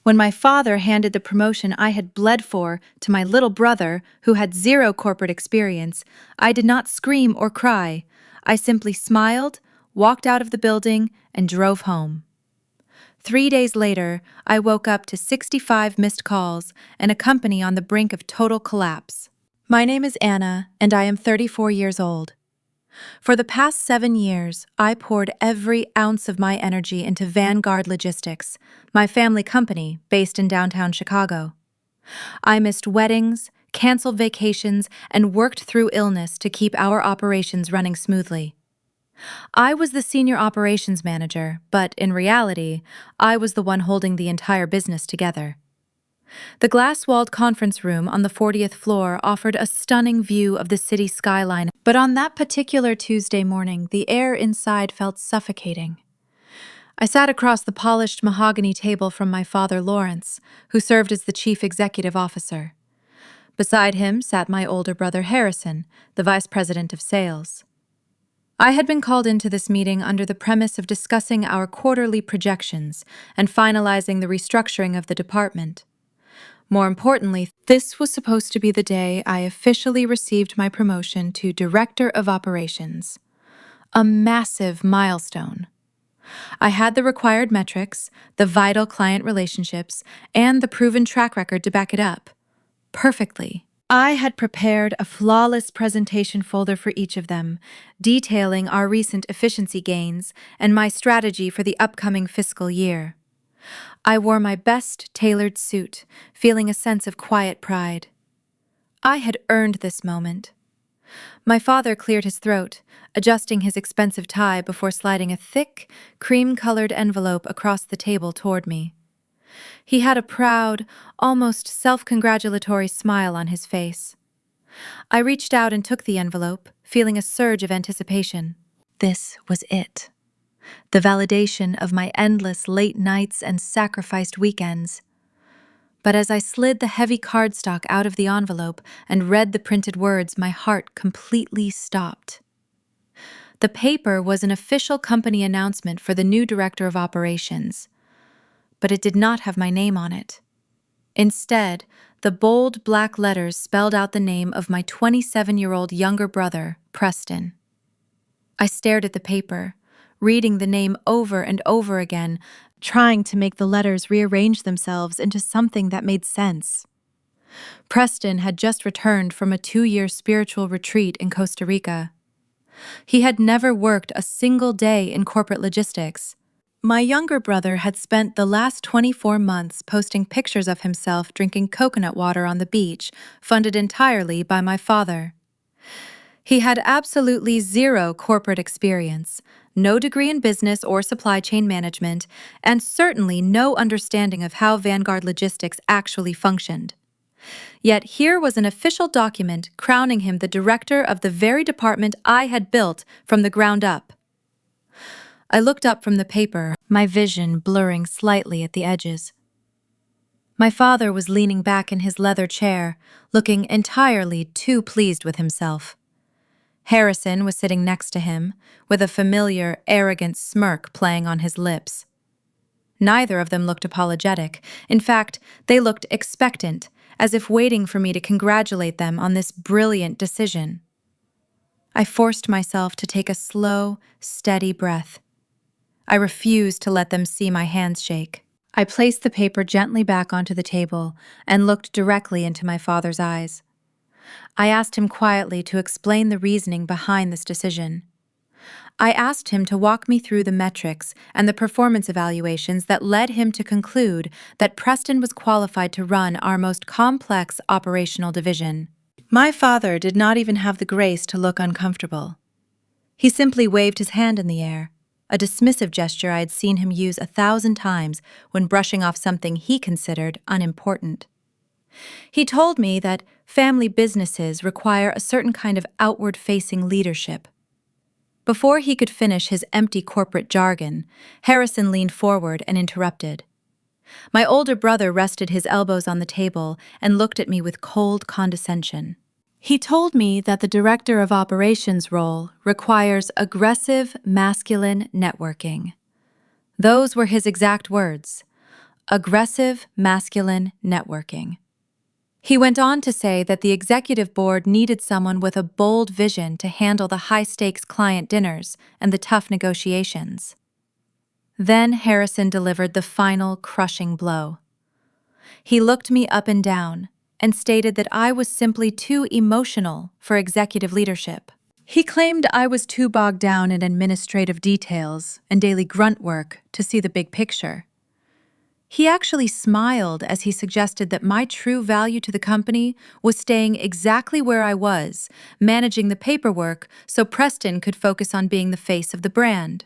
When my father handed the promotion I had bled for to my little brother, who had zero corporate experience, I did not scream or cry. I simply smiled, walked out of the building, and drove home. 3 days later, I woke up to 65 missed calls and a company on the brink of total collapse. My name is Anna, and I am 34 years old. For the past 7 years, I poured every ounce of my energy into Vanguard Logistics, my family company based in downtown Chicago. I missed weddings, canceled vacations, and worked through illness to keep our operations running smoothly. I was the senior operations manager, but in reality, I was the one holding the entire business together. The glass-walled conference room on the 40th floor offered a stunning view of the city skyline, but on that particular Tuesday morning, the air inside felt suffocating. I sat across the polished mahogany table from my father, Lawrence, who served as the chief executive officer. Beside him sat my older brother, Harrison, the vice president of sales. I had been called into this meeting under the premise of discussing our quarterly projections and finalizing the restructuring of the department. More importantly, this was supposed to be the day I officially received my promotion to Director of Operations. A massive milestone. I had the required metrics, the vital client relationships, and the proven track record to back it up. Perfectly. I had prepared a flawless presentation folder for each of them, detailing our recent efficiency gains and my strategy for the upcoming fiscal year. I wore my best tailored suit, feeling a sense of quiet pride. I had earned this moment. My father cleared his throat, adjusting his expensive tie before sliding a thick, cream-colored envelope across the table toward me. He had a proud, almost self-congratulatory smile on his face. I reached out and took the envelope, feeling a surge of anticipation. This was it. The validation of my endless late nights and sacrificed weekends. But as I slid the heavy cardstock out of the envelope and read the printed words, my heart completely stopped. The paper was an official company announcement for the new director of operations, but it did not have my name on it. Instead, the bold black letters spelled out the name of my 27-year-old younger brother, Preston. I stared at the paper, reading the name over and over again, trying to make the letters rearrange themselves into something that made sense. Preston had just returned from a 2-year spiritual retreat in Costa Rica. He had never worked a single day in corporate logistics. My younger brother had spent the last 24 months posting pictures of himself drinking coconut water on the beach, funded entirely by my father. He had absolutely zero corporate experience, no degree in business or supply chain management, and certainly no understanding of how Vanguard Logistics actually functioned. Yet here was an official document crowning him the director of the very department I had built from the ground up. I looked up from the paper, my vision blurring slightly at the edges. My father was leaning back in his leather chair, looking entirely too pleased with himself. Harrison was sitting next to him, with a familiar, arrogant smirk playing on his lips. Neither of them looked apologetic. In fact, they looked expectant, as if waiting for me to congratulate them on this brilliant decision. I forced myself to take a slow, steady breath. I refused to let them see my hands shake. I placed the paper gently back onto the table and looked directly into my father's eyes. I asked him quietly to explain the reasoning behind this decision. I asked him to walk me through the metrics and the performance evaluations that led him to conclude that Preston was qualified to run our most complex operational division. My father did not even have the grace to look uncomfortable. He simply waved his hand in the air, a dismissive gesture I had seen him use 1,000 times when brushing off something he considered unimportant. He told me that family businesses require a certain kind of outward-facing leadership. Before he could finish his empty corporate jargon, Harrison leaned forward and interrupted. My older brother rested his elbows on the table and looked at me with cold condescension. He told me that the director of operations role requires aggressive, masculine networking. Those were his exact words. aggressive, masculine networking. He went on to say that the executive board needed someone with a bold vision to handle the high-stakes client dinners and the tough negotiations. Then Harrison delivered the final crushing blow. He looked me up and down and stated that I was simply too emotional for executive leadership. He claimed I was too bogged down in administrative details and daily grunt work to see the big picture. He actually smiled as he suggested that my true value to the company was staying exactly where I was, managing the paperwork so Preston could focus on being the face of the brand.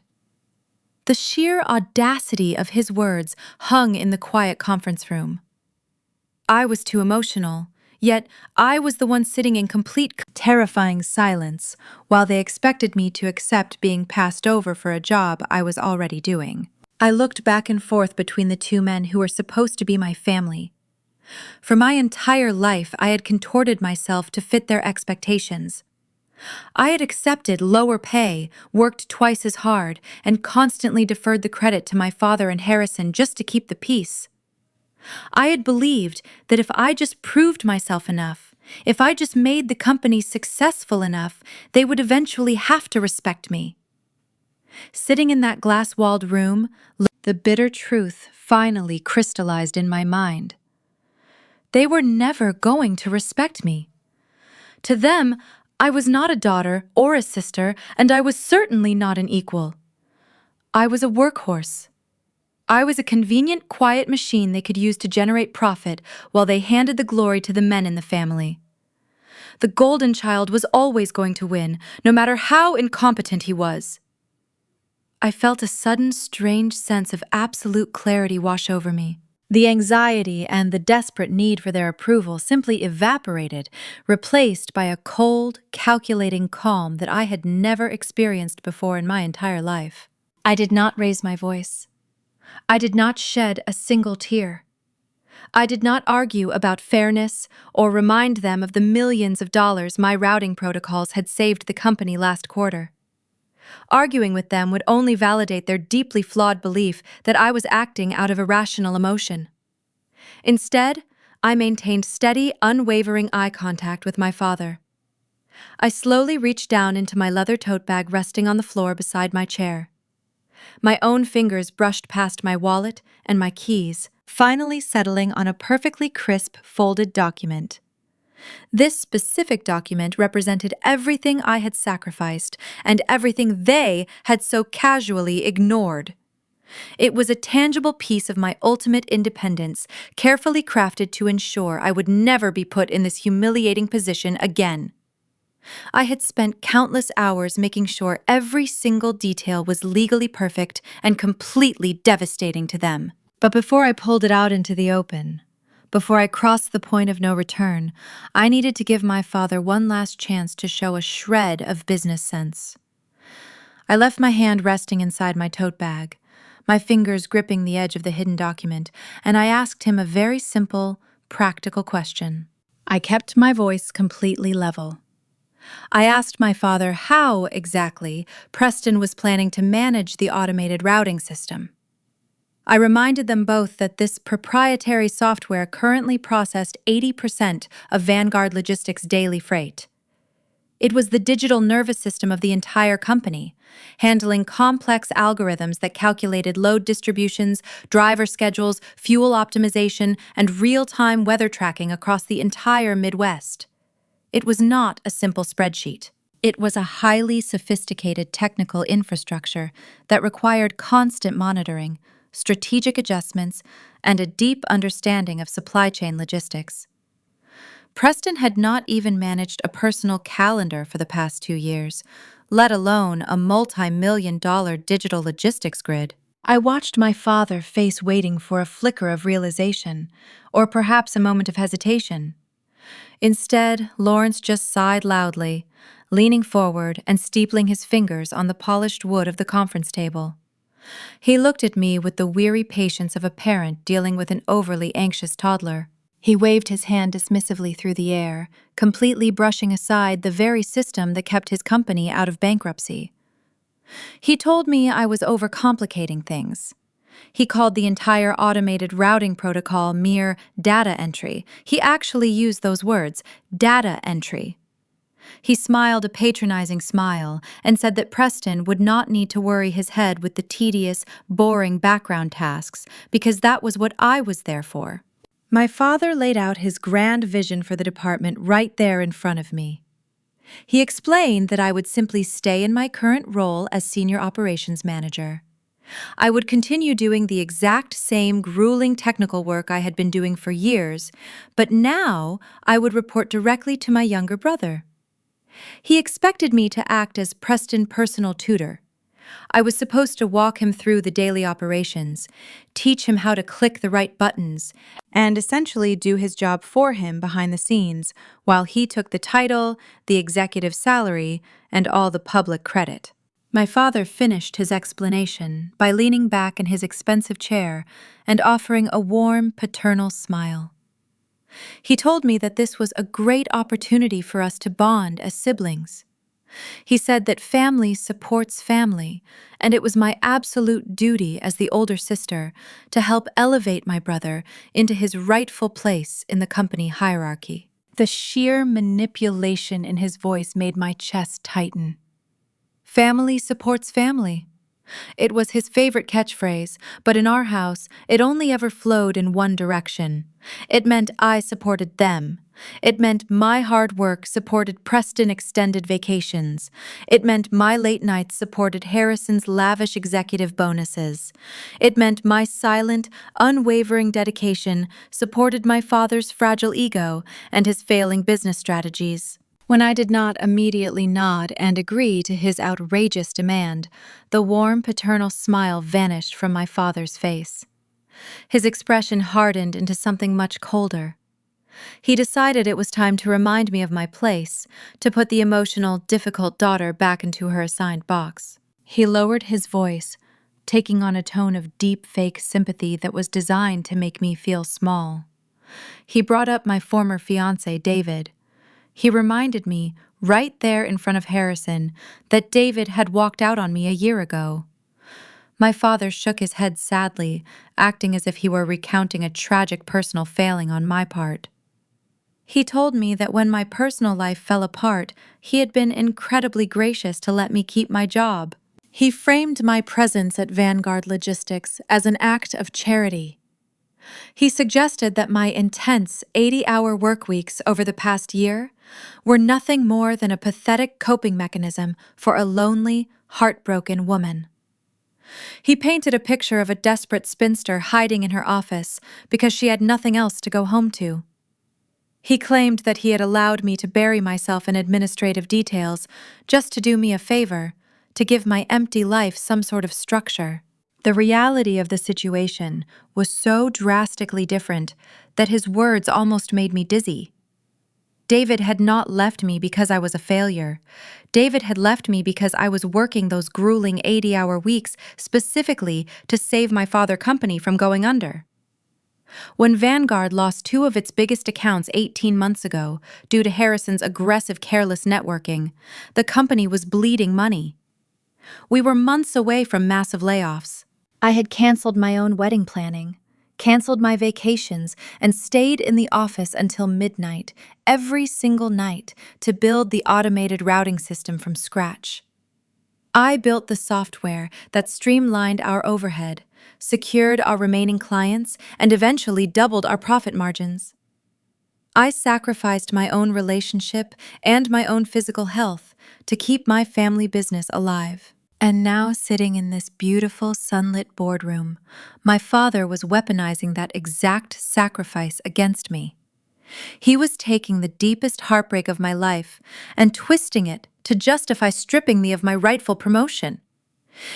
The sheer audacity of his words hung in the quiet conference room. I was too emotional, yet I was the one sitting in complete terrifying silence while they expected me to accept being passed over for a job I was already doing. I looked back and forth between the two men who were supposed to be my family. For my entire life, I had contorted myself to fit their expectations. I had accepted lower pay, worked twice as hard, and constantly deferred the credit to my father and Harrison just to keep the peace. I had believed that if I just proved myself enough, if I just made the company successful enough, they would eventually have to respect me. Sitting in that glass-walled room, the bitter truth finally crystallized in my mind. They were never going to respect me. To them, I was not a daughter or a sister, and I was certainly not an equal. I was a workhorse. I was a convenient, quiet machine they could use to generate profit while they handed the glory to the men in the family. The golden child was always going to win, no matter how incompetent he was. I felt a sudden, strange sense of absolute clarity wash over me. The anxiety and the desperate need for their approval simply evaporated, replaced by a cold, calculating calm that I had never experienced before in my entire life. I did not raise my voice. I did not shed a single tear. I did not argue about fairness or remind them of the millions of dollars my routing protocols had saved the company last quarter. Arguing with them would only validate their deeply flawed belief that I was acting out of irrational emotion. Instead, I maintained steady, unwavering eye contact with my father. I slowly reached down into my leather tote bag resting on the floor beside my chair. My own fingers brushed past my wallet and my keys, finally settling on a perfectly crisp, folded document. This specific document represented everything I had sacrificed and everything they had so casually ignored. It was a tangible piece of my ultimate independence, carefully crafted to ensure I would never be put in this humiliating position again. I had spent countless hours making sure every single detail was legally perfect and completely devastating to them. But before I pulled it out into the open, before I crossed the point of no return, I needed to give my father one last chance to show a shred of business sense. I left my hand resting inside my tote bag, my fingers gripping the edge of the hidden document, and I asked him a very simple, practical question. I kept my voice completely level. I asked my father how, exactly, Preston was planning to manage the automated routing system. I reminded them both that this proprietary software currently processed 80% of Vanguard Logistics' daily freight. It was the digital nervous system of the entire company, handling complex algorithms that calculated load distributions, driver schedules, fuel optimization, and real-time weather tracking across the entire Midwest. It was not a simple spreadsheet. It was a highly sophisticated technical infrastructure that required constant monitoring, strategic adjustments, and a deep understanding of supply chain logistics. Preston had not even managed a personal calendar for the past 2 years, let alone a multi-million-dollar digital logistics grid. I watched my father face waiting for a flicker of realization, or perhaps a moment of hesitation. Instead, Lawrence just sighed loudly, leaning forward and steepling his fingers on the polished wood of the conference table. He looked at me with the weary patience of a parent dealing with an overly anxious toddler. He waved his hand dismissively through the air, completely brushing aside the very system that kept his company out of bankruptcy. He told me I was overcomplicating things. He called the entire automated routing protocol mere data entry. He actually used those words, data entry. He smiled a patronizing smile and said that Preston would not need to worry his head with the tedious, boring background tasks because that was what I was there for. My father laid out his grand vision for the department right there in front of me. He explained that I would simply stay in my current role as Senior Operations Manager. I would continue doing the exact same grueling technical work I had been doing for years, but now I would report directly to my younger brother. He expected me to act as Preston's personal tutor. I was supposed to walk him through the daily operations, teach him how to click the right buttons, and essentially do his job for him behind the scenes while he took the title, the executive salary, and all the public credit. My father finished his explanation by leaning back in his expensive chair and offering a warm, paternal smile. He told me that this was a great opportunity for us to bond as siblings. He said that family supports family, and it was my absolute duty as the older sister to help elevate my brother into his rightful place in the company hierarchy. The sheer manipulation in his voice made my chest tighten. Family supports family. It was his favorite catchphrase, but in our house, it only ever flowed in one direction. It meant I supported them. It meant my hard work supported Preston extended vacations. It meant my late nights supported Harrison's lavish executive bonuses. It meant my silent, unwavering dedication supported my father's fragile ego and his failing business strategies. When I did not immediately nod and agree to his outrageous demand, the warm paternal smile vanished from my father's face. His expression hardened into something much colder. He decided it was time to remind me of my place, to put the emotional, difficult daughter back into her assigned box. He lowered his voice, taking on a tone of deep fake sympathy that was designed to make me feel small. He brought up my former fiancé, David. He reminded me, right there in front of Harrison, that David had walked out on me a year ago. My father shook his head sadly, acting as if he were recounting a tragic personal failing on my part. He told me that when my personal life fell apart, he had been incredibly gracious to let me keep my job. He framed my presence at Vanguard Logistics as an act of charity. He suggested that my intense 80-hour work weeks over the past year were nothing more than a pathetic coping mechanism for a lonely, heartbroken woman. He painted a picture of a desperate spinster hiding in her office because she had nothing else to go home to. He claimed that he had allowed me to bury myself in administrative details just to do me a favor, to give my empty life some sort of structure. The reality of the situation was so drastically different that his words almost made me dizzy. David had not left me because I was a failure. David had left me because I was working those grueling 80-hour weeks specifically to save my father company from going under. When Vanguard lost two of its biggest accounts 18 months ago due to Harrison's aggressive, careless networking, the company was bleeding money. We were months away from massive layoffs. I had canceled my own wedding planning, canceled my vacations, and stayed in the office until midnight, every single night, to build the automated routing system from scratch. I built the software that streamlined our overhead, secured our remaining clients, and eventually doubled our profit margins. I sacrificed my own relationship and my own physical health to keep my family business alive. And now, sitting in this beautiful sunlit boardroom, my father was weaponizing that exact sacrifice against me. He was taking the deepest heartbreak of my life and twisting it to justify stripping me of my rightful promotion.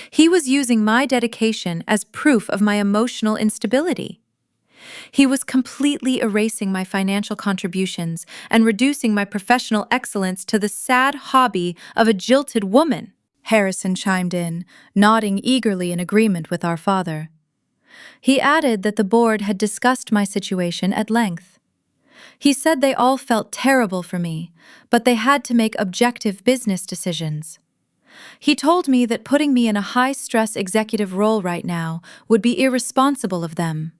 He was using my dedication as proof of my emotional instability. He was completely erasing my financial contributions and reducing my professional excellence to the sad hobby of a jilted woman. Harrison chimed in, nodding eagerly in agreement with our father. He added that the board had discussed my situation at length. He said they all felt terrible for me, but they had to make objective business decisions. He told me that putting me in a high-stress executive role right now would be irresponsible of them.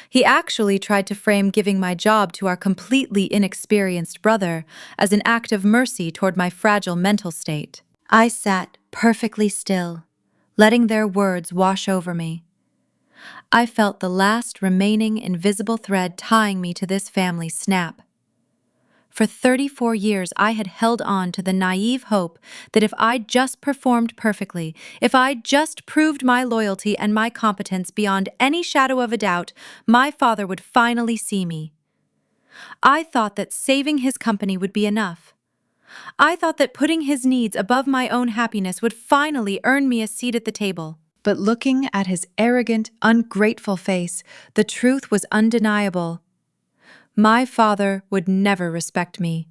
He actually tried to frame giving my job to our completely inexperienced brother as an act of mercy toward my fragile mental state. I sat perfectly still, letting their words wash over me. I felt the last remaining invisible thread tying me to this family snap. For 34 years, I had held on to the naive hope that if I just performed perfectly, if I just proved my loyalty and my competence beyond any shadow of a doubt, my father would finally see me. I thought that saving his company would be enough. I thought that putting his needs above my own happiness would finally earn me a seat at the table. But looking at his arrogant, ungrateful face, the truth was undeniable. My father would never respect me.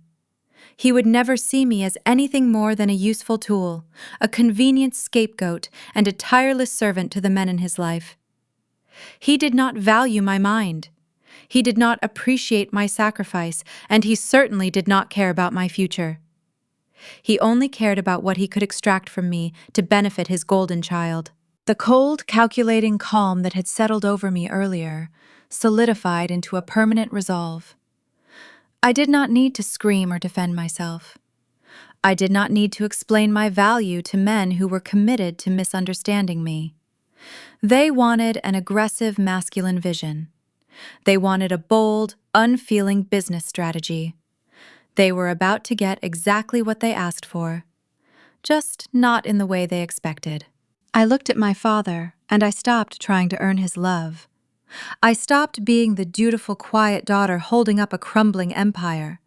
He would never see me as anything more than a useful tool, a convenient scapegoat, and a tireless servant to the men in his life. He did not value my mind. He did not appreciate my sacrifice, and he certainly did not care about my future. He only cared about what he could extract from me to benefit his golden child. The cold, calculating calm that had settled over me earlier solidified into a permanent resolve. I did not need to scream or defend myself. I did not need to explain my value to men who were committed to misunderstanding me. They wanted an aggressive masculine vision. They wanted a bold, unfeeling business strategy. They were about to get exactly what they asked for, just not in the way they expected. I looked at my father, and I stopped trying to earn his love. I stopped being the dutiful, quiet daughter holding up a crumbling empire.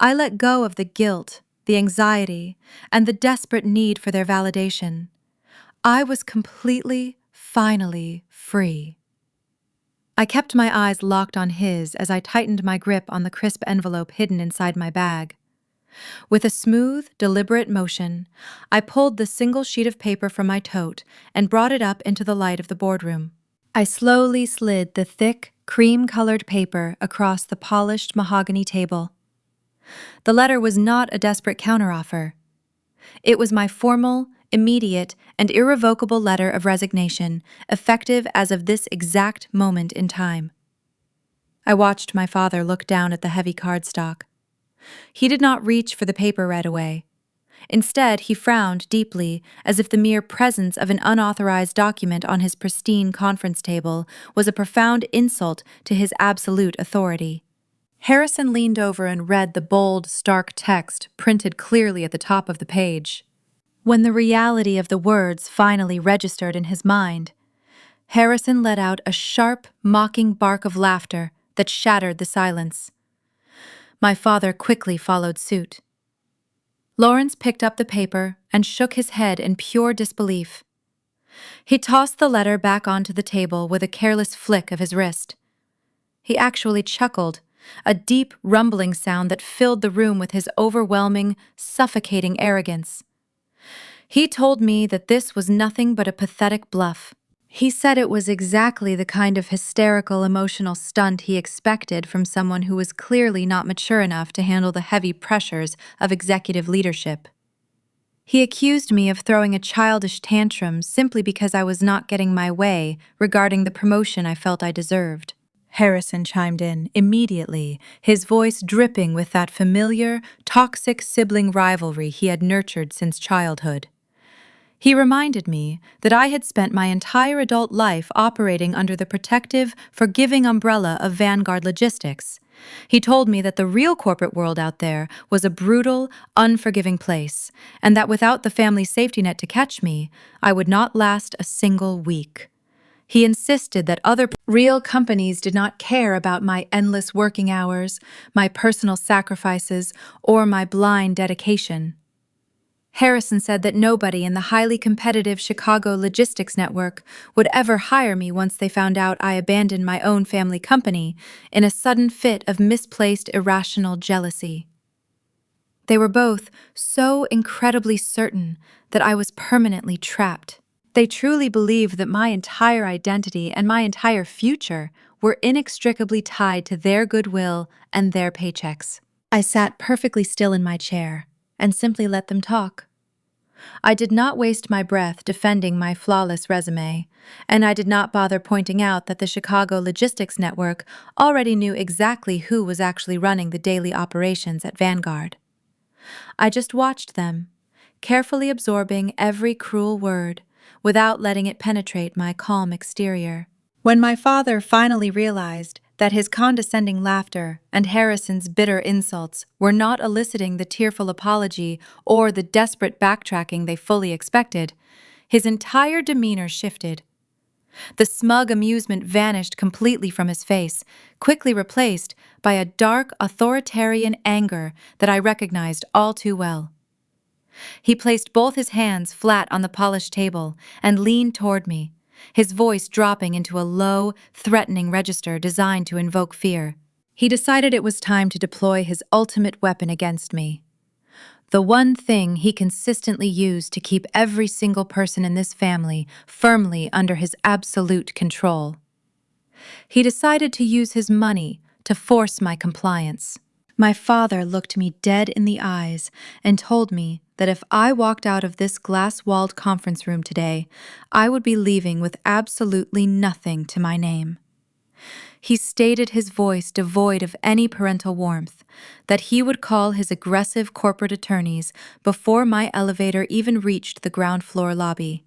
I let go of the guilt, the anxiety, and the desperate need for their validation. I was completely, finally free. I kept my eyes locked on his as I tightened my grip on the crisp envelope hidden inside my bag. With a smooth, deliberate motion, I pulled the single sheet of paper from my tote and brought it up into the light of the boardroom. I slowly slid the thick, cream-colored paper across the polished mahogany table. The letter was not a desperate counteroffer. It was my formal, immediate, and irrevocable letter of resignation, effective as of this exact moment in time. I watched my father look down at the heavy cardstock. He did not reach for the paper right away. Instead, he frowned deeply, as if the mere presence of an unauthorized document on his pristine conference table was a profound insult to his absolute authority. Harrison leaned over and read the bold, stark text printed clearly at the top of the page. When the reality of the words finally registered in his mind, Harrison let out a sharp, mocking bark of laughter that shattered the silence. My father quickly followed suit. Lawrence picked up the paper and shook his head in pure disbelief. He tossed the letter back onto the table with a careless flick of his wrist. He actually chuckled, a deep, rumbling sound that filled the room with his overwhelming, suffocating arrogance. He told me that this was nothing but a pathetic bluff. He said it was exactly the kind of hysterical, emotional stunt he expected from someone who was clearly not mature enough to handle the heavy pressures of executive leadership. He accused me of throwing a childish tantrum simply because I was not getting my way regarding the promotion I felt I deserved. Harrison chimed in immediately, his voice dripping with that familiar, toxic sibling rivalry he had nurtured since childhood. He reminded me that I had spent my entire adult life operating under the protective, forgiving umbrella of Vanguard Logistics. He told me that the real corporate world out there was a brutal, unforgiving place, and that without the family safety net to catch me, I would not last a single week. He insisted that other real companies did not care about my endless working hours, my personal sacrifices, or my blind dedication. Harrison said that nobody in the highly competitive Chicago logistics network would ever hire me once they found out I abandoned my own family company in a sudden fit of misplaced irrational jealousy. They were both so incredibly certain that I was permanently trapped. They truly believed that my entire identity and my entire future were inextricably tied to their goodwill and their paychecks. I sat perfectly still in my chair and simply let them talk. I did not waste my breath defending my flawless resume, and I did not bother pointing out that the Chicago Logistics Network already knew exactly who was actually running the daily operations at Vanguard. I just watched them, carefully absorbing every cruel word, without letting it penetrate my calm exterior. When my father finally realized that his condescending laughter and Harrison's bitter insults were not eliciting the tearful apology or the desperate backtracking they fully expected, his entire demeanor shifted. The smug amusement vanished completely from his face, quickly replaced by a dark, authoritarian anger that I recognized all too well. He placed both his hands flat on the polished table and leaned toward me, his voice dropping into a low, threatening register designed to invoke fear. He decided it was time to deploy his ultimate weapon against me. The one thing he consistently used to keep every single person in this family firmly under his absolute control. He decided to use his money to force my compliance. My father looked me dead in the eyes and told me that if I walked out of this glass-walled conference room today, I would be leaving with absolutely nothing to my name. He stated, his voice devoid of any parental warmth, that he would call his aggressive corporate attorneys before my elevator even reached the ground floor lobby.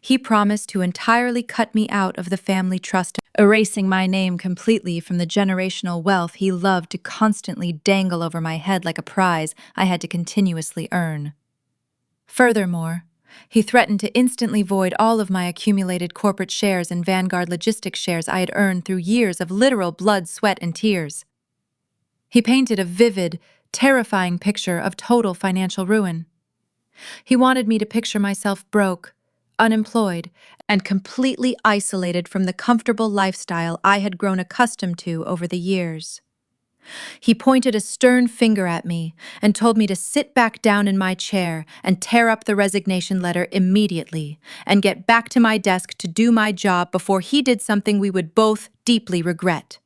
He promised to entirely cut me out of the family trust, erasing my name completely from the generational wealth he loved to constantly dangle over my head like a prize I had to continuously earn. Furthermore, he threatened to instantly void all of my accumulated corporate shares and Vanguard Logistics shares I had earned through years of literal blood, sweat, and tears. He painted a vivid, terrifying picture of total financial ruin. He wanted me to picture myself broke, unemployed, and completely isolated from the comfortable lifestyle I had grown accustomed to over the years. He pointed a stern finger at me and told me to sit back down in my chair and tear up the resignation letter immediately and get back to my desk to do my job before he did something we would both deeply regret.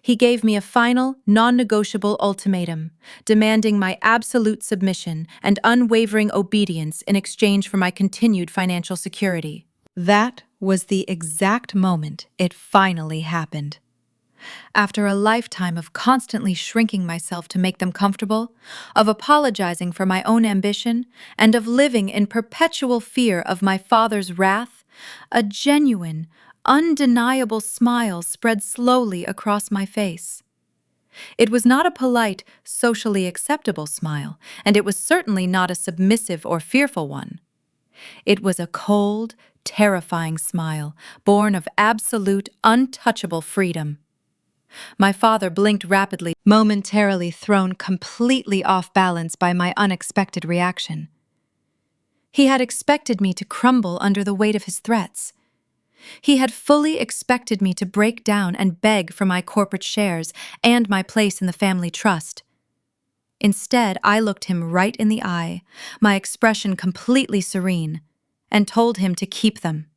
He gave me a final, non-negotiable ultimatum, demanding my absolute submission and unwavering obedience in exchange for my continued financial security. That was the exact moment it finally happened. After a lifetime of constantly shrinking myself to make them comfortable, of apologizing for my own ambition, and of living in perpetual fear of my father's wrath, a genuine, undeniable smile spread slowly across my face. It was not a polite, socially acceptable smile, and it was certainly not a submissive or fearful one. It was a cold, terrifying smile, born of absolute, untouchable freedom. My father blinked rapidly, momentarily thrown completely off balance by my unexpected reaction. He had expected me to crumble under the weight of his threats. He had fully expected me to break down and beg for my corporate shares and my place in the family trust. Instead, I looked him right in the eye, my expression completely serene, and told him to keep them.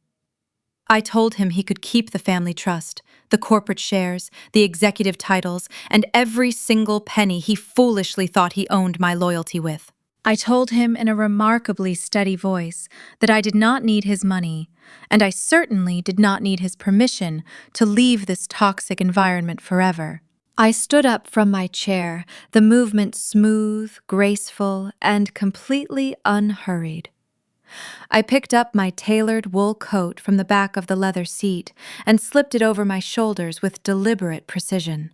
I told him he could keep the family trust, the corporate shares, the executive titles, and every single penny he foolishly thought he owned my loyalty with. I told him in a remarkably steady voice that I did not need his money, and I certainly did not need his permission to leave this toxic environment forever. I stood up from my chair, the movement smooth, graceful, and completely unhurried. I picked up my tailored wool coat from the back of the leather seat and slipped it over my shoulders with deliberate precision.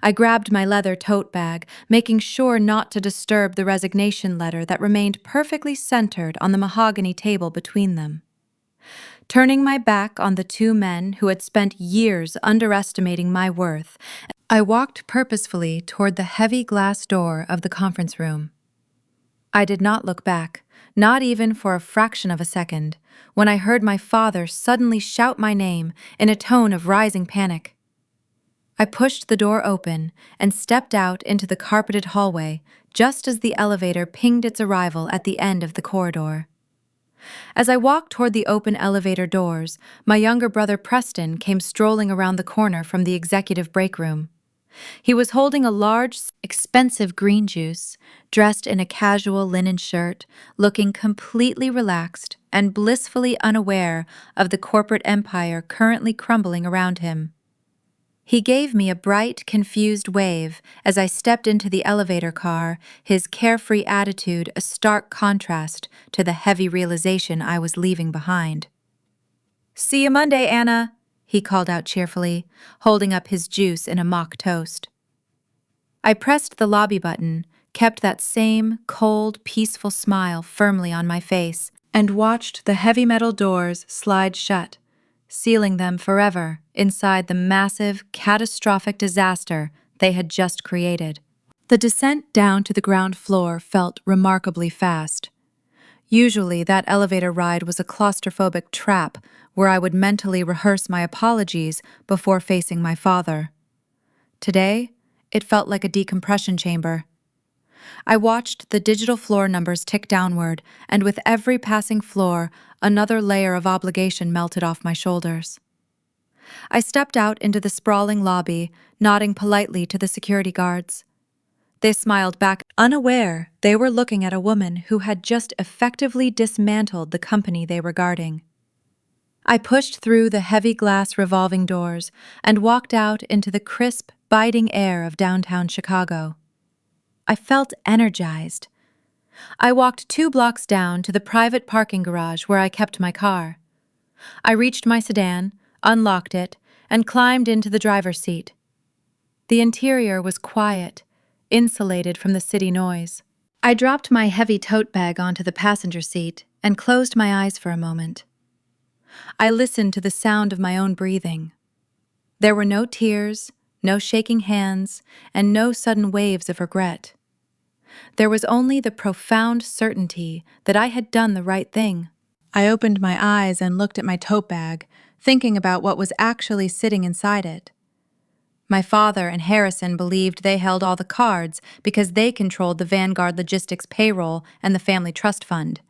I grabbed my leather tote bag, making sure not to disturb the resignation letter that remained perfectly centered on the mahogany table between them. Turning my back on the two men who had spent years underestimating my worth, I walked purposefully toward the heavy glass door of the conference room. I did not look back, not even for a fraction of a second, when I heard my father suddenly shout my name in a tone of rising panic. I pushed the door open and stepped out into the carpeted hallway just as the elevator pinged its arrival at the end of the corridor. As I walked toward the open elevator doors, my younger brother Preston came strolling around the corner from the executive break room. He was holding a large, expensive green juice, dressed in a casual linen shirt, looking completely relaxed and blissfully unaware of the corporate empire currently crumbling around him. He gave me a bright, confused wave as I stepped into the elevator car, his carefree attitude a stark contrast to the heavy realization I was leaving behind. "See you Monday, Anna," he called out cheerfully, holding up his juice in a mock toast. I pressed the lobby button, kept that same cold, peaceful smile firmly on my face, and watched the heavy metal doors slide shut, sealing them forever inside the massive, catastrophic disaster they had just created. The descent down to the ground floor felt remarkably fast. Usually, that elevator ride was a claustrophobic trap where I would mentally rehearse my apologies before facing my father. Today, it felt like a decompression chamber. I watched the digital floor numbers tick downward, and with every passing floor, another layer of obligation melted off my shoulders. I stepped out into the sprawling lobby, nodding politely to the security guards. They smiled back, unaware they were looking at a woman who had just effectively dismantled the company they were guarding. I pushed through the heavy glass revolving doors and walked out into the crisp, biting air of downtown Chicago. I felt energized. I walked 2 blocks down to the private parking garage where I kept my car. I reached my sedan, unlocked it, and climbed into the driver's seat. The interior was quiet, insulated from the city noise. I dropped my heavy tote bag onto the passenger seat and closed my eyes for a moment. I listened to the sound of my own breathing. There were no tears, no shaking hands, and no sudden waves of regret. There was only the profound certainty that I had done the right thing. I opened my eyes and looked at my tote bag, thinking about what was actually sitting inside it. My father and Harrison believed they held all the cards because they controlled the Vanguard Logistics payroll and the family trust fund.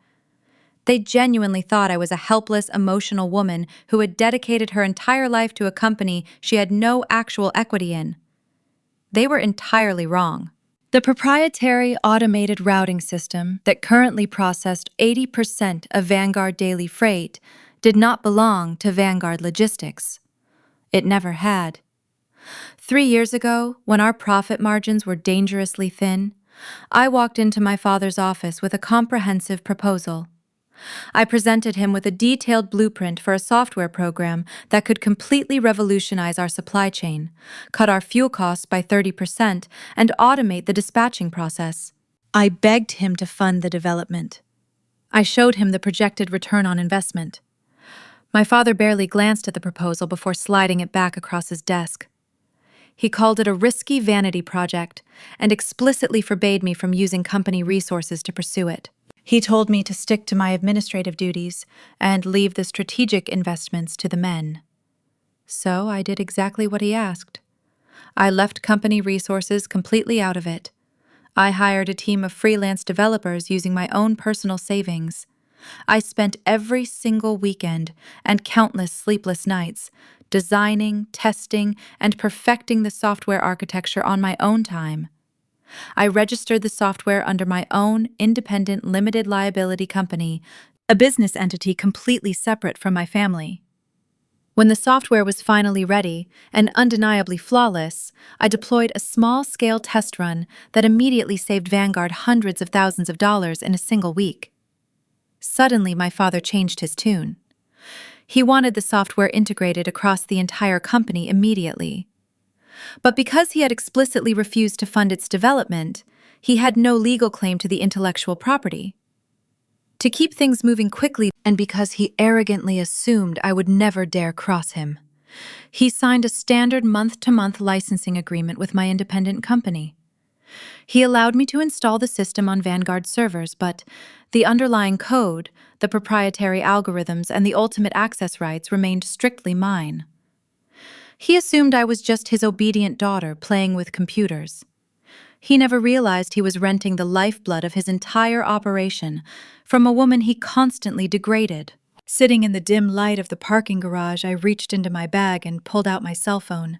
They genuinely thought I was a helpless, emotional woman who had dedicated her entire life to a company she had no actual equity in. They were entirely wrong. The proprietary automated routing system that currently processed 80% of Vanguard daily freight did not belong to Vanguard Logistics. It never had. 3 years ago, when our profit margins were dangerously thin, I walked into my father's office with a comprehensive proposal. I presented him with a detailed blueprint for a software program that could completely revolutionize our supply chain, cut our fuel costs by 30%, and automate the dispatching process. I begged him to fund the development. I showed him the projected return on investment. My father barely glanced at the proposal before sliding it back across his desk. He called it a risky vanity project and explicitly forbade me from using company resources to pursue it. He told me to stick to my administrative duties and leave the strategic investments to the men. So I did exactly what he asked. I left company resources completely out of it. I hired a team of freelance developers using my own personal savings. I spent every single weekend and countless sleepless nights designing, testing, and perfecting the software architecture on my own time. I registered the software under my own independent limited liability company, a business entity completely separate from my family. When the software was finally ready and undeniably flawless, I deployed a small-scale test run that immediately saved Vanguard hundreds of thousands of dollars in a single week. Suddenly, my father changed his tune. He wanted the software integrated across the entire company immediately. But because he had explicitly refused to fund its development, he had no legal claim to the intellectual property. To keep things moving quickly, and because he arrogantly assumed I would never dare cross him, he signed a standard month-to-month licensing agreement with my independent company. He allowed me to install the system on Vanguard servers, but the underlying code, the proprietary algorithms, and the ultimate access rights remained strictly mine. He assumed I was just his obedient daughter playing with computers. He never realized he was renting the lifeblood of his entire operation from a woman he constantly degraded. Sitting in the dim light of the parking garage, I reached into my bag and pulled out my cell phone.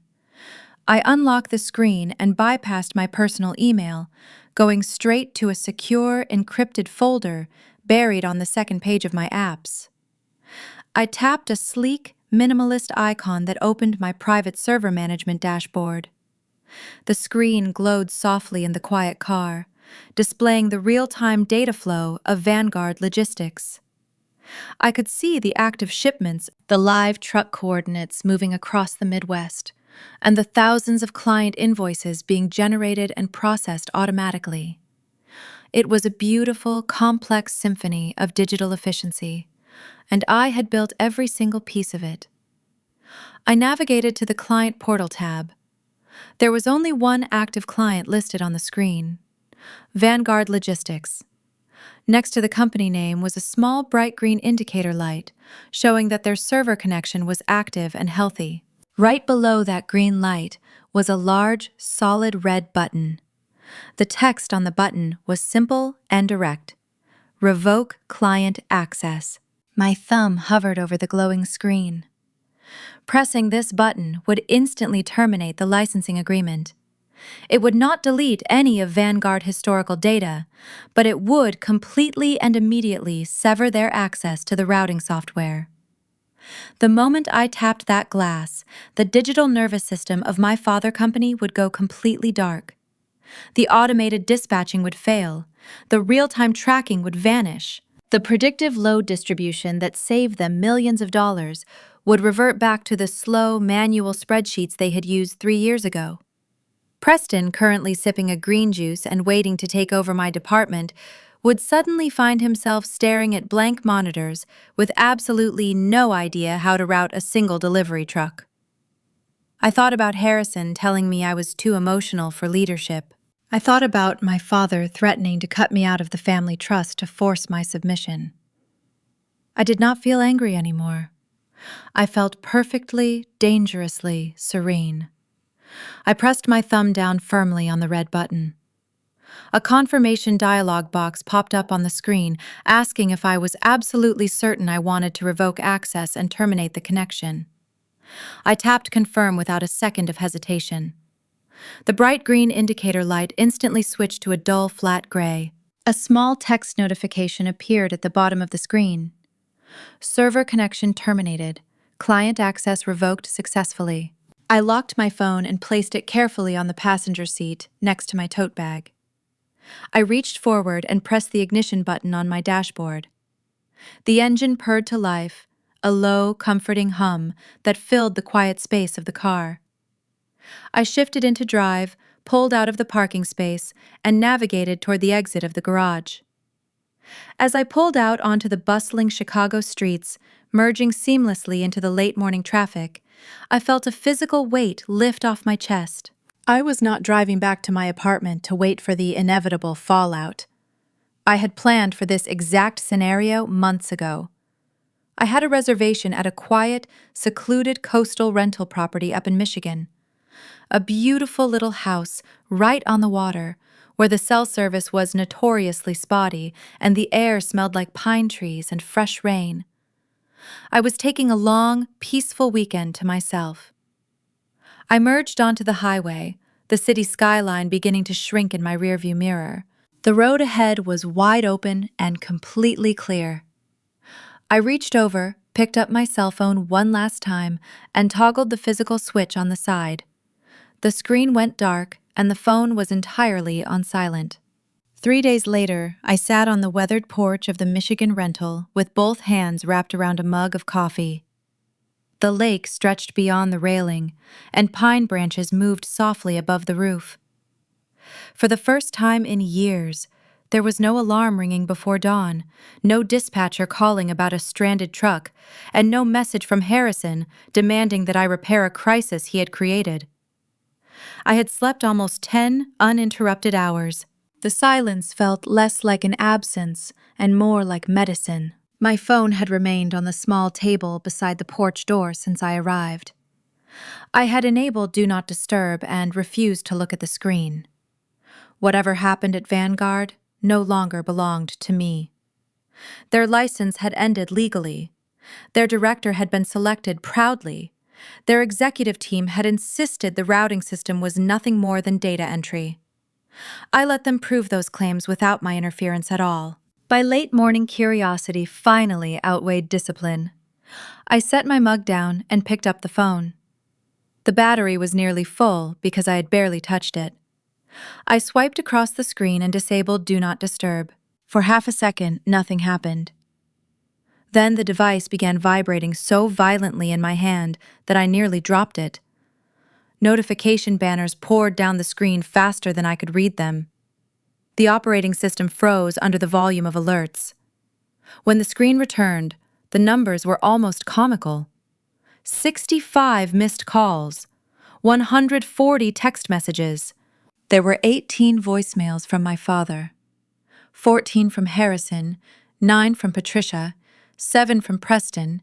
I unlocked the screen and bypassed my personal email, going straight to a secure, encrypted folder buried on the second page of my apps. I tapped a sleek, minimalist icon that opened my private server management dashboard. The screen glowed softly in the quiet car, displaying the real-time data flow of Vanguard Logistics. I could see the active shipments, the live truck coordinates moving across the Midwest, and the thousands of client invoices being generated and processed automatically. It was a beautiful, complex symphony of digital efficiency, and I had built every single piece of it. I navigated to the Client Portal tab. There was only one active client listed on the screen: Vanguard Logistics. Next to the company name was a small bright green indicator light, showing that their server connection was active and healthy. Right below that green light was a large, solid red button. The text on the button was simple and direct: Revoke Client Access. My thumb hovered over the glowing screen. Pressing this button would instantly terminate the licensing agreement. It would not delete any of Vanguard historical data, but it would completely and immediately sever their access to the routing software. The moment I tapped that glass, the digital nervous system of my father company would go completely dark. The automated dispatching would fail. The real-time tracking would vanish. The predictive load distribution that saved them millions of dollars would revert back to the slow, manual spreadsheets they had used 3 years ago. Preston, currently sipping a green juice and waiting to take over my department, would suddenly find himself staring at blank monitors with absolutely no idea how to route a single delivery truck. I thought about Harrison telling me I was too emotional for leadership. I thought about my father threatening to cut me out of the family trust to force my submission. I did not feel angry anymore. I felt perfectly, dangerously serene. I pressed my thumb down firmly on the red button. A confirmation dialog box popped up on the screen, asking if I was absolutely certain I wanted to revoke access and terminate the connection. I tapped confirm without a second of hesitation. The bright green indicator light instantly switched to a dull, flat gray. A small text notification appeared at the bottom of the screen. Server connection terminated. Client access revoked successfully. I locked my phone and placed it carefully on the passenger seat next to my tote bag. I reached forward and pressed the ignition button on my dashboard. The engine purred to life, a low, comforting hum that filled the quiet space of the car. I shifted into drive, pulled out of the parking space, and navigated toward the exit of the garage. As I pulled out onto the bustling Chicago streets, merging seamlessly into the late morning traffic, I felt a physical weight lift off my chest. I was not driving back to my apartment to wait for the inevitable fallout. I had planned for this exact scenario months ago. I had a reservation at a quiet, secluded coastal rental property up in Michigan. A beautiful little house right on the water, where the cell service was notoriously spotty and the air smelled like pine trees and fresh rain. I was taking a long, peaceful weekend to myself. I merged onto the highway, the city skyline beginning to shrink in my rearview mirror. The road ahead was wide open and completely clear. I reached over, picked up my cell phone one last time, and toggled the physical switch on the side. The screen went dark, and the phone was entirely on silent. 3 days later, I sat on the weathered porch of the Michigan rental with both hands wrapped around a mug of coffee. The lake stretched beyond the railing, and pine branches moved softly above the roof. For the first time in years, there was no alarm ringing before dawn, no dispatcher calling about a stranded truck, and no message from Harrison demanding that I repair a crisis he had created. I had slept almost 10 uninterrupted hours. The silence felt less like an absence and more like medicine. My phone had remained on the small table beside the porch door since I arrived. I had enabled Do Not Disturb and refused to look at the screen. Whatever happened at Vanguard no longer belonged to me. Their license had ended legally. Their director had been selected proudly, Their executive team had insisted the routing system was nothing more than data entry. I let them prove those claims without my interference at all. By late morning, curiosity finally outweighed discipline. I set my mug down and picked up the phone. The battery was nearly full because I had barely touched it. I swiped across the screen and disabled Do Not Disturb. For half a second, nothing happened. Then the device began vibrating so violently in my hand that I nearly dropped it. Notification banners poured down the screen faster than I could read them. The operating system froze under the volume of alerts. When the screen returned, the numbers were almost comical. 65 missed calls, 140 text messages. There were 18 voicemails from my father, 14 from Harrison, 9 from Patricia, 7 from Preston,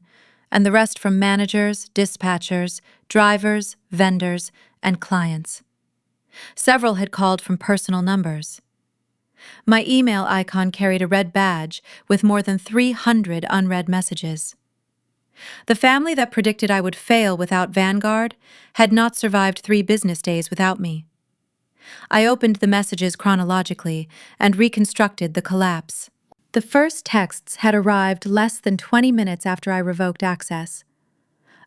and the rest from managers, dispatchers, drivers, vendors, and clients. Several had called from personal numbers. My email icon carried a red badge with more than 300 unread messages. The family that predicted I would fail without Vanguard had not survived 3 business days without me. I opened the messages chronologically and reconstructed the collapse. The first texts had arrived less than 20 minutes after I revoked access.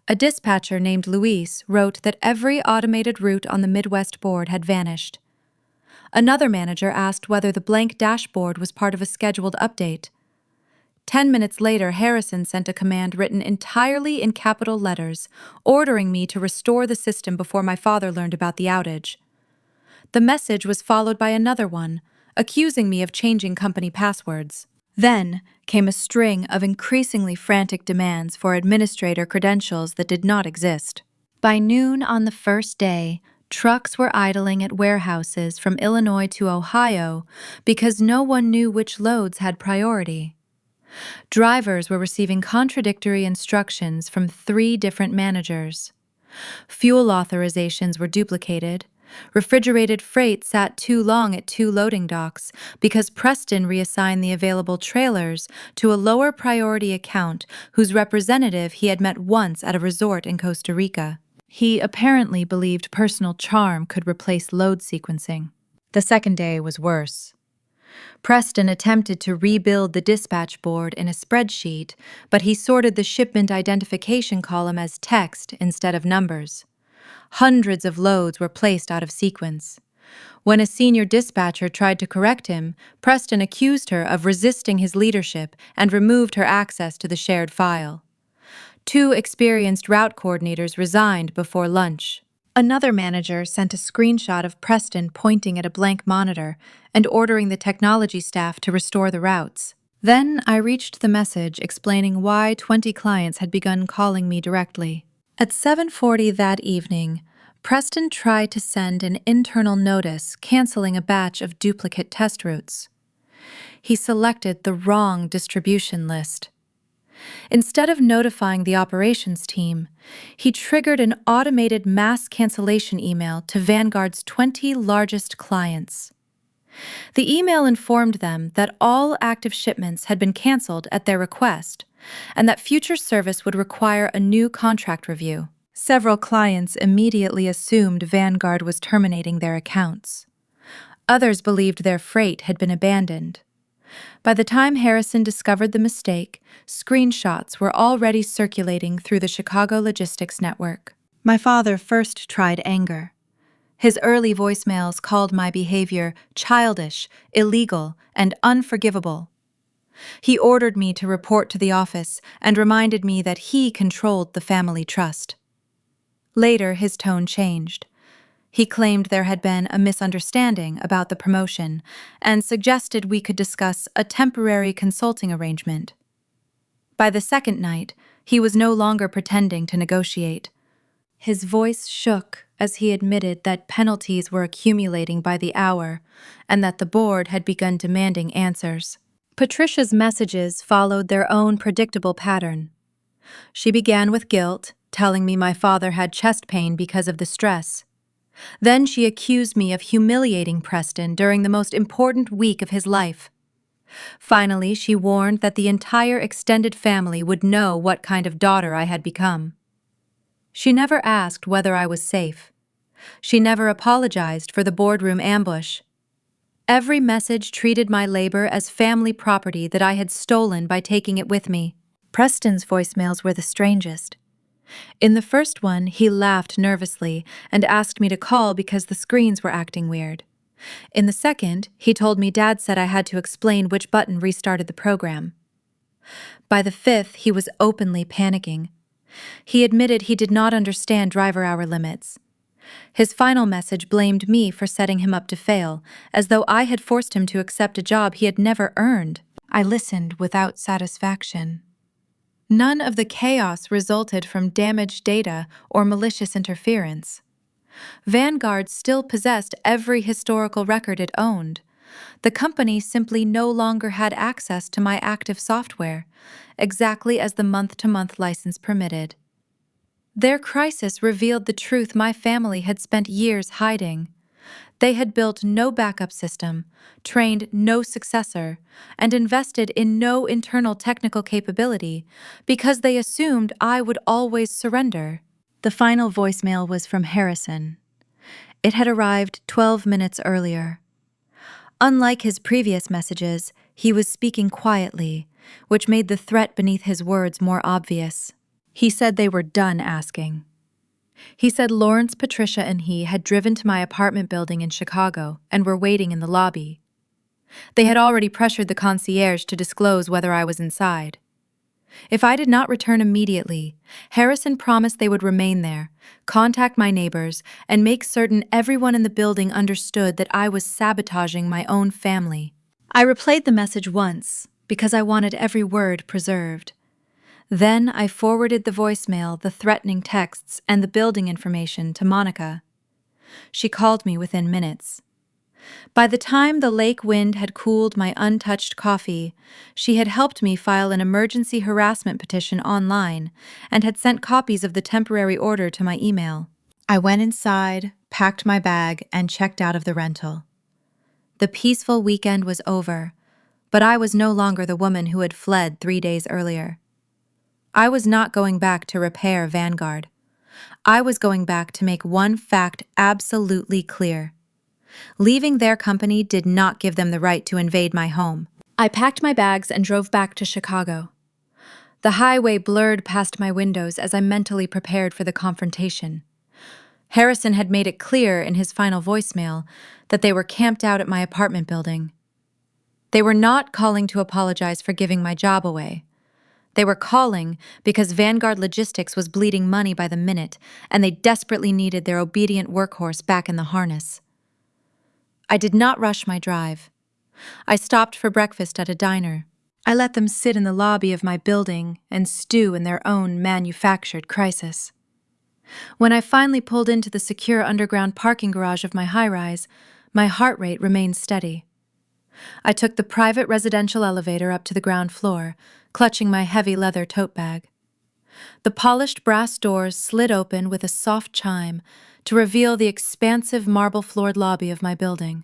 A dispatcher named Luis wrote that every automated route on the Midwest board had vanished. Another manager asked whether the blank dashboard was part of a scheduled update. 10 minutes later, Harrison sent a command written entirely in capital letters, ordering me to restore the system before my father learned about the outage. The message was followed by another one, accusing me of changing company passwords. Then came a string of increasingly frantic demands for administrator credentials that did not exist. By noon on the first day, trucks were idling at warehouses from Illinois to Ohio because no one knew which loads had priority. Drivers were receiving contradictory instructions from 3 different managers. Fuel authorizations were duplicated. Refrigerated freight sat too long at 2 loading docks because Preston reassigned the available trailers to a lower priority account whose representative he had met once at a resort in Costa Rica. He apparently believed personal charm could replace load sequencing. The second day was worse. Preston attempted to rebuild the dispatch board in a spreadsheet, but he sorted the shipment identification column as text instead of numbers. Hundreds of loads were placed out of sequence. When a senior dispatcher tried to correct him, Preston accused her of resisting his leadership and removed her access to the shared file. 2 experienced route coordinators resigned before lunch. Another manager sent a screenshot of Preston pointing at a blank monitor and ordering the technology staff to restore the routes. Then I reached the message explaining why 20 clients had begun calling me directly. At 7:40 that evening, Preston tried to send an internal notice canceling a batch of duplicate test routes. He selected the wrong distribution list. Instead of notifying the operations team, he triggered an automated mass cancellation email to Vanguard's 20 largest clients. The email informed them that all active shipments had been canceled at their request, and that future service would require a new contract review. Several clients immediately assumed Vanguard was terminating their accounts. Others believed their freight had been abandoned. By the time Harrison discovered the mistake, screenshots were already circulating through the Chicago logistics network. My father first tried anger. His early voicemails called my behavior childish, illegal, and unforgivable. He ordered me to report to the office and reminded me that he controlled the family trust. Later, his tone changed. He claimed there had been a misunderstanding about the promotion and suggested we could discuss a temporary consulting arrangement. By the second night, he was no longer pretending to negotiate. His voice shook as he admitted that penalties were accumulating by the hour and that the board had begun demanding answers. Patricia's messages followed their own predictable pattern. She began with guilt, telling me my father had chest pain because of the stress. Then she accused me of humiliating Preston during the most important week of his life. Finally, she warned that the entire extended family would know what kind of daughter I had become. She never asked whether I was safe. She never apologized for the boardroom ambush. Every message treated my labor as family property that I had stolen by taking it with me. Preston's voicemails were the strangest. In the first one, he laughed nervously and asked me to call because the screens were acting weird. In the second, he told me Dad said I had to explain which button restarted the program. By the fifth, he was openly panicking. He admitted he did not understand driver hour limits. His final message blamed me for setting him up to fail, as though I had forced him to accept a job he had never earned. I listened without satisfaction. None of the chaos resulted from damaged data or malicious interference. Vanguard still possessed every historical record it owned. The company simply no longer had access to my active software, exactly as the month-to-month license permitted. Their crisis revealed the truth my family had spent years hiding. They had built no backup system, trained no successor, and invested in no internal technical capability because they assumed I would always surrender. The final voicemail was from Harrison. It had arrived 12 minutes earlier. Unlike his previous messages, he was speaking quietly, which made the threat beneath his words more obvious. He said they were done asking. He said Lawrence, Patricia, and he had driven to my apartment building in Chicago and were waiting in the lobby. They had already pressured the concierge to disclose whether I was inside. If I did not return immediately, Harrison promised they would remain there, contact my neighbors, and make certain everyone in the building understood that I was sabotaging my own family. I replayed the message once, because I wanted every word preserved. Then I forwarded the voicemail, the threatening texts, and the building information to Monica. She called me within minutes. By the time the lake wind had cooled my untouched coffee, she had helped me file an emergency harassment petition online and had sent copies of the temporary order to my email. I went inside, packed my bag, and checked out of the rental. The peaceful weekend was over, but I was no longer the woman who had fled 3 days earlier. I was not going back to repair Vanguard. I was going back to make one fact absolutely clear. Leaving their company did not give them the right to invade my home. I packed my bags and drove back to Chicago. The highway blurred past my windows as I mentally prepared for the confrontation. Harrison had made it clear in his final voicemail that they were camped out at my apartment building. They were not calling to apologize for giving my job away. They were calling because Vanguard Logistics was bleeding money by the minute, and they desperately needed their obedient workhorse back in the harness. I did not rush my drive. I stopped for breakfast at a diner. I let them sit in the lobby of my building and stew in their own manufactured crisis. When I finally pulled into the secure underground parking garage of my high-rise, my heart rate remained steady. I took the private residential elevator up to the ground floor, clutching my heavy leather tote bag. The polished brass doors slid open with a soft chime to reveal the expansive marble-floored lobby of my building.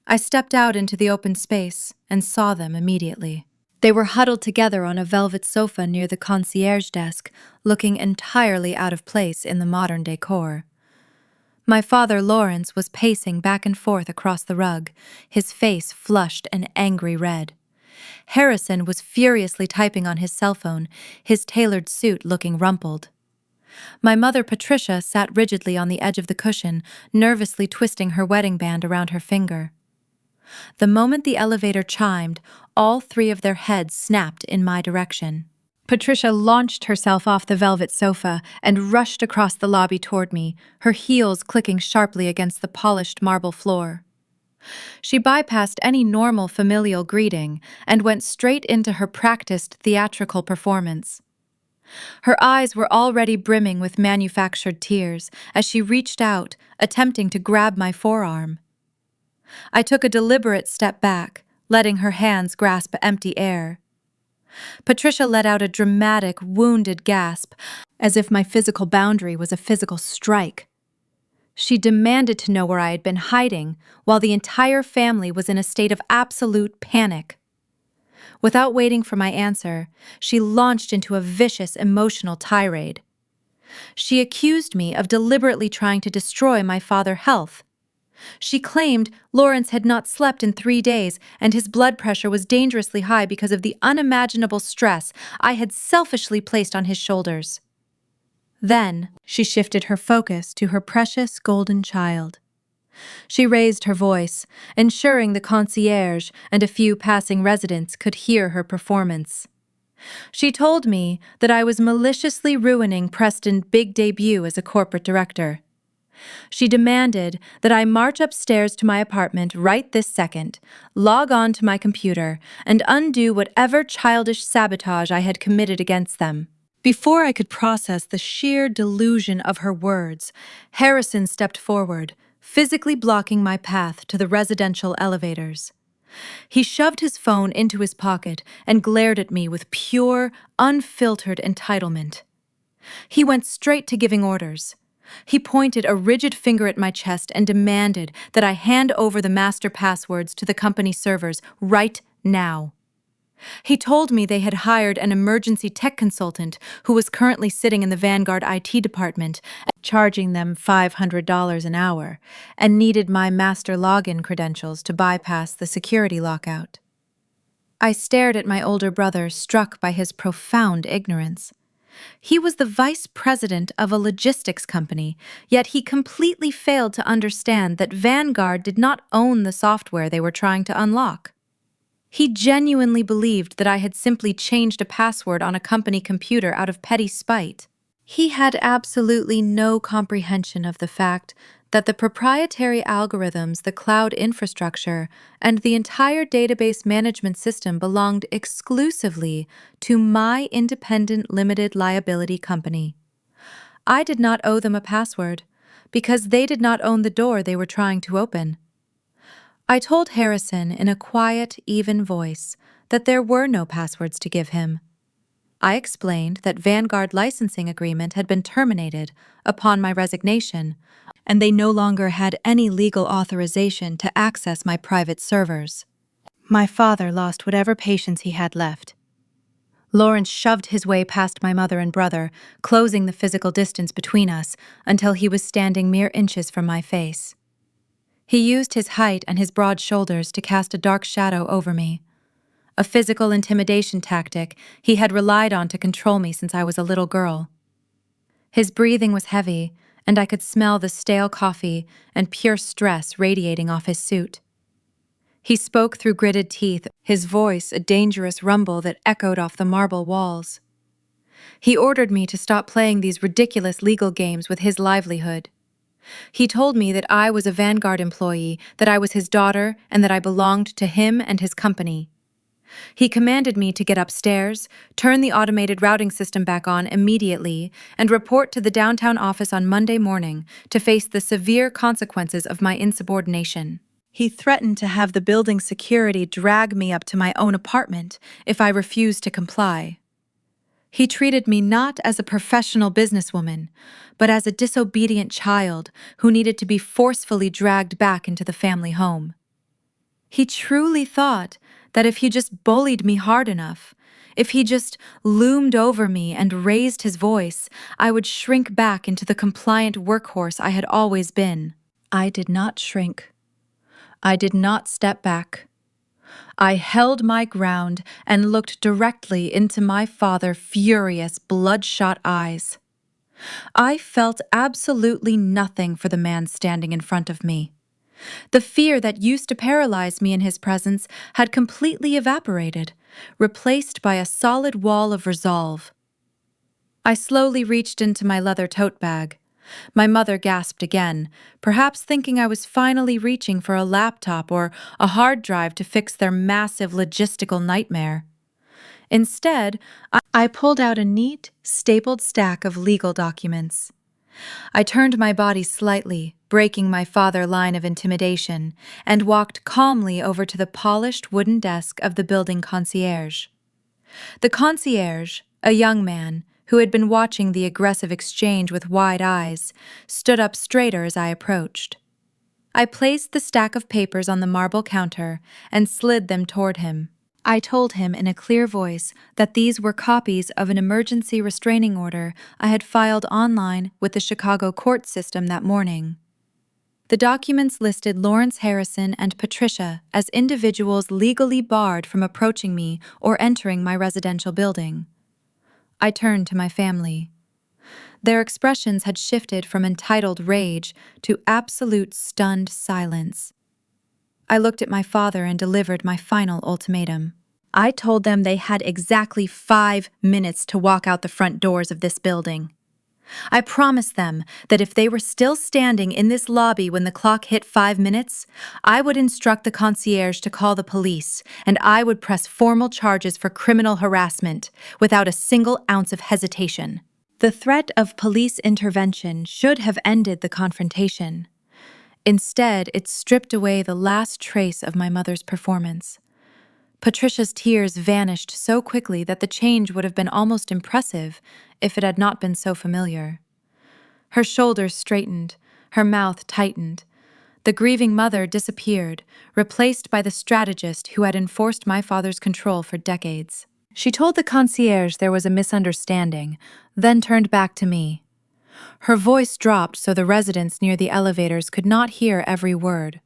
I stepped out into the open space and saw them immediately. They were huddled together on a velvet sofa near the concierge desk, looking entirely out of place in the modern decor. My father, Lawrence, was pacing back and forth across the rug, his face flushed an angry red. Harrison was furiously typing on his cell phone, his tailored suit looking rumpled. My mother, Patricia, sat rigidly on the edge of the cushion, nervously twisting her wedding band around her finger. The moment the elevator chimed, all 3 of their heads snapped in my direction. Patricia launched herself off the velvet sofa and rushed across the lobby toward me, her heels clicking sharply against the polished marble floor. She bypassed any normal familial greeting and went straight into her practiced theatrical performance. Her eyes were already brimming with manufactured tears as she reached out, attempting to grab my forearm. I took a deliberate step back, letting her hands grasp empty air. Patricia let out a dramatic, wounded gasp, as if my physical boundary was a physical strike. She demanded to know where I had been hiding, while the entire family was in a state of absolute panic. Without waiting for my answer, she launched into a vicious emotional tirade. She accused me of deliberately trying to destroy my father's health. She claimed Lawrence had not slept in 3 days and his blood pressure was dangerously high because of the unimaginable stress I had selfishly placed on his shoulders. Then, she shifted her focus to her precious golden child. She raised her voice, ensuring the concierge and a few passing residents could hear her performance. She told me that I was maliciously ruining Preston's big debut as a corporate director. She demanded that I march upstairs to my apartment right this second, log on to my computer, and undo whatever childish sabotage I had committed against them. Before I could process the sheer delusion of her words, Harrison stepped forward, physically blocking my path to the residential elevators. He shoved his phone into his pocket and glared at me with pure, unfiltered entitlement. He went straight to giving orders. He pointed a rigid finger at my chest and demanded that I hand over the master passwords to the company servers right now. He told me they had hired an emergency tech consultant who was currently sitting in the Vanguard IT department, charging them $500 an hour, and needed my master login credentials to bypass the security lockout. I stared at my older brother, struck by his profound ignorance. He was the vice president of a logistics company, yet he completely failed to understand that Vanguard did not own the software they were trying to unlock. He genuinely believed that I had simply changed a password on a company computer out of petty spite. He had absolutely no comprehension of the fact that the proprietary algorithms, the cloud infrastructure, and the entire database management system belonged exclusively to my independent limited liability company. I did not owe them a password because they did not own the door they were trying to open. I told Harrison in a quiet, even voice that there were no passwords to give him. I explained that Vanguard licensing agreement had been terminated upon my resignation, and they no longer had any legal authorization to access my private servers. My father lost whatever patience he had left. Lawrence shoved his way past my mother and brother, closing the physical distance between us until he was standing mere inches from my face. He used his height and his broad shoulders to cast a dark shadow over me. A physical intimidation tactic he had relied on to control me since I was a little girl. His breathing was heavy, and I could smell the stale coffee and pure stress radiating off his suit. He spoke through gritted teeth, his voice a dangerous rumble that echoed off the marble walls. He ordered me to stop playing these ridiculous legal games with his livelihood. He told me that I was a Vanguard employee, that I was his daughter, and that I belonged to him and his company. He commanded me to get upstairs, turn the automated routing system back on immediately, and report to the downtown office on Monday morning to face the severe consequences of my insubordination. He threatened to have the building security drag me up to my own apartment if I refused to comply. He treated me not as a professional businesswoman, but as a disobedient child who needed to be forcefully dragged back into the family home. He truly thought that if he just bullied me hard enough, if he just loomed over me and raised his voice, I would shrink back into the compliant workhorse I had always been. I did not shrink. I did not step back. I held my ground and looked directly into my father's furious, bloodshot eyes. I felt absolutely nothing for the man standing in front of me. The fear that used to paralyze me in his presence had completely evaporated, replaced by a solid wall of resolve. I slowly reached into my leather tote bag. My mother gasped again, perhaps thinking I was finally reaching for a laptop or a hard drive to fix their massive logistical nightmare. Instead, I pulled out a neat, stapled stack of legal documents. I turned my body slightly, breaking my father's line of intimidation, and walked calmly over to the polished wooden desk of the building concierge. The concierge, a young man, who had been watching the aggressive exchange with wide eyes, stood up straighter as I approached. I placed the stack of papers on the marble counter and slid them toward him. I told him in a clear voice that these were copies of an emergency restraining order I had filed online with the Chicago court system that morning. The documents listed Lawrence Harrison and Patricia as individuals legally barred from approaching me or entering my residential building. I turned to my family. Their expressions had shifted from entitled rage to absolute stunned silence. I looked at my father and delivered my final ultimatum. I told them they had exactly 5 minutes to walk out the front doors of this building. I promised them that if they were still standing in this lobby when the clock hit 5 minutes, I would instruct the concierge to call the police, and I would press formal charges for criminal harassment without a single ounce of hesitation. The threat of police intervention should have ended the confrontation. Instead, it stripped away the last trace of my mother's performance. Patricia's tears vanished so quickly that the change would have been almost impressive if it had not been so familiar. Her shoulders straightened, her mouth tightened. The grieving mother disappeared, replaced by the strategist who had enforced my father's control for decades. She told the concierge there was a misunderstanding, then turned back to me. Her voice dropped so the residents near the elevators could not hear every word.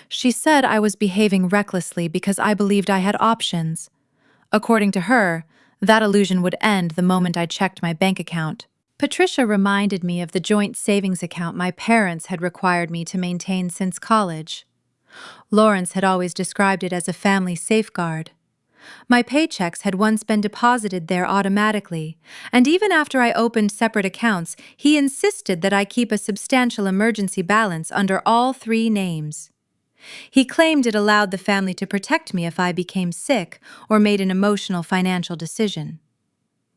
She said I was behaving recklessly because I believed I had options. According to her, that illusion would end the moment I checked my bank account. Patricia reminded me of the joint savings account my parents had required me to maintain since college. Lawrence had always described it as a family safeguard. My paychecks had once been deposited there automatically, and even after I opened separate accounts, he insisted that I keep a substantial emergency balance under all 3 names. He claimed it allowed the family to protect me if I became sick or made an emotional financial decision.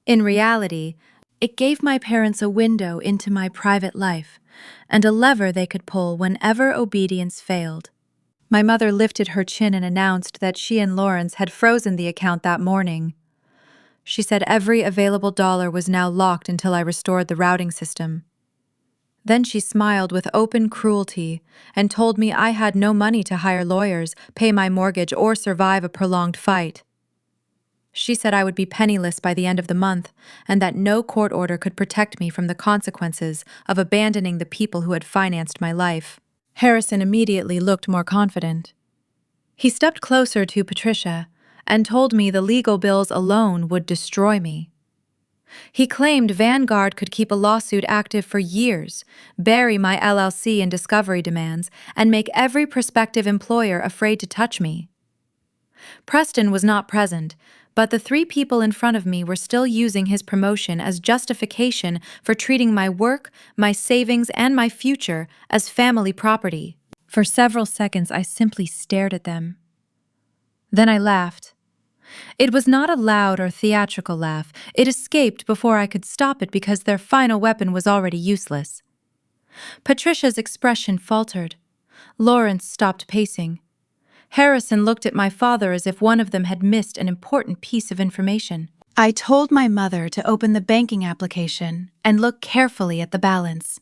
In reality, it gave my parents a window into my private life and a lever they could pull whenever obedience failed. My mother lifted her chin and announced that she and Lawrence had frozen the account that morning. She said every available dollar was now locked until I restored the routing system. Then she smiled with open cruelty and told me I had no money to hire lawyers, pay my mortgage, or survive a prolonged fight. She said I would be penniless by the end of the month and that no court order could protect me from the consequences of abandoning the people who had financed my life. Harrison immediately looked more confident. He stepped closer to Patricia and told me the legal bills alone would destroy me. He claimed Vanguard could keep a lawsuit active for years, bury my LLC in discovery demands, and make every prospective employer afraid to touch me. Preston was not present, but the 3 people in front of me were still using his promotion as justification for treating my work, my savings, and my future as family property. For several seconds, I simply stared at them. Then I laughed. It was not a loud or theatrical laugh. It escaped before I could stop it because their final weapon was already useless. Patricia's expression faltered. Lawrence stopped pacing. Harrison looked at my father as if one of them had missed an important piece of information. I told my mother to open the banking application and look carefully at the balance.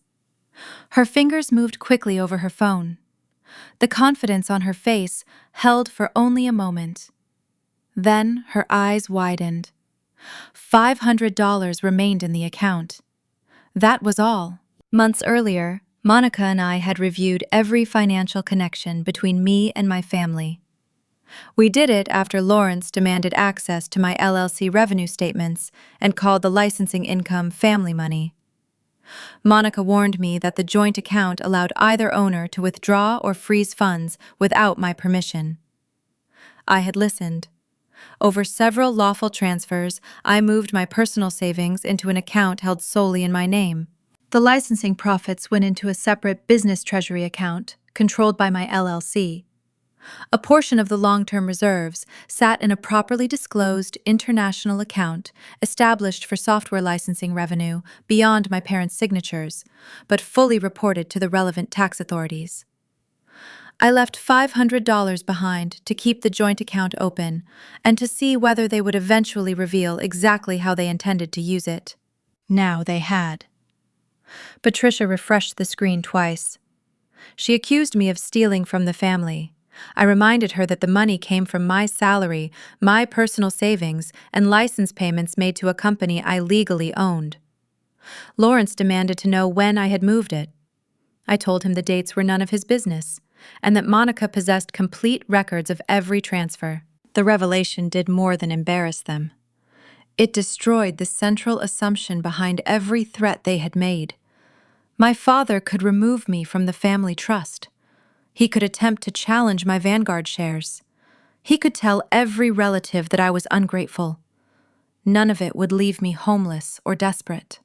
Her fingers moved quickly over her phone. The confidence on her face held for only a moment. Then her eyes widened. $500 remained in the account. That was all. Months earlier, Monica and I had reviewed every financial connection between me and my family. We did it after Lawrence demanded access to my LLC revenue statements and called the licensing income family money. Monica warned me that the joint account allowed either owner to withdraw or freeze funds without my permission. I had listened. Over several lawful transfers, I moved my personal savings into an account held solely in my name. The licensing profits went into a separate business treasury account, controlled by my LLC. A portion of the long-term reserves sat in a properly disclosed international account established for software licensing revenue beyond my parents' signatures, but fully reported to the relevant tax authorities. I left $500 behind to keep the joint account open and to see whether they would eventually reveal exactly how they intended to use it. Now they had. Patricia refreshed the screen twice. She accused me of stealing from the family, I reminded her that the money came from my salary, my personal savings, and license payments made to a company I legally owned. Lawrence demanded to know when I had moved it. I told him the dates were none of his business, and that Monica possessed complete records of every transfer. The revelation did more than embarrass them. It destroyed the central assumption behind every threat they had made. My father could remove me from the family trust. He could attempt to challenge my Vanguard shares. He could tell every relative that I was ungrateful. None of it would leave me homeless or desperate.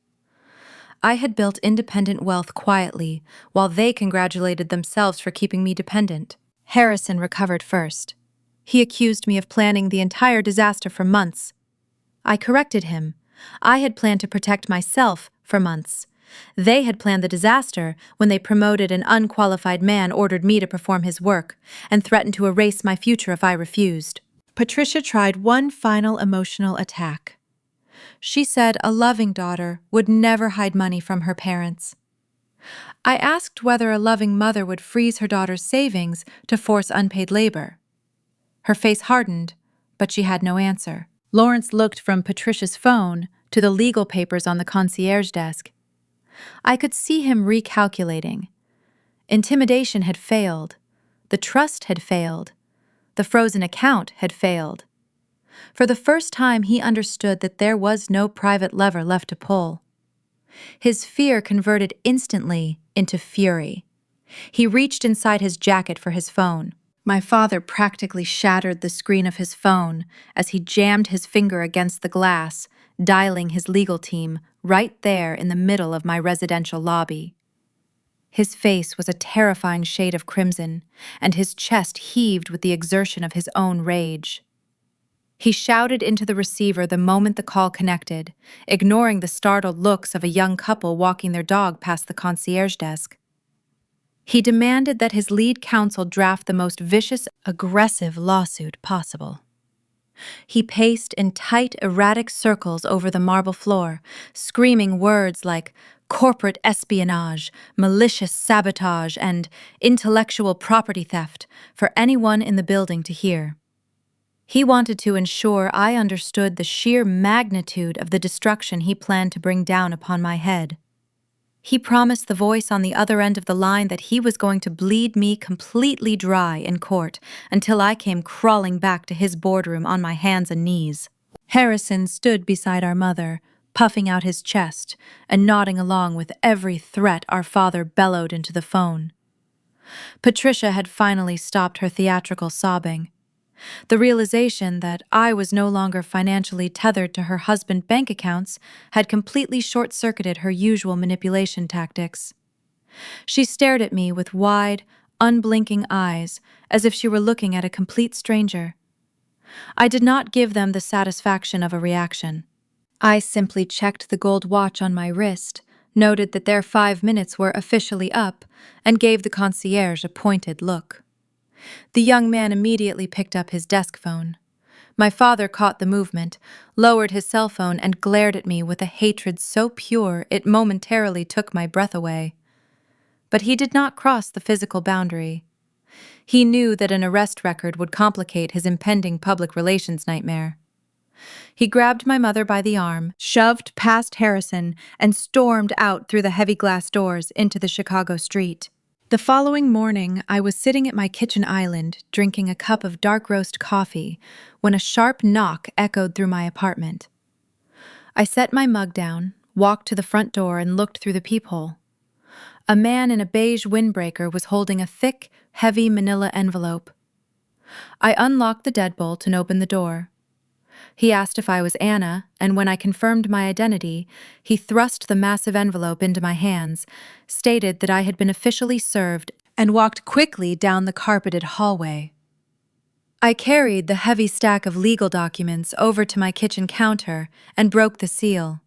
I had built independent wealth quietly, while they congratulated themselves for keeping me dependent. Harrison recovered first. He accused me of planning the entire disaster for months. I corrected him. I had planned to protect myself for months. They had planned the disaster when they promoted an unqualified man, ordered me to perform his work, and threatened to erase my future if I refused. Patricia tried one final emotional attack. She said a loving daughter would never hide money from her parents. I asked whether a loving mother would freeze her daughter's savings to force unpaid labor. Her face hardened, but she had no answer. Lawrence looked from Patricia's phone to the legal papers on the concierge desk. I could see him recalculating. Intimidation had failed. The trust had failed. The frozen account had failed. For the first time, he understood that there was no private lever left to pull. His fear converted instantly into fury. He reached inside his jacket for his phone. My father practically shattered the screen of his phone as he jammed his finger against the glass, dialing his legal team right there in the middle of my residential lobby. His face was a terrifying shade of crimson, and his chest heaved with the exertion of his own rage. He shouted into the receiver the moment the call connected, ignoring the startled looks of a young couple walking their dog past the concierge desk. He demanded that his lead counsel draft the most vicious, aggressive lawsuit possible. He paced in tight, erratic circles over the marble floor, screaming words like corporate espionage, malicious sabotage, and intellectual property theft for anyone in the building to hear. He wanted to ensure I understood the sheer magnitude of the destruction he planned to bring down upon my head. He promised the voice on the other end of the line that he was going to bleed me completely dry in court until I came crawling back to his boardroom on my hands and knees. Harrison stood beside our mother, puffing out his chest and nodding along with every threat our father bellowed into the phone. Patricia had finally stopped her theatrical sobbing. The realization that I was no longer financially tethered to her husband's bank accounts had completely short-circuited her usual manipulation tactics. She stared at me with wide, unblinking eyes, as if she were looking at a complete stranger. I did not give them the satisfaction of a reaction. I simply checked the gold watch on my wrist, noted that their 5 minutes were officially up, and gave the concierge a pointed look. The young man immediately picked up his desk phone. My father caught the movement, lowered his cell phone, and glared at me with a hatred so pure it momentarily took my breath away. But he did not cross the physical boundary. He knew that an arrest record would complicate his impending public relations nightmare. He grabbed my mother by the arm, shoved past Harrison, and stormed out through the heavy glass doors into the Chicago street. The following morning, I was sitting at my kitchen island, drinking a cup of dark roast coffee, when a sharp knock echoed through my apartment. I set my mug down, walked to the front door, and looked through the peephole. A man in a beige windbreaker was holding a thick, heavy manila envelope. I unlocked the deadbolt and opened the door. He asked if I was Anna, and when I confirmed my identity, he thrust the massive envelope into my hands, stated that I had been officially served, and walked quickly down the carpeted hallway. I carried the heavy stack of legal documents over to my kitchen counter and broke the seal.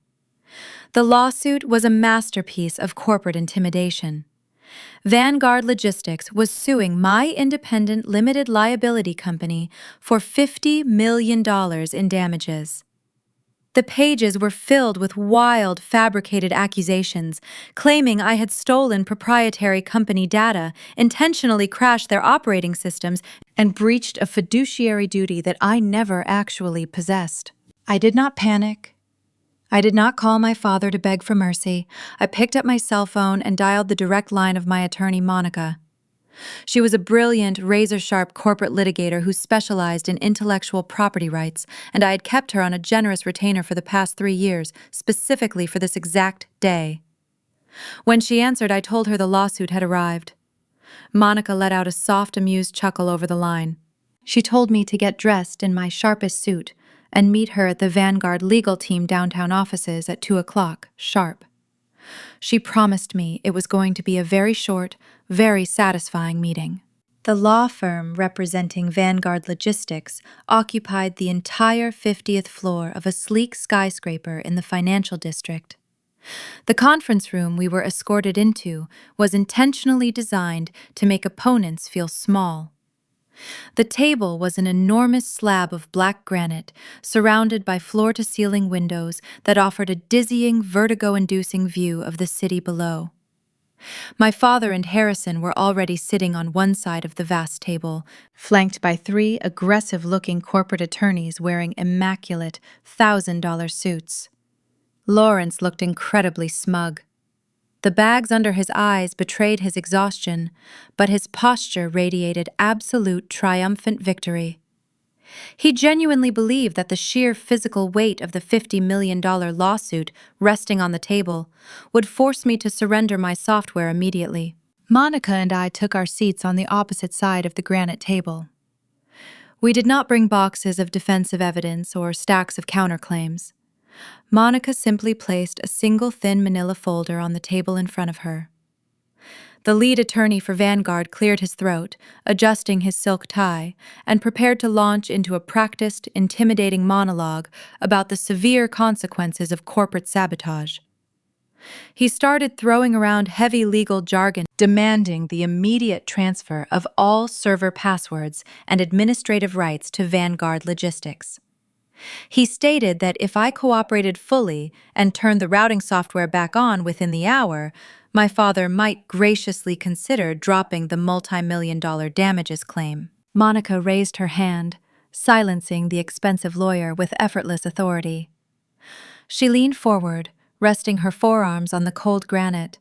The lawsuit was a masterpiece of corporate intimidation. Vanguard Logistics was suing my independent limited liability company for $50 million in damages. The pages were filled with wild, fabricated accusations, claiming I had stolen proprietary company data, intentionally crashed their operating systems, and breached a fiduciary duty that I never actually possessed. I did not panic. I did not call my father to beg for mercy. I picked up my cell phone and dialed the direct line of my attorney, Monica. She was a brilliant, razor-sharp corporate litigator who specialized in intellectual property rights, and I had kept her on a generous retainer for the past 3 years, specifically for this exact day. When she answered, I told her the lawsuit had arrived. Monica let out a soft, amused chuckle over the line. She told me to get dressed in my sharpest suit and meet her at the Vanguard legal team downtown offices at 2 o'clock, sharp. She promised me it was going to be a very short, very satisfying meeting. The law firm representing Vanguard Logistics occupied the entire 50th floor of a sleek skyscraper in the financial district. The conference room we were escorted into was intentionally designed to make opponents feel small. The table was an enormous slab of black granite, surrounded by floor-to-ceiling windows that offered a dizzying, vertigo-inducing view of the city below. My father and Harrison were already sitting on one side of the vast table, flanked by 3 aggressive-looking corporate attorneys wearing immaculate, $1,000 suits. Lawrence looked incredibly smug. The bags under his eyes betrayed his exhaustion, but his posture radiated absolute triumphant victory. He genuinely believed that the sheer physical weight of the $50 million lawsuit resting on the table would force me to surrender my software immediately. Monica and I took our seats on the opposite side of the granite table. We did not bring boxes of defensive evidence or stacks of counterclaims. Monica simply placed a single thin manila folder on the table in front of her. The lead attorney for Vanguard cleared his throat, adjusting his silk tie, and prepared to launch into a practiced, intimidating monologue about the severe consequences of corporate sabotage. He started throwing around heavy legal jargon, demanding the immediate transfer of all server passwords and administrative rights to Vanguard Logistics. He stated that if I cooperated fully and turned the routing software back on within the hour, my father might graciously consider dropping the multi-million-dollar damages claim. Monica raised her hand, silencing the expensive lawyer with effortless authority. She leaned forward, resting her forearms on the cold granite.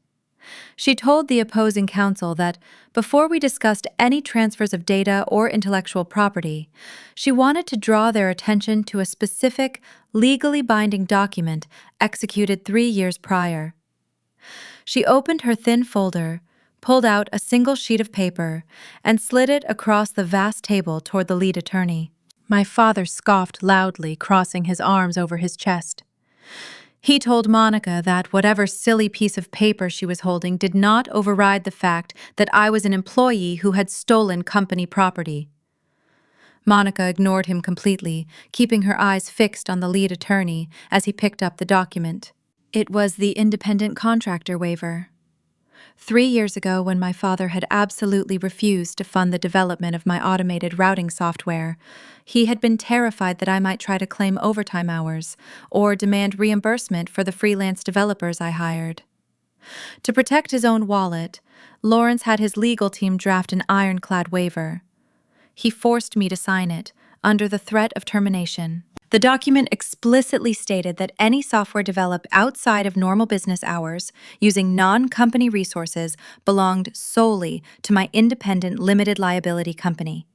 She told the opposing counsel that, before we discussed any transfers of data or intellectual property, she wanted to draw their attention to a specific, legally binding document executed 3 years prior. She opened her thin folder, pulled out a single sheet of paper, and slid it across the vast table toward the lead attorney. My father scoffed loudly, crossing his arms over his chest. He told Monica that whatever silly piece of paper she was holding did not override the fact that I was an employee who had stolen company property. Monica ignored him completely, keeping her eyes fixed on the lead attorney as he picked up the document. It was the independent contractor waiver. 3 years ago, when my father had absolutely refused to fund the development of my automated routing software, he had been terrified that I might try to claim overtime hours or demand reimbursement for the freelance developers I hired. To protect his own wallet, Lawrence had his legal team draft an ironclad waiver. He forced me to sign it, under the threat of termination. The document explicitly stated that any software developed outside of normal business hours, using non-company resources, belonged solely to my independent limited liability company.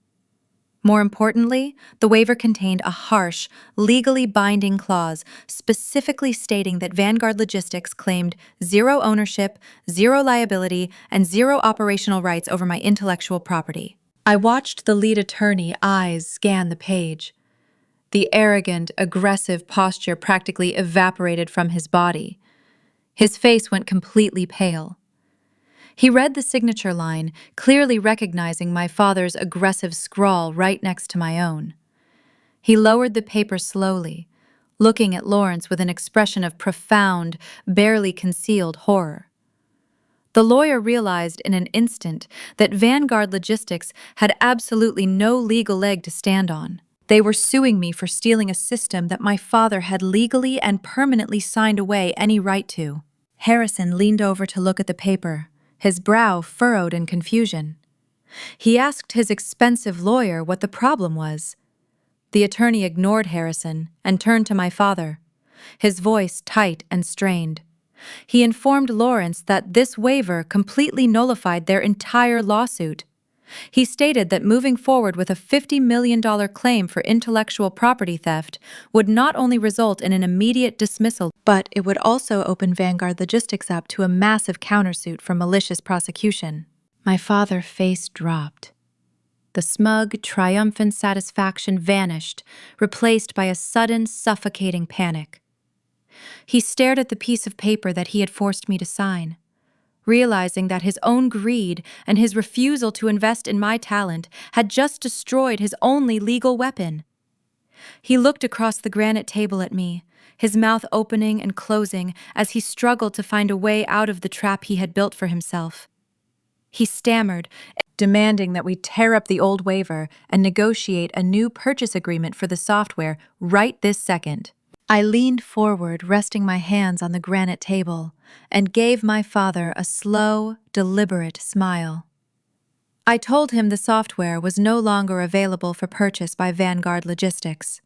More importantly, the waiver contained a harsh, legally binding clause specifically stating that Vanguard Logistics claimed 0 ownership, 0 liability, and 0 operational rights over my intellectual property. I watched the lead attorney eyes scan the page. The arrogant, aggressive posture practically evaporated from his body. His face went completely pale. He read the signature line, clearly recognizing my father's aggressive scrawl right next to my own. He lowered the paper slowly, looking at Lawrence with an expression of profound, barely concealed horror. The lawyer realized in an instant that Vanguard Logistics had absolutely no legal leg to stand on. They were suing me for stealing a system that my father had legally and permanently signed away any right to. Harrison leaned over to look at the paper, his brow furrowed in confusion. He asked his expensive lawyer what the problem was. The attorney ignored Harrison and turned to my father, his voice tight and strained. He informed Lawrence that this waiver completely nullified their entire lawsuit. He stated that moving forward with a $50 million claim for intellectual property theft would not only result in an immediate dismissal, but it would also open Vanguard Logistics up to a massive countersuit for malicious prosecution. My father's face dropped. The smug, triumphant satisfaction vanished, replaced by a sudden, suffocating panic. He stared at the piece of paper that he had forced me to sign, realizing that his own greed and his refusal to invest in my talent had just destroyed his only legal weapon. He looked across the granite table at me, his mouth opening and closing as he struggled to find a way out of the trap he had built for himself. He stammered, demanding that we tear up the old waiver and negotiate a new purchase agreement for the software right this second. I leaned forward, resting my hands on the granite table, and gave my father a slow, deliberate smile. I told him the software was no longer available for purchase by Vanguard Logistics.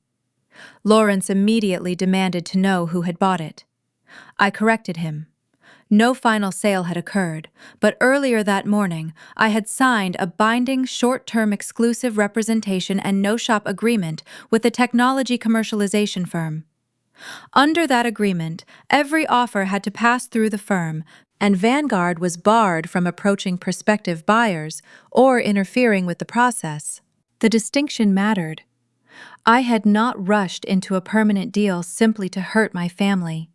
Lawrence immediately demanded to know who had bought it. I corrected him. No final sale had occurred, but earlier that morning, I had signed a binding short-term exclusive representation and no-shop agreement with a technology commercialization firm. Under that agreement, every offer had to pass through the firm, and Vanguard was barred from approaching prospective buyers or interfering with the process. The distinction mattered. I had not rushed into a permanent deal simply to hurt my family.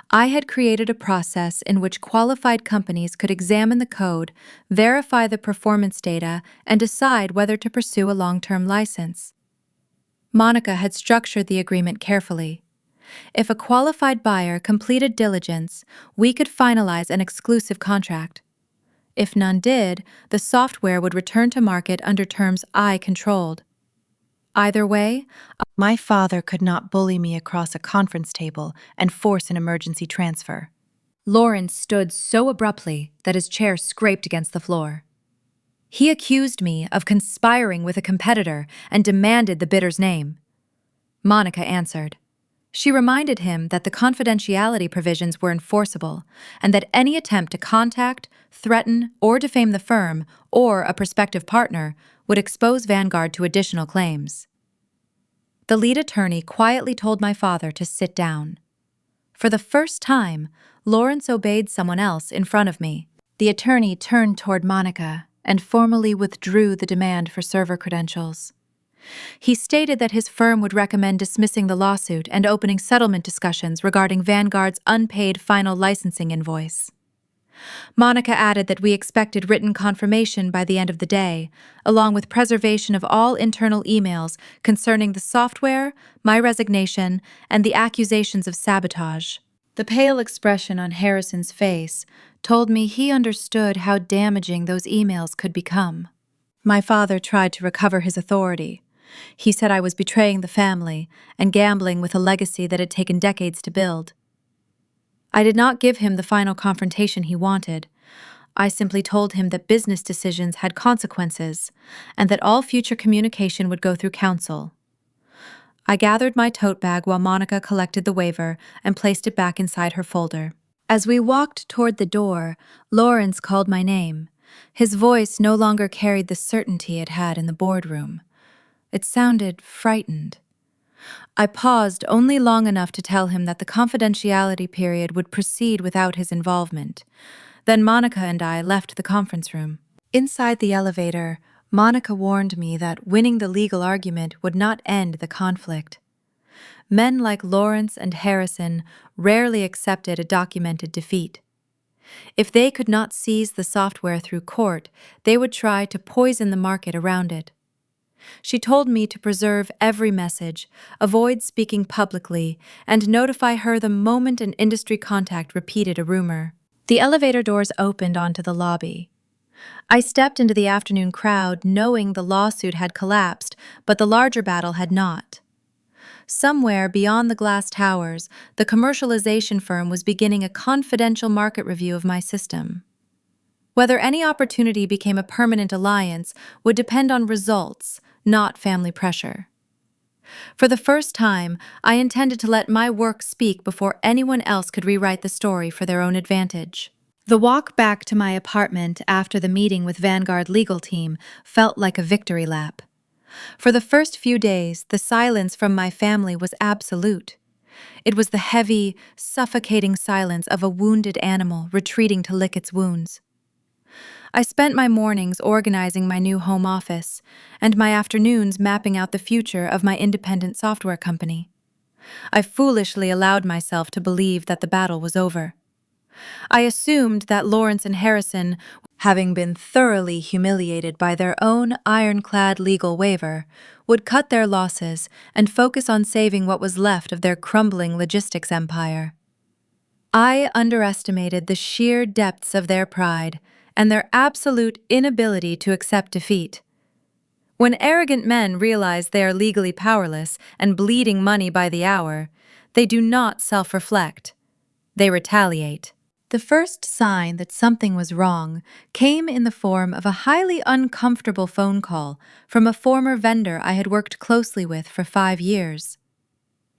I had created a process in which qualified companies could examine the code, verify the performance data, and decide whether to pursue a long-term license. Monica had structured the agreement carefully. If a qualified buyer completed diligence, we could finalize an exclusive contract. If none did, the software would return to market under terms I controlled. Either way, my father could not bully me across a conference table and force an emergency transfer. Lawrence stood so abruptly that his chair scraped against the floor. He accused me of conspiring with a competitor and demanded the bidder's name. Monica answered. She reminded him that the confidentiality provisions were enforceable and that any attempt to contact, threaten, or defame the firm or a prospective partner would expose Vanguard to additional claims. The lead attorney quietly told my father to sit down. For the first time, Lawrence obeyed someone else in front of me. The attorney turned toward Monica and formally withdrew the demand for server credentials. He stated that his firm would recommend dismissing the lawsuit and opening settlement discussions regarding Vanguard's unpaid final licensing invoice. Monica added that we expected written confirmation by the end of the day, along with preservation of all internal emails concerning the software, my resignation, and the accusations of sabotage. The pale expression on Harrison's face told me he understood how damaging those emails could become. My father tried to recover his authority. He said I was betraying the family and gambling with a legacy that had taken decades to build. I did not give him the final confrontation he wanted. I simply told him that business decisions had consequences and that all future communication would go through counsel. I gathered my tote bag while Monica collected the waiver and placed it back inside her folder. As we walked toward the door, Lawrence called my name. His voice no longer carried the certainty it had in the boardroom. It sounded frightened. I paused only long enough to tell him that the confidentiality period would proceed without his involvement. Then Monica and I left the conference room. Inside the elevator, Monica warned me that winning the legal argument would not end the conflict. Men like Lawrence and Harrison rarely accepted a documented defeat. If they could not seize the software through court, they would try to poison the market around it. She told me to preserve every message, avoid speaking publicly, and notify her the moment an industry contact repeated a rumor. The elevator doors opened onto the lobby. I stepped into the afternoon crowd knowing the lawsuit had collapsed, but the larger battle had not. Somewhere beyond the glass towers, the commercialization firm was beginning a confidential market review of my system. Whether any opportunity became a permanent alliance would depend on results, not family pressure. For the first time, I intended to let my work speak before anyone else could rewrite the story for their own advantage. The walk back to my apartment after the meeting with Vanguard legal team felt like a victory lap. For the first few days, the silence from my family was absolute. It was the heavy, suffocating silence of a wounded animal retreating to lick its wounds. I spent my mornings organizing my new home office, and my afternoons mapping out the future of my independent software company. I foolishly allowed myself to believe that the battle was over. I assumed that Lawrence and Harrison, having been thoroughly humiliated by their own ironclad legal waiver, would cut their losses and focus on saving what was left of their crumbling logistics empire. I underestimated the sheer depths of their pride and their absolute inability to accept defeat. When arrogant men realize they are legally powerless and bleeding money by the hour, they do not self-reflect. They retaliate. The first sign that something was wrong came in the form of a highly uncomfortable phone call from a former vendor I had worked closely with for 5 years.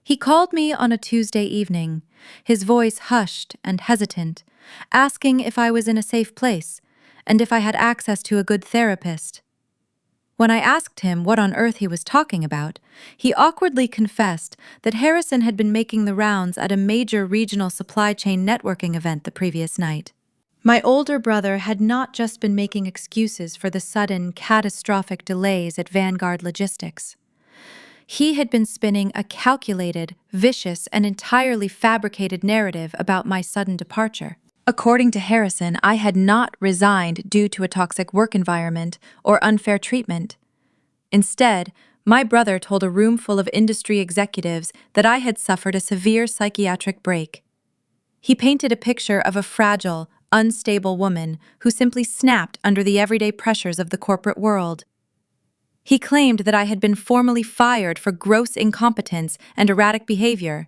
He called me on a Tuesday evening, his voice hushed and hesitant, asking if I was in a safe place and if I had access to a good therapist. When I asked him what on earth he was talking about, he awkwardly confessed that Harrison had been making the rounds at a major regional supply chain networking event the previous night. My older brother had not just been making excuses for the sudden, catastrophic delays at Vanguard Logistics. He had been spinning a calculated, vicious, and entirely fabricated narrative about my sudden departure. According to Harrison, I had not resigned due to a toxic work environment or unfair treatment. Instead, my brother told a room full of industry executives that I had suffered a severe psychiatric break. He painted a picture of a fragile, unstable woman who simply snapped under the everyday pressures of the corporate world. He claimed that I had been formally fired for gross incompetence and erratic behavior.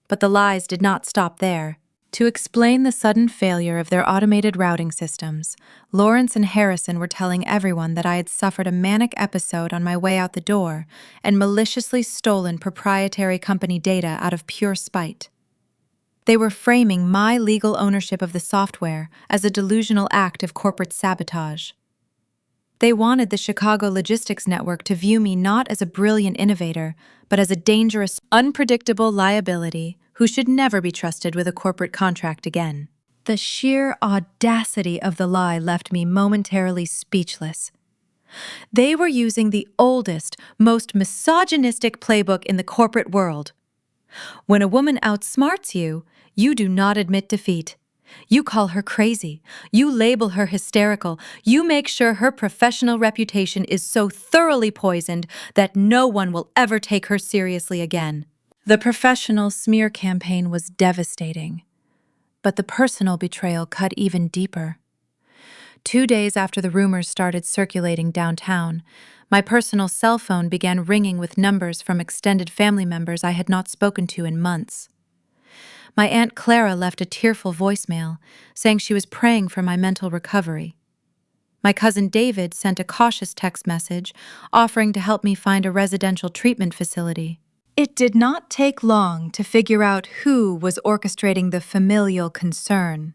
But the lies did not stop there. To explain the sudden failure of their automated routing systems, Lawrence and Harrison were telling everyone that I had suffered a manic episode on my way out the door and maliciously stolen proprietary company data out of pure spite. They were framing my legal ownership of the software as a delusional act of corporate sabotage. They wanted the Chicago logistics network to view me not as a brilliant innovator, but as a dangerous, unpredictable liability who should never be trusted with a corporate contract again. The sheer audacity of the lie left me momentarily speechless. They were using the oldest, most misogynistic playbook in the corporate world. When a woman outsmarts you, you do not admit defeat. You call her crazy. You label her hysterical. You make sure her professional reputation is so thoroughly poisoned that no one will ever take her seriously again. The professional smear campaign was devastating, but the personal betrayal cut even deeper. 2 days after the rumors started circulating downtown, my personal cell phone began ringing with numbers from extended family members I had not spoken to in months. My Aunt Clara left a tearful voicemail, saying she was praying for my mental recovery. My cousin David sent a cautious text message, offering to help me find a residential treatment facility. It did not take long to figure out who was orchestrating the familial concern.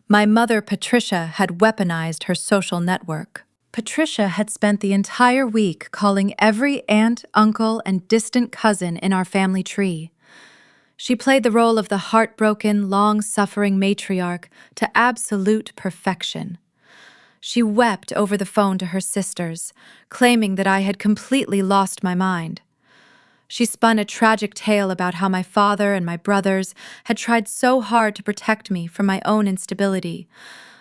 My mother, Patricia, had weaponized her social network. Patricia had spent the entire week calling every aunt, uncle, and distant cousin in our family tree. She played the role of the heartbroken, long-suffering matriarch to absolute perfection. She wept over the phone to her sisters, claiming that I had completely lost my mind. She spun a tragic tale about how my father and my brothers had tried so hard to protect me from my own instability,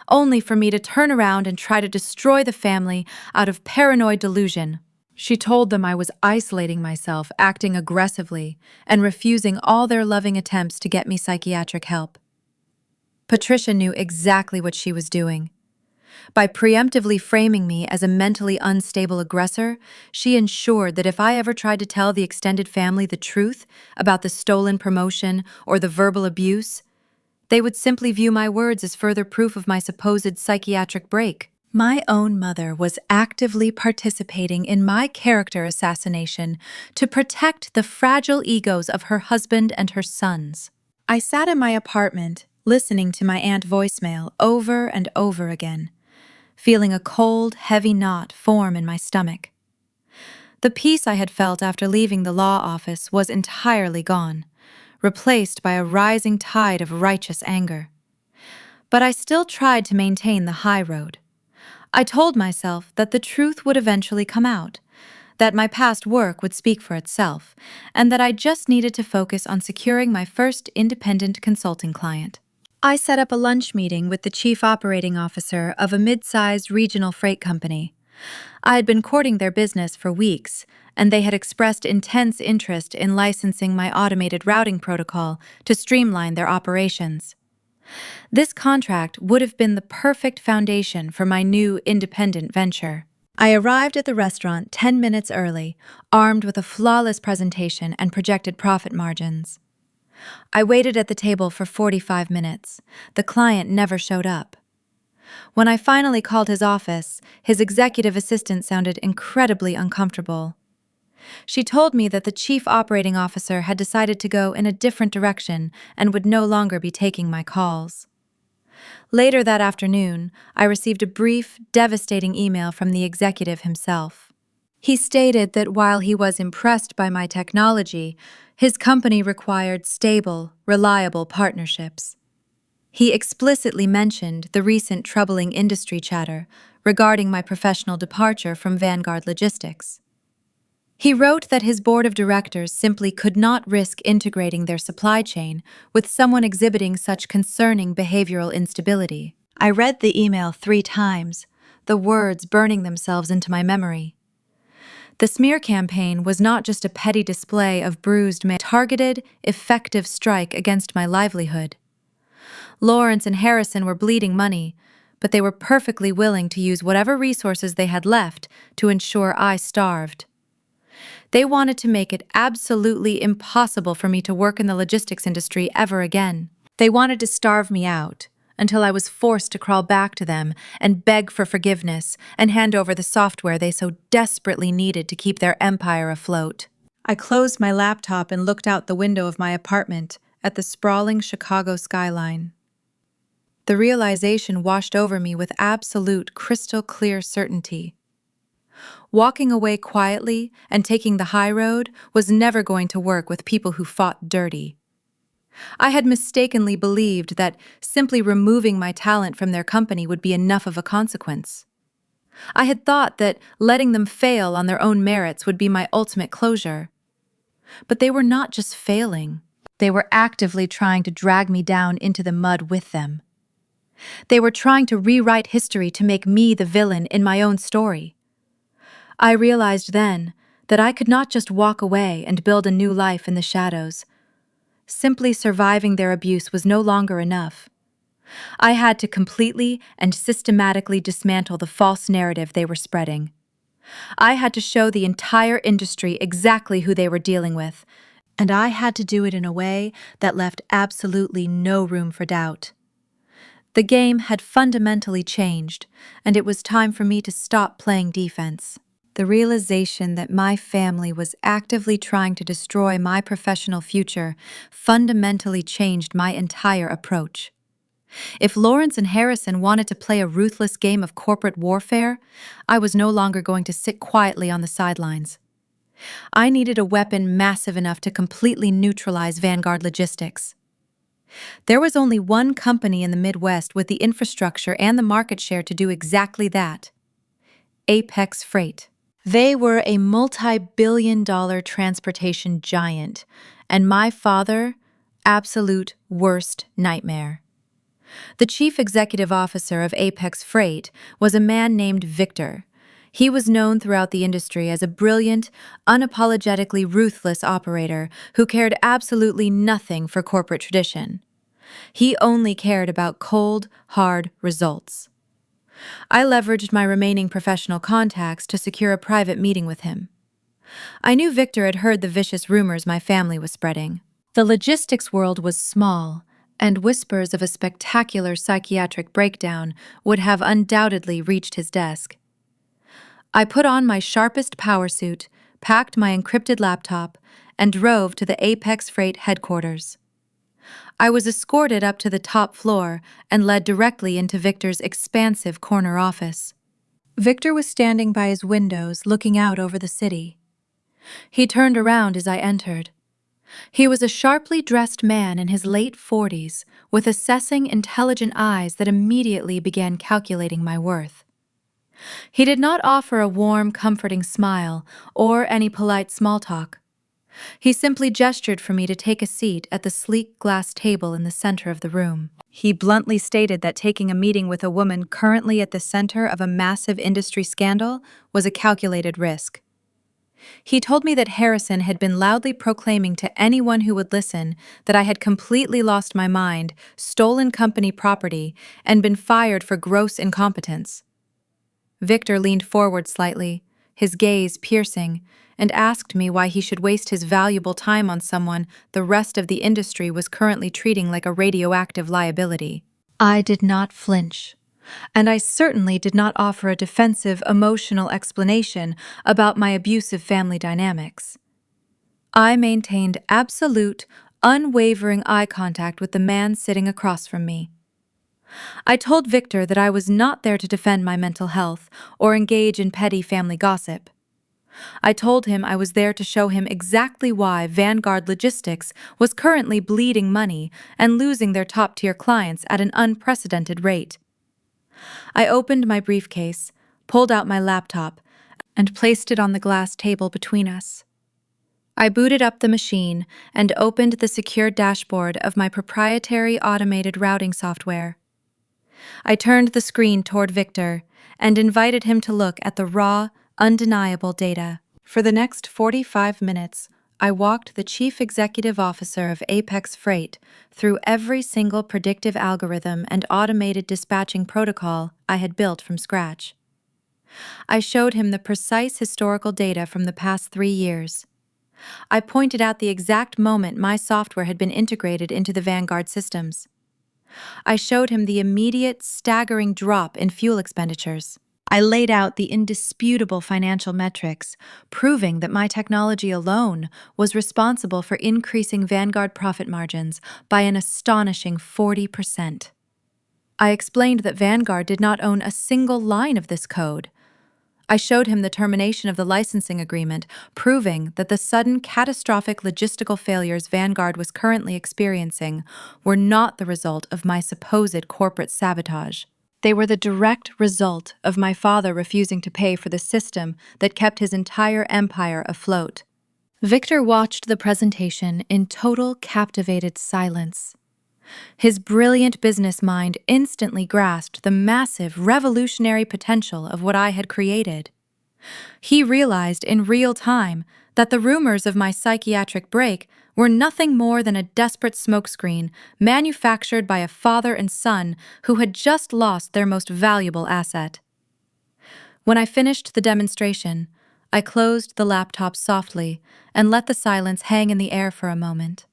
only for me to turn around and try to destroy the family out of paranoid delusion. She told them I was isolating myself, acting aggressively, and refusing all their loving attempts to get me psychiatric help. Patricia knew exactly what she was doing. By preemptively framing me as a mentally unstable aggressor, she ensured that if I ever tried to tell the extended family the truth about the stolen promotion or the verbal abuse, they would simply view my words as further proof of my supposed psychiatric break. My own mother was actively participating in my character assassination to protect the fragile egos of her husband and her sons. I sat in my apartment, listening to my aunt voicemail over and over again, feeling a cold, heavy knot form in my stomach. The peace I had felt after leaving the law office was entirely gone, replaced by a rising tide of righteous anger. But I still tried to maintain the high road. I told myself that the truth would eventually come out, that my past work would speak for itself, and that I just needed to focus on securing my first independent consulting client. I set up a lunch meeting with the chief operating officer of a mid-sized regional freight company. I had been courting their business for weeks, and they had expressed intense interest in licensing my automated routing protocol to streamline their operations. This contract would have been the perfect foundation for my new independent venture. I arrived at the restaurant 10 minutes early, armed with a flawless presentation and projected profit margins. I waited at the table for 45 minutes. The client never showed up. When I finally called his office, his executive assistant sounded incredibly uncomfortable. She told me that the chief operating officer had decided to go in a different direction and would no longer be taking my calls. Later that afternoon, I received a brief, devastating email from the executive himself. He stated that while he was impressed by my technology, his company required stable, reliable partnerships. He explicitly mentioned the recent troubling industry chatter regarding my professional departure from Vanguard Logistics. He wrote that his board of directors simply could not risk integrating their supply chain with someone exhibiting such concerning behavioral instability. I read the email 3 times, the words burning themselves into my memory. The smear campaign was not just a petty display of bruised targeted, effective strike against my livelihood. Lawrence and Harrison were bleeding money, but they were perfectly willing to use whatever resources they had left to ensure I starved. They wanted to make it absolutely impossible for me to work in the logistics industry ever again. They wanted to starve me out until I was forced to crawl back to them and beg for forgiveness and hand over the software they so desperately needed to keep their empire afloat. I closed my laptop and looked out the window of my apartment at the sprawling Chicago skyline. The realization washed over me with absolute crystal-clear certainty. Walking away quietly and taking the high road was never going to work with people who fought dirty. I had mistakenly believed that simply removing my talent from their company would be enough of a consequence. I had thought that letting them fail on their own merits would be my ultimate closure. But they were not just failing. They were actively trying to drag me down into the mud with them. They were trying to rewrite history to make me the villain in my own story. I realized then that I could not just walk away and build a new life in the shadows. Simply surviving their abuse was no longer enough. I had to completely and systematically dismantle the false narrative they were spreading. I had to show the entire industry exactly who they were dealing with, and I had to do it in a way that left absolutely no room for doubt. The game had fundamentally changed, and it was time for me to stop playing defense. The realization that my family was actively trying to destroy my professional future fundamentally changed my entire approach. If Lawrence and Harrison wanted to play a ruthless game of corporate warfare, I was no longer going to sit quietly on the sidelines. I needed a weapon massive enough to completely neutralize Vanguard Logistics. There was only one company in the Midwest with the infrastructure and the market share to do exactly that: Apex Freight. They were a multi-billion-dollar transportation giant, and my father, absolute worst nightmare. The chief executive officer of Apex Freight was a man named Victor. He was known throughout the industry as a brilliant, unapologetically ruthless operator who cared absolutely nothing for corporate tradition. He only cared about cold, hard results. I leveraged my remaining professional contacts to secure a private meeting with him. I knew Victor had heard the vicious rumors my family was spreading. The logistics world was small, and whispers of a spectacular psychiatric breakdown would have undoubtedly reached his desk. I put on my sharpest power suit, packed my encrypted laptop, and drove to the Apex Freight headquarters. I was escorted up to the top floor and led directly into Victor's expansive corner office. Victor was standing by his windows looking out over the city. He turned around as I entered. He was a sharply dressed man in his late 40s, with assessing, intelligent eyes that immediately began calculating my worth. He did not offer a warm, comforting smile or any polite small talk. He simply gestured for me to take a seat at the sleek glass table in the center of the room. He bluntly stated that taking a meeting with a woman currently at the center of a massive industry scandal was a calculated risk. He told me that Harrison had been loudly proclaiming to anyone who would listen that I had completely lost my mind, stolen company property, and been fired for gross incompetence. Victor leaned forward slightly, his gaze piercing, and asked me why he should waste his valuable time on someone the rest of the industry was currently treating like a radioactive liability. I did not flinch, and I certainly did not offer a defensive, emotional explanation about my abusive family dynamics. I maintained absolute, unwavering eye contact with the man sitting across from me. I told Victor that I was not there to defend my mental health or engage in petty family gossip. I told him I was there to show him exactly why Vanguard Logistics was currently bleeding money and losing their top-tier clients at an unprecedented rate. I opened my briefcase, pulled out my laptop, and placed it on the glass table between us. I booted up the machine and opened the secure dashboard of my proprietary automated routing software. I turned the screen toward Victor and invited him to look at the raw, undeniable data. For the next 45 minutes, I walked the chief executive officer of Apex Freight through every single predictive algorithm and automated dispatching protocol I had built from scratch. I showed him the precise historical data from the past 3 years. I pointed out the exact moment my software had been integrated into the Vanguard systems. I showed him the immediate, staggering drop in fuel expenditures. I laid out the indisputable financial metrics, proving that my technology alone was responsible for increasing Vanguard profit margins by an astonishing 40%. I explained that Vanguard did not own a single line of this code. I showed him the termination of the licensing agreement, proving that the sudden catastrophic logistical failures Vanguard was currently experiencing were not the result of my supposed corporate sabotage. They were the direct result of my father refusing to pay for the system that kept his entire empire afloat. Victor watched the presentation in total captivated silence. His brilliant business mind instantly grasped the massive, revolutionary potential of what I had created. He realized in real time that the rumors of my psychiatric break were nothing more than a desperate smokescreen manufactured by a father and son who had just lost their most valuable asset. When I finished the demonstration, I closed the laptop softly and let the silence hang in the air for a moment.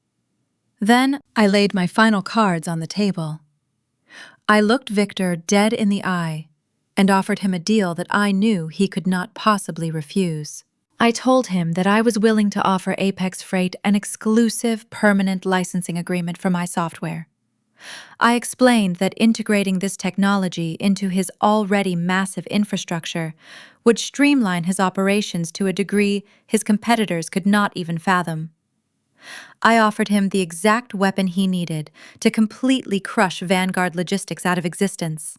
Then I laid my final cards on the table. I looked Victor dead in the eye and offered him a deal that I knew he could not possibly refuse. I told him that I was willing to offer Apex Freight an exclusive, permanent licensing agreement for my software. I explained that integrating this technology into his already massive infrastructure would streamline his operations to a degree his competitors could not even fathom. I offered him the exact weapon he needed to completely crush Vanguard Logistics out of existence.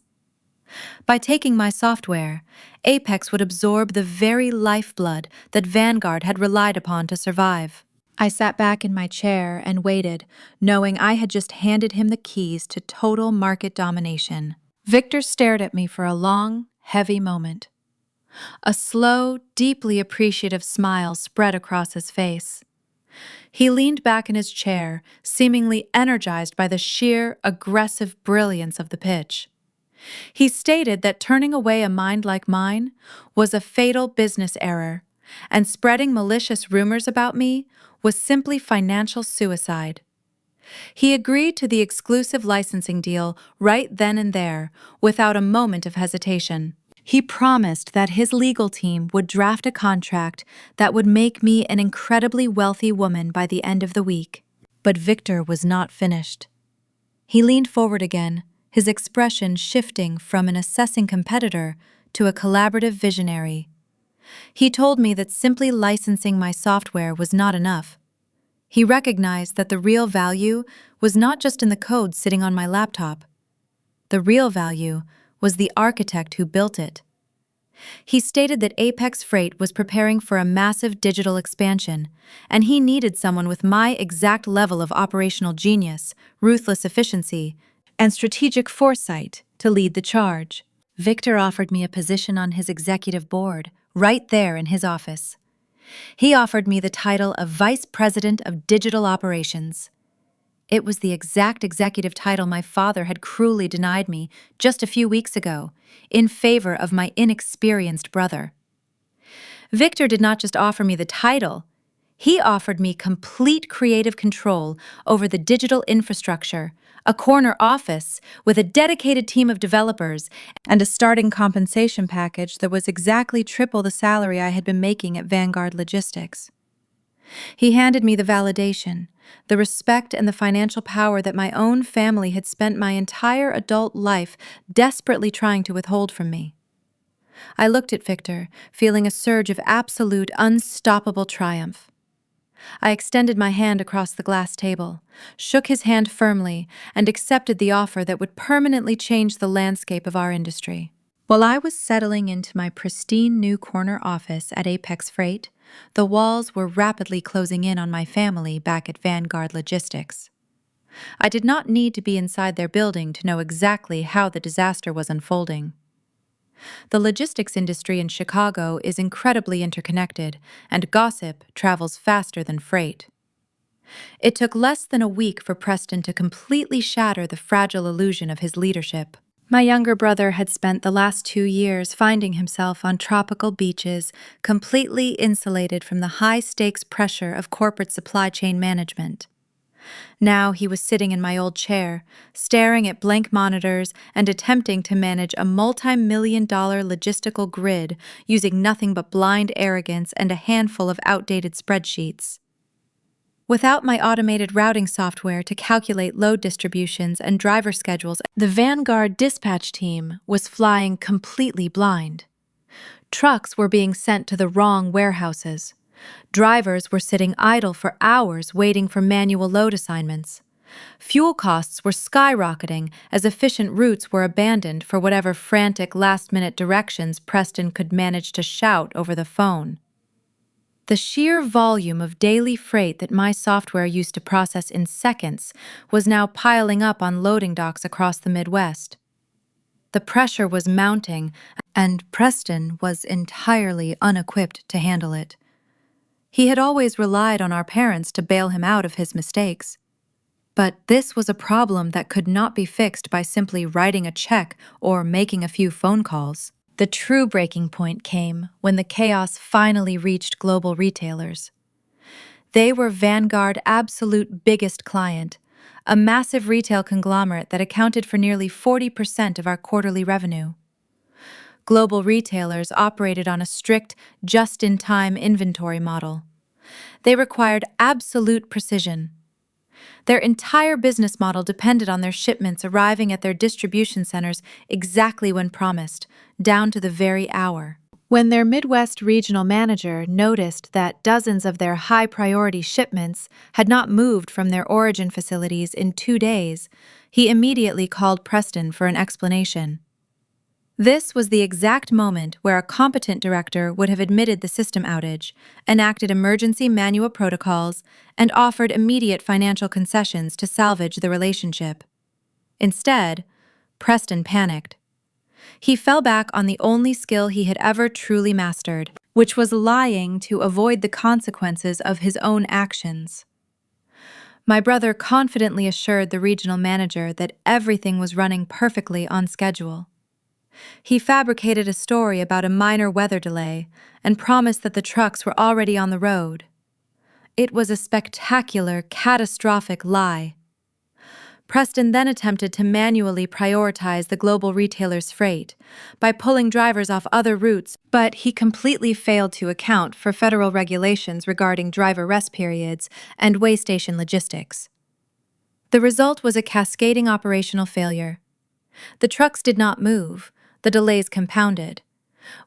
By taking my software, Apex would absorb the very lifeblood that Vanguard had relied upon to survive. I sat back in my chair and waited, knowing I had just handed him the keys to total market domination. Victor stared at me for a long, heavy moment. A slow, deeply appreciative smile spread across his face. He leaned back in his chair, seemingly energized by the sheer, aggressive brilliance of the pitch. He stated that turning away a mind like mine was a fatal business error, and spreading malicious rumors about me was simply financial suicide. He agreed to the exclusive licensing deal right then and there, without a moment of hesitation. He promised that his legal team would draft a contract that would make me an incredibly wealthy woman by the end of the week. But Victor was not finished. He leaned forward again, his expression shifting from an assessing competitor to a collaborative visionary. He told me that simply licensing my software was not enough. He recognized that the real value was not just in the code sitting on my laptop. The real value was the architect who built it. He stated that Apex Freight was preparing for a massive digital expansion, and he needed someone with my exact level of operational genius, ruthless efficiency, and strategic foresight to lead the charge. Victor offered me a position on his executive board, right there in his office. He offered me the title of Vice President of Digital Operations. It was the exact executive title my father had cruelly denied me just a few weeks ago, in favor of my inexperienced brother. Victor did not just offer me the title, he offered me complete creative control over the digital infrastructure, a corner office with a dedicated team of developers, and a starting compensation package that was exactly triple the salary I had been making at Vanguard Logistics. He handed me the validation, the respect and the financial power that my own family had spent my entire adult life desperately trying to withhold from me. I looked at Victor, feeling a surge of absolute, unstoppable triumph. I extended my hand across the glass table, shook his hand firmly, and accepted the offer that would permanently change the landscape of our industry. While I was settling into my pristine new corner office at Apex Freight, the walls were rapidly closing in on my family back at Vanguard Logistics. I did not need to be inside their building to know exactly how the disaster was unfolding. The logistics industry in Chicago is incredibly interconnected, and gossip travels faster than freight. It took less than a week for Preston to completely shatter the fragile illusion of his leadership. My younger brother had spent the last 2 years finding himself on tropical beaches, completely insulated from the high-stakes pressure of corporate supply chain management. Now he was sitting in my old chair, staring at blank monitors and attempting to manage a multi-million-dollar logistical grid using nothing but blind arrogance and a handful of outdated spreadsheets. Without my automated routing software to calculate load distributions and driver schedules, the Vanguard dispatch team was flying completely blind. Trucks were being sent to the wrong warehouses. Drivers were sitting idle for hours waiting for manual load assignments. Fuel costs were skyrocketing as efficient routes were abandoned for whatever frantic last-minute directions Preston could manage to shout over the phone. The sheer volume of daily freight that my software used to process in seconds was now piling up on loading docks across the Midwest. The pressure was mounting, and Preston was entirely unequipped to handle it. He had always relied on our parents to bail him out of his mistakes. But this was a problem that could not be fixed by simply writing a check or making a few phone calls. The true breaking point came when the chaos finally reached global retailers. They were Vanguard's absolute biggest client, a massive retail conglomerate that accounted for nearly 40% of our quarterly revenue. Global retailers operated on a strict, just-in-time inventory model. They required absolute precision. Their entire business model depended on their shipments arriving at their distribution centers exactly when promised, down to the very hour. When their Midwest regional manager noticed that dozens of their high-priority shipments had not moved from their origin facilities in 2 days, he immediately called Preston for an explanation. This was the exact moment where a competent director would have admitted the system outage, enacted emergency manual protocols, and offered immediate financial concessions to salvage the relationship. Instead, Preston panicked. He fell back on the only skill he had ever truly mastered, which was lying to avoid the consequences of his own actions. My brother confidently assured the regional manager that everything was running perfectly on schedule. He fabricated a story about a minor weather delay and promised that the trucks were already on the road. It was a spectacular, catastrophic lie. Preston then attempted to manually prioritize the global retailer's freight by pulling drivers off other routes, but he completely failed to account for federal regulations regarding driver rest periods and way station logistics. The result was a cascading operational failure. The trucks did not move, the delays compounded.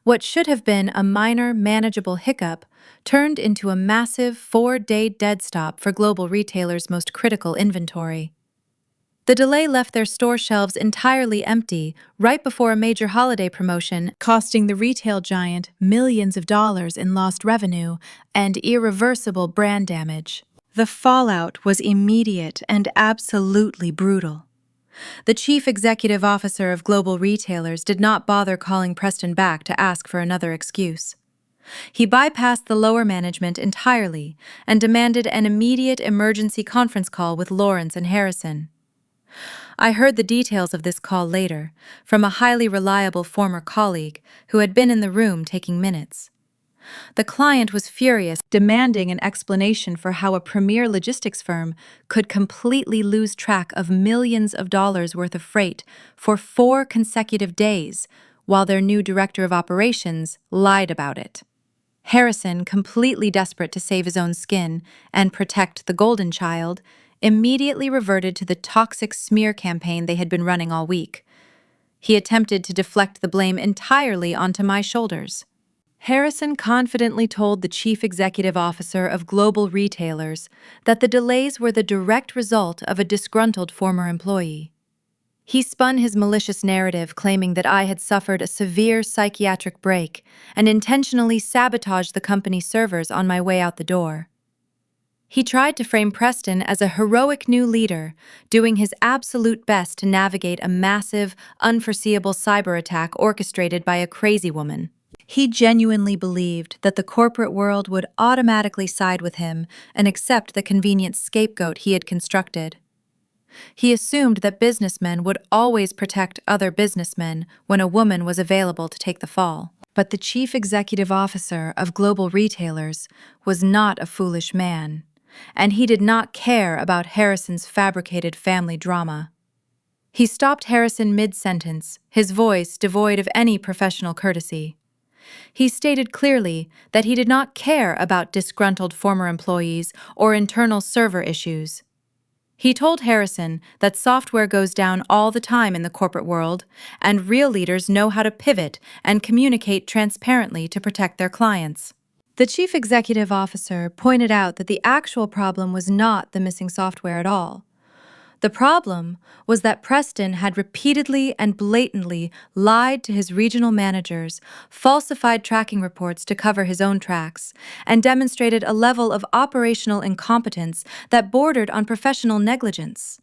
What should have been a minor, manageable hiccup turned into a massive 4-day dead stop for global retailers' most critical inventory. The delay left their store shelves entirely empty right before a major holiday promotion, costing the retail giant millions of dollars in lost revenue and irreversible brand damage. The fallout was immediate and absolutely brutal. The chief executive officer of global retailers did not bother calling Preston back to ask for another excuse. He bypassed the lower management entirely and demanded an immediate emergency conference call with Lawrence and Harrison. I heard the details of this call later, from a highly reliable former colleague who had been in the room taking minutes. The client was furious, demanding an explanation for how a premier logistics firm could completely lose track of millions of dollars worth of freight for 4 consecutive days, while their new director of operations lied about it. Harrison, completely desperate to save his own skin and protect the golden child, immediately reverted to the toxic smear campaign they had been running all week. He attempted to deflect the blame entirely onto my shoulders. Harrison confidently told the chief executive officer of global retailers that the delays were the direct result of a disgruntled former employee. He spun his malicious narrative, claiming that I had suffered a severe psychiatric break and intentionally sabotaged the company's servers on my way out the door. He tried to frame Preston as a heroic new leader, doing his absolute best to navigate a massive, unforeseeable cyber attack orchestrated by a crazy woman. He genuinely believed that the corporate world would automatically side with him and accept the convenient scapegoat he had constructed. He assumed that businessmen would always protect other businessmen when a woman was available to take the fall. But the chief executive officer of global retailers was not a foolish man, and he did not care about Harrison's fabricated family drama. He stopped Harrison mid-sentence, his voice devoid of any professional courtesy. He stated clearly that he did not care about disgruntled former employees or internal server issues. He told Harrison that software goes down all the time in the corporate world, and real leaders know how to pivot and communicate transparently to protect their clients. The chief executive officer pointed out that the actual problem was not the missing software at all. The problem was that Preston had repeatedly and blatantly lied to his regional managers, falsified tracking reports to cover his own tracks, and demonstrated a level of operational incompetence that bordered on professional negligence.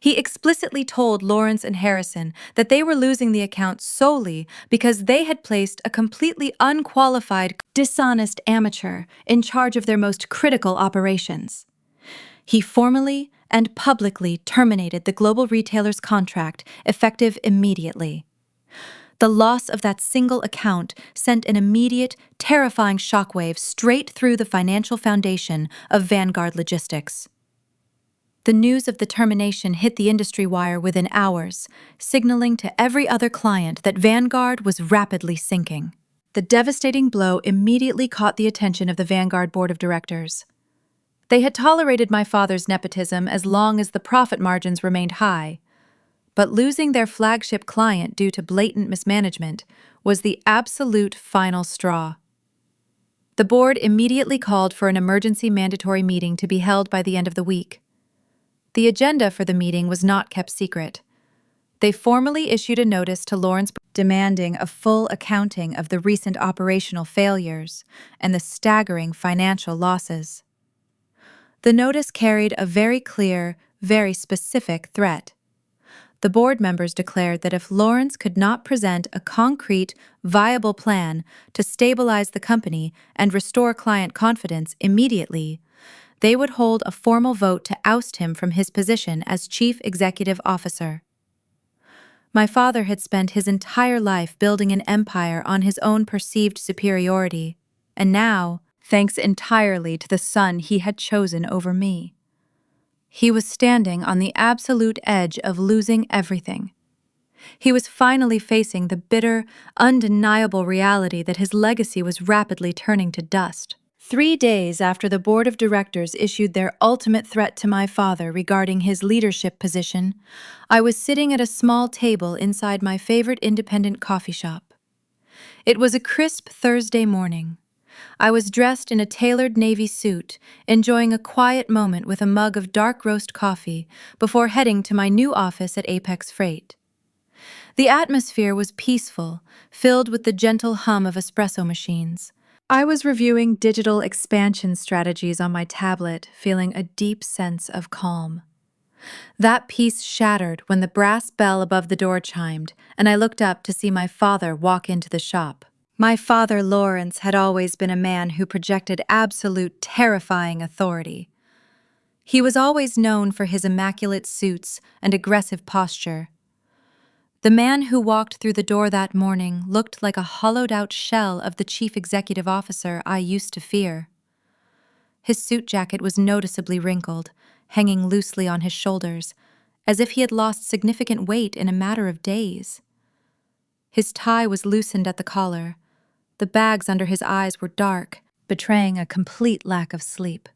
He explicitly told Lawrence and Harrison that they were losing the account solely because they had placed a completely unqualified, dishonest amateur in charge of their most critical operations. He formally and publicly terminated the global retailer's contract, effective immediately. The loss of that single account sent an immediate, terrifying shockwave straight through the financial foundation of Vanguard Logistics. The news of the termination hit the industry wire within hours, signaling to every other client that Vanguard was rapidly sinking. The devastating blow immediately caught the attention of the Vanguard board of directors. They had tolerated my father's nepotism as long as the profit margins remained high, but losing their flagship client due to blatant mismanagement was the absolute final straw. The board immediately called for an emergency mandatory meeting to be held by the end of the week. The agenda for the meeting was not kept secret. They formally issued a notice to Lawrence demanding a full accounting of the recent operational failures and the staggering financial losses. The notice carried a very clear, very specific threat. The board members declared that if Lawrence could not present a concrete, viable plan to stabilize the company and restore client confidence immediately, they would hold a formal vote to oust him from his position as chief executive officer. My father had spent his entire life building an empire on his own perceived superiority, and now, thanks entirely to the son he had chosen over me, he was standing on the absolute edge of losing everything. He was finally facing the bitter, undeniable reality that his legacy was rapidly turning to dust. 3 days after the board of directors issued their ultimate threat to my father regarding his leadership position, I was sitting at a small table inside my favorite independent coffee shop. It was a crisp Thursday morning. I was dressed in a tailored navy suit, enjoying a quiet moment with a mug of dark roast coffee before heading to my new office at Apex Freight. The atmosphere was peaceful, filled with the gentle hum of espresso machines. I was reviewing digital expansion strategies on my tablet, feeling a deep sense of calm. That peace shattered when the brass bell above the door chimed, and I looked up to see my father walk into the shop. My father, Lawrence, had always been a man who projected absolute terrifying authority. He was always known for his immaculate suits and aggressive posture. The man who walked through the door that morning looked like a hollowed-out shell of the chief executive officer I used to fear. His suit jacket was noticeably wrinkled, hanging loosely on his shoulders, as if he had lost significant weight in a matter of days. His tie was loosened at the collar. The bags under his eyes were dark, betraying a complete lack of sleep.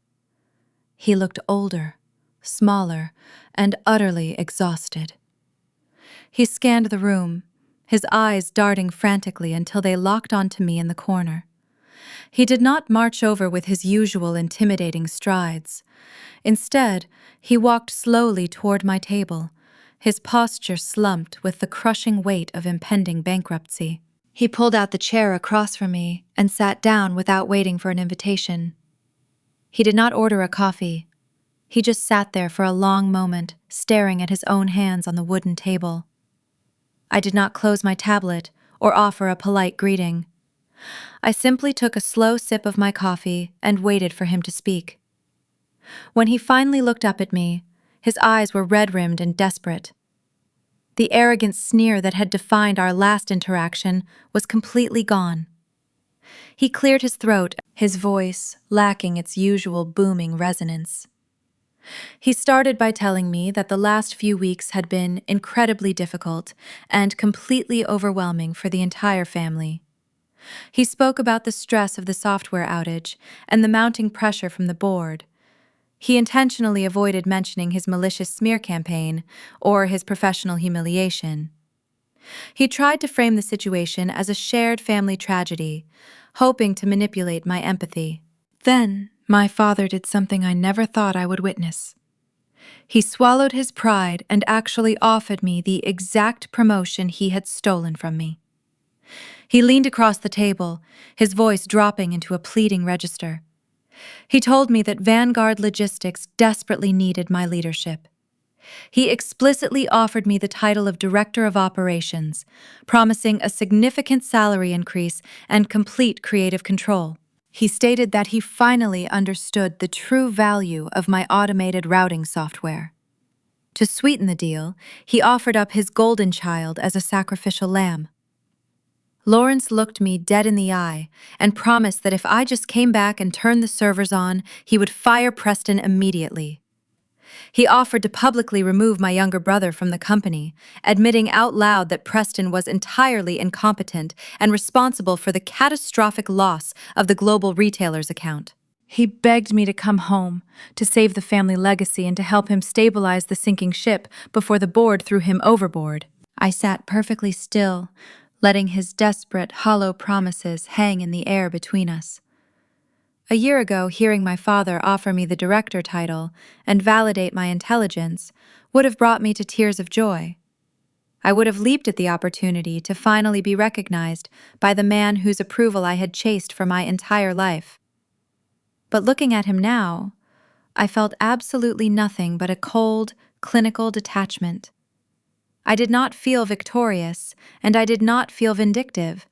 He looked older, smaller, and utterly exhausted. He scanned the room, his eyes darting frantically until they locked onto me in the corner. He did not march over with his usual intimidating strides. Instead, he walked slowly toward my table, his posture slumped with the crushing weight of impending bankruptcy. He pulled out the chair across from me and sat down without waiting for an invitation. He did not order a coffee. He just sat there for a long moment, staring at his own hands on the wooden table. I did not close my tablet or offer a polite greeting. I simply took a slow sip of my coffee and waited for him to speak. When he finally looked up at me, his eyes were red-rimmed and desperate. The arrogant sneer that had defined our last interaction was completely gone. He cleared his throat, his voice lacking its usual booming resonance. He started by telling me that the last few weeks had been incredibly difficult and completely overwhelming for the entire family. He spoke about the stress of the software outage and the mounting pressure from the board. He intentionally avoided mentioning his malicious smear campaign or his professional humiliation. He tried to frame the situation as a shared family tragedy, hoping to manipulate my empathy. Then, my father did something I never thought I would witness. He swallowed his pride and actually offered me the exact promotion he had stolen from me. He leaned across the table, his voice dropping into a pleading register. He told me that Vanguard Logistics desperately needed my leadership. He explicitly offered me the title of Director of Operations, promising a significant salary increase and complete creative control. He stated that he finally understood the true value of my automated routing software. To sweeten the deal, he offered up his golden child as a sacrificial lamb. Lawrence looked me dead in the eye and promised that if I just came back and turned the servers on, he would fire Preston immediately. He offered to publicly remove my younger brother from the company, admitting out loud that Preston was entirely incompetent and responsible for the catastrophic loss of the global retailer's account. He begged me to come home, to save the family legacy and to help him stabilize the sinking ship before the board threw him overboard. I sat perfectly still, letting his desperate, hollow promises hang in the air between us. A year ago, hearing my father offer me the director title and validate my intelligence would have brought me to tears of joy. I would have leaped at the opportunity to finally be recognized by the man whose approval I had chased for my entire life. But looking at him now, I felt absolutely nothing but a cold, clinical detachment. I did not feel victorious, and I did not feel vindictive.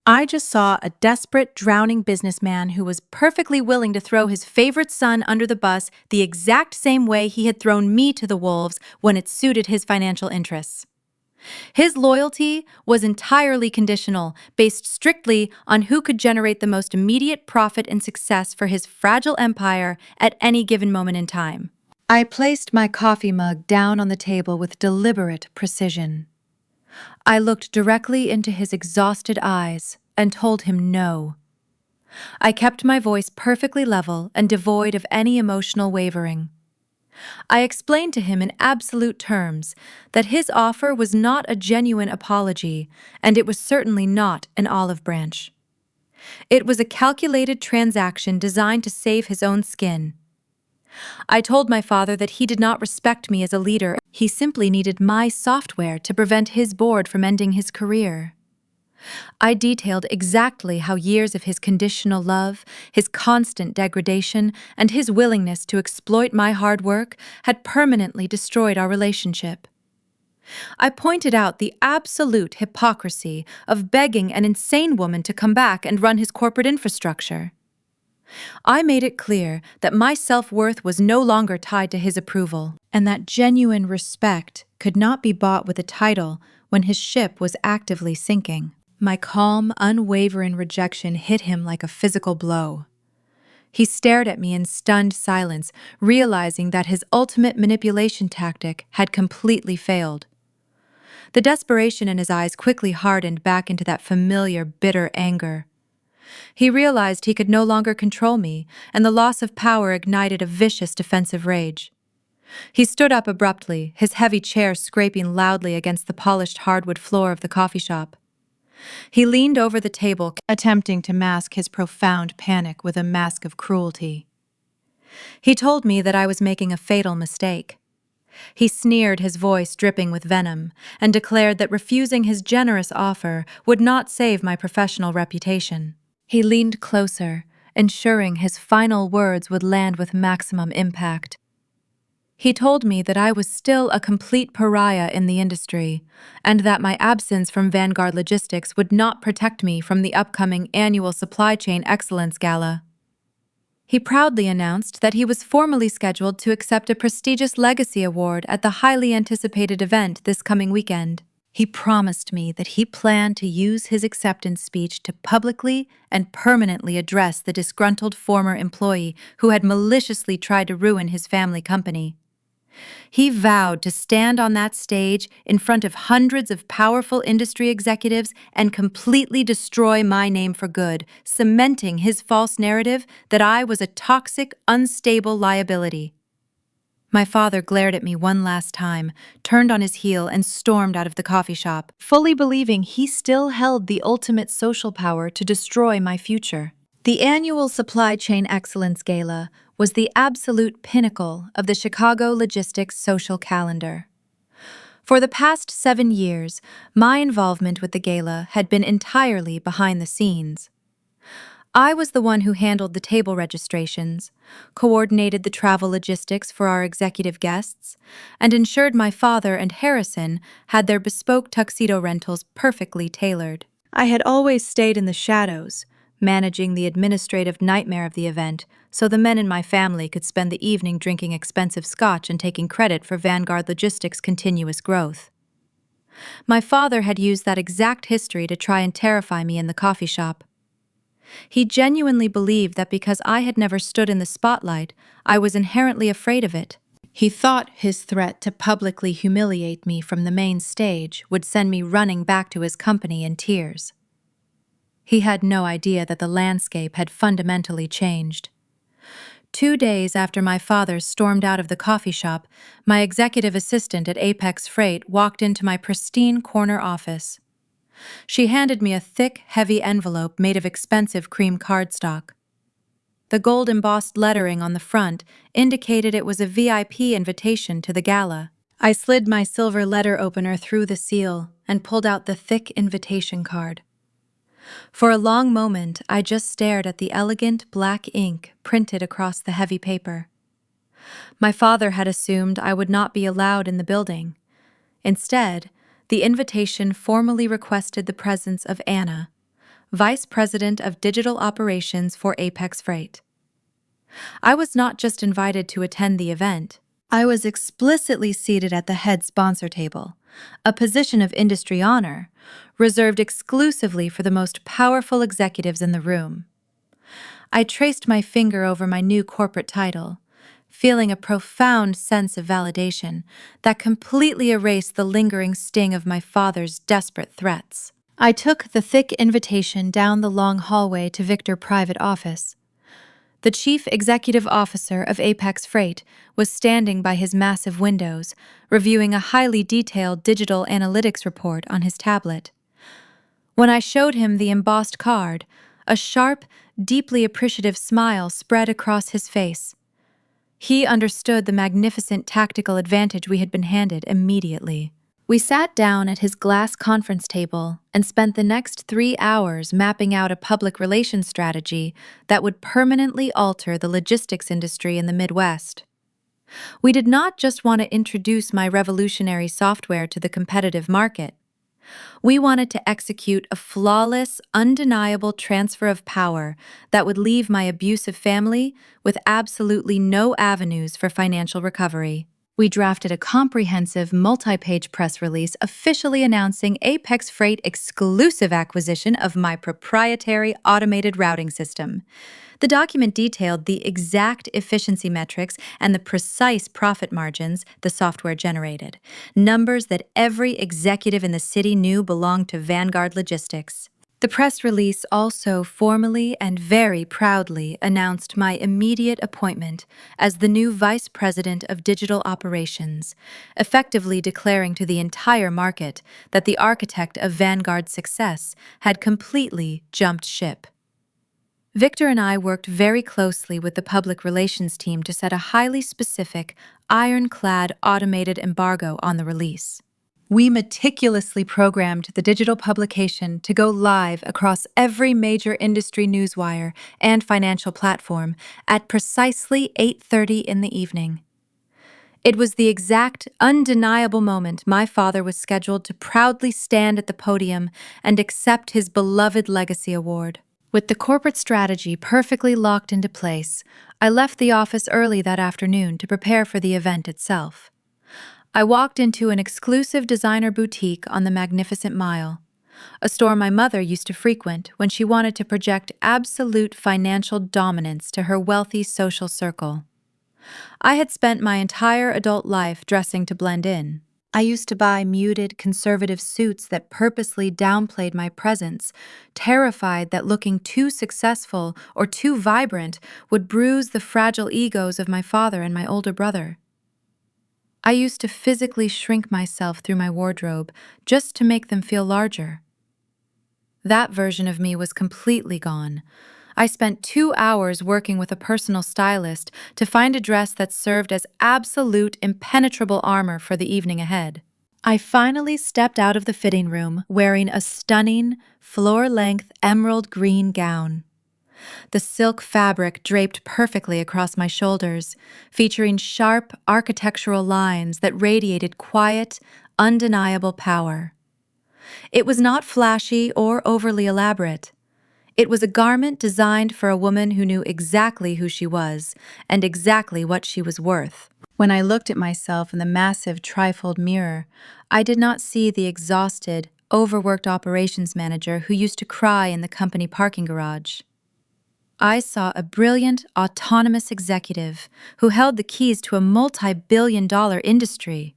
I just saw a desperate, drowning businessman who was perfectly willing to throw his favorite son under the bus the exact same way he had thrown me to the wolves when it suited his financial interests. His loyalty was entirely conditional, based strictly on who could generate the most immediate profit and success for his fragile empire at any given moment in time. I placed my coffee mug down on the table with deliberate precision. I looked directly into his exhausted eyes and told him no. I kept my voice perfectly level and devoid of any emotional wavering. I explained to him in absolute terms that his offer was not a genuine apology, and it was certainly not an olive branch. It was a calculated transaction designed to save his own skin. I told my father that he did not respect me as a leader. He simply needed my software to prevent his board from ending his career. I detailed exactly how years of his conditional love, his constant degradation, and his willingness to exploit my hard work had permanently destroyed our relationship. I pointed out the absolute hypocrisy of begging an insane woman to come back and run his corporate infrastructure. I made it clear that my self-worth was no longer tied to his approval, and that genuine respect could not be bought with a title when his ship was actively sinking. My calm, unwavering rejection hit him like a physical blow. He stared at me in stunned silence, realizing that his ultimate manipulation tactic had completely failed. The desperation in his eyes quickly hardened back into that familiar, bitter anger. He realized he could no longer control me, and the loss of power ignited a vicious defensive rage. He stood up abruptly, his heavy chair scraping loudly against the polished hardwood floor of the coffee shop. He leaned over the table, attempting to mask his profound panic with a mask of cruelty. He told me that I was making a fatal mistake. He sneered, his voice dripping with venom, and declared that refusing his generous offer would not save my professional reputation. He leaned closer, ensuring his final words would land with maximum impact. He told me that I was still a complete pariah in the industry, and that my absence from Vanguard Logistics would not protect me from the upcoming annual Supply Chain Excellence Gala. He proudly announced that he was formally scheduled to accept a prestigious Legacy Award at the highly anticipated event this coming weekend. He promised me that he planned to use his acceptance speech to publicly and permanently address the disgruntled former employee who had maliciously tried to ruin his family company. He vowed to stand on that stage in front of hundreds of powerful industry executives and completely destroy my name for good, cementing his false narrative that I was a toxic, unstable liability. My father glared at me one last time, turned on his heel, and stormed out of the coffee shop, fully believing he still held the ultimate social power to destroy my future. The annual Supply Chain Excellence Gala was the absolute pinnacle of the Chicago logistics social calendar. For the past 7 years, my involvement with the gala had been entirely behind the scenes. I was the one who handled the table registrations, coordinated the travel logistics for our executive guests, and ensured my father and Harrison had their bespoke tuxedo rentals perfectly tailored. I had always stayed in the shadows, managing the administrative nightmare of the event so the men in my family could spend the evening drinking expensive scotch and taking credit for Vanguard Logistics' continuous growth. My father had used that exact history to try and terrify me in the coffee shop. He genuinely believed that because I had never stood in the spotlight, I was inherently afraid of it. He thought his threat to publicly humiliate me from the main stage would send me running back to his company in tears. He had no idea that the landscape had fundamentally changed. 2 days after my father stormed out of the coffee shop, my executive assistant at Apex Freight walked into my pristine corner office. She handed me a thick, heavy envelope made of expensive cream cardstock. The gold-embossed lettering on the front indicated it was a VIP invitation to the gala. I slid my silver letter opener through the seal and pulled out the thick invitation card. For a long moment, I just stared at the elegant black ink printed across the heavy paper. My father had assumed I would not be allowed in the building. Instead, the invitation formally requested the presence of Anna, Vice President of Digital Operations for Apex Freight. I was not just invited to attend the event, I was explicitly seated at the head sponsor table, a position of industry honor, reserved exclusively for the most powerful executives in the room. I traced my finger over my new corporate title, feeling a profound sense of validation that completely erased the lingering sting of my father's desperate threats. I took the thick invitation down the long hallway to Victor's private office. The chief executive officer of Apex Freight was standing by his massive windows, reviewing a highly detailed digital analytics report on his tablet. When I showed him the embossed card, a sharp, deeply appreciative smile spread across his face. He understood the magnificent tactical advantage we had been handed immediately. We sat down at his glass conference table and spent the next 3 hours mapping out a public relations strategy that would permanently alter the logistics industry in the Midwest. We did not just want to introduce my revolutionary software to the competitive market. We wanted to execute a flawless, undeniable transfer of power that would leave my abusive family with absolutely no avenues for financial recovery. We drafted a comprehensive, multi-page press release officially announcing Apex Freight exclusive acquisition of my proprietary automated routing system. The document detailed the exact efficiency metrics and the precise profit margins the software generated, numbers that every executive in the city knew belonged to Vanguard Logistics. The press release also formally and very proudly announced my immediate appointment as the new Vice President of Digital Operations, effectively declaring to the entire market that the architect of Vanguard's success had completely jumped ship. Victor and I worked very closely with the public relations team to set a highly specific, ironclad automated embargo on the release. We meticulously programmed the digital publication to go live across every major industry newswire and financial platform at precisely 8:30 in the evening. It was the exact, undeniable moment my father was scheduled to proudly stand at the podium and accept his beloved legacy award. With the corporate strategy perfectly locked into place, I left the office early that afternoon to prepare for the event itself. I walked into an exclusive designer boutique on the Magnificent Mile, a store my mother used to frequent when she wanted to project absolute financial dominance to her wealthy social circle. I had spent my entire adult life dressing to blend in. I used to buy muted, conservative suits that purposely downplayed my presence, terrified that looking too successful or too vibrant would bruise the fragile egos of my father and my older brother. I used to physically shrink myself through my wardrobe just to make them feel larger. That version of me was completely gone. I spent 2 hours working with a personal stylist to find a dress that served as absolute impenetrable armor for the evening ahead. I finally stepped out of the fitting room wearing a stunning, floor-length emerald green gown. The silk fabric draped perfectly across my shoulders, featuring sharp architectural lines that radiated quiet, undeniable power. It was not flashy or overly elaborate. It was a garment designed for a woman who knew exactly who she was and exactly what she was worth. When I looked at myself in the massive trifold mirror, I did not see the exhausted, overworked operations manager who used to cry in the company parking garage. I saw a brilliant, autonomous executive who held the keys to a multi-billion-dollar industry.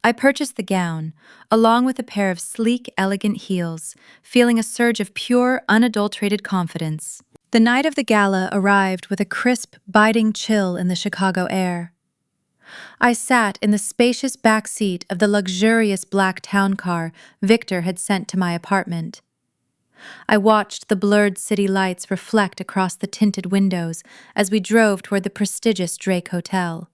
I purchased the gown, along with a pair of sleek, elegant heels, feeling a surge of pure, unadulterated confidence. The night of the gala arrived with a crisp, biting chill in the Chicago air. I sat in the spacious back seat of the luxurious black town car Victor had sent to my apartment. I watched the blurred city lights reflect across the tinted windows as we drove toward the prestigious Drake Hotel.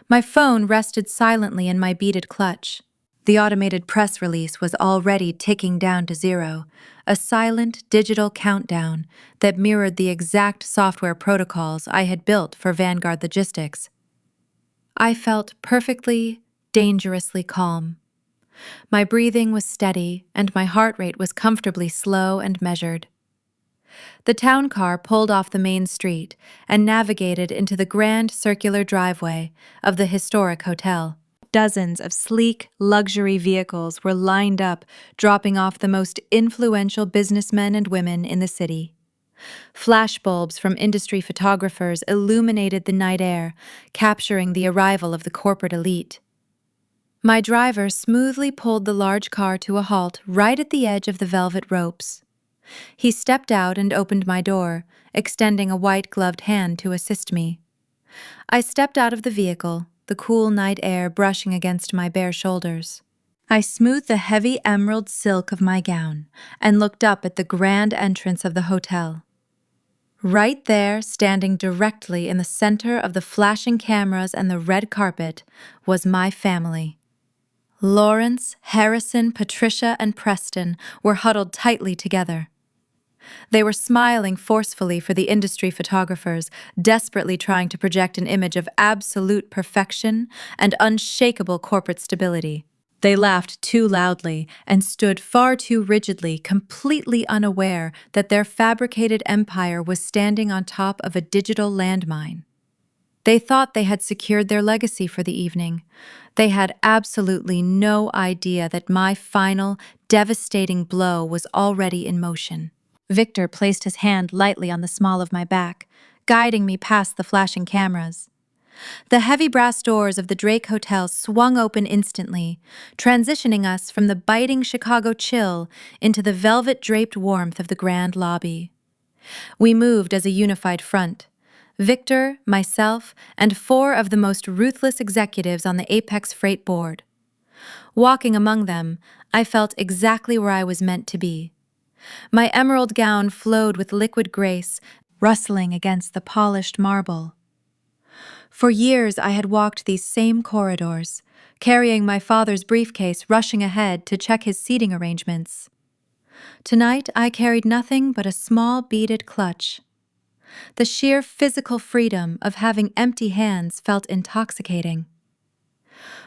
My phone rested silently in my beaded clutch. The automated press release was already ticking down to 0, a silent digital countdown that mirrored the exact software protocols I had built for Vanguard Logistics. I felt perfectly, dangerously calm. My breathing was steady, and my heart rate was comfortably slow and measured. The town car pulled off the main street and navigated into the grand circular driveway of the historic hotel. Dozens of sleek, luxury vehicles were lined up, dropping off the most influential businessmen and women in the city. Flashbulbs from industry photographers illuminated the night air, capturing the arrival of the corporate elite. My driver smoothly pulled the large car to a halt right at the edge of the velvet ropes. He stepped out and opened my door, extending a white-gloved hand to assist me. I stepped out of the vehicle, the cool night air brushing against my bare shoulders. I smoothed the heavy emerald silk of my gown and looked up at the grand entrance of the hotel. Right there, standing directly in the center of the flashing cameras and the red carpet, was my family. Lawrence, Harrison, Patricia, and Preston were huddled tightly together. They were smiling forcefully for the industry photographers, desperately trying to project an image of absolute perfection and unshakable corporate stability. They laughed too loudly and stood far too rigidly, completely unaware that their fabricated empire was standing on top of a digital landmine. They thought they had secured their legacy for the evening. They had absolutely no idea that my final, devastating blow was already in motion. Victor placed his hand lightly on the small of my back, guiding me past the flashing cameras. The heavy brass doors of the Drake Hotel swung open instantly, transitioning us from the biting Chicago chill into the velvet-draped warmth of the grand lobby. We moved as a unified front. Victor, myself, and 4 of the most ruthless executives on the Apex Freight Board. Walking among them, I felt exactly where I was meant to be. My emerald gown flowed with liquid grace, rustling against the polished marble. For years I had walked these same corridors, carrying my father's briefcase, rushing ahead to check his seating arrangements. Tonight I carried nothing but a small beaded clutch. The sheer physical freedom of having empty hands felt intoxicating.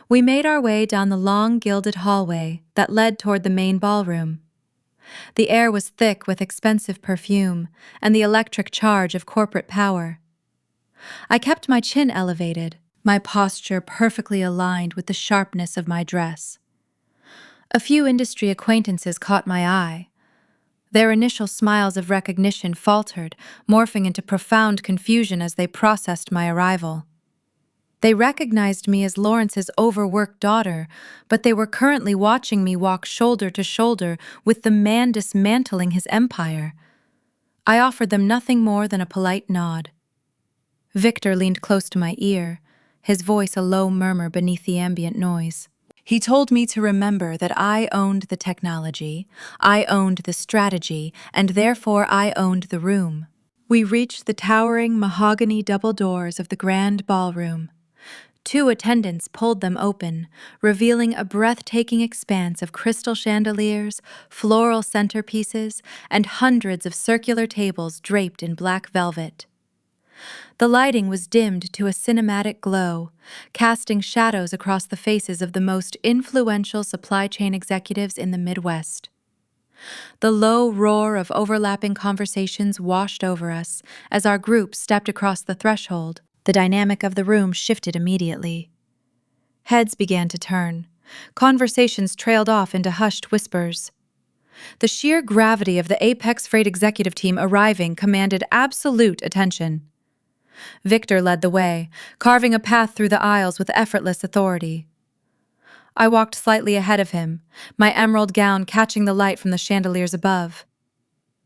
We made our way down the long gilded hallway that led toward the main ballroom. The air was thick with expensive perfume and the electric charge of corporate power. I kept my chin elevated, my posture perfectly aligned with the sharpness of my dress. A few industry acquaintances caught my eye. Their initial smiles of recognition faltered, morphing into profound confusion as they processed my arrival. They recognized me as Lawrence's overworked daughter, but they were currently watching me walk shoulder to shoulder with the man dismantling his empire. I offered them nothing more than a polite nod. Victor leaned close to my ear, his voice a low murmur beneath the ambient noise. He told me to remember that I owned the technology, I owned the strategy, and therefore I owned the room. We reached the towering mahogany double doors of the grand ballroom. 2 attendants pulled them open, revealing a breathtaking expanse of crystal chandeliers, floral centerpieces, and hundreds of circular tables draped in black velvet. The lighting was dimmed to a cinematic glow, casting shadows across the faces of the most influential supply chain executives in the Midwest. The low roar of overlapping conversations washed over us as our group stepped across the threshold. The dynamic of the room shifted immediately. Heads began to turn. Conversations trailed off into hushed whispers. The sheer gravity of the Apex Freight executive team arriving commanded absolute attention. Victor led the way, carving a path through the aisles with effortless authority. I walked slightly ahead of him, my emerald gown catching the light from the chandeliers above.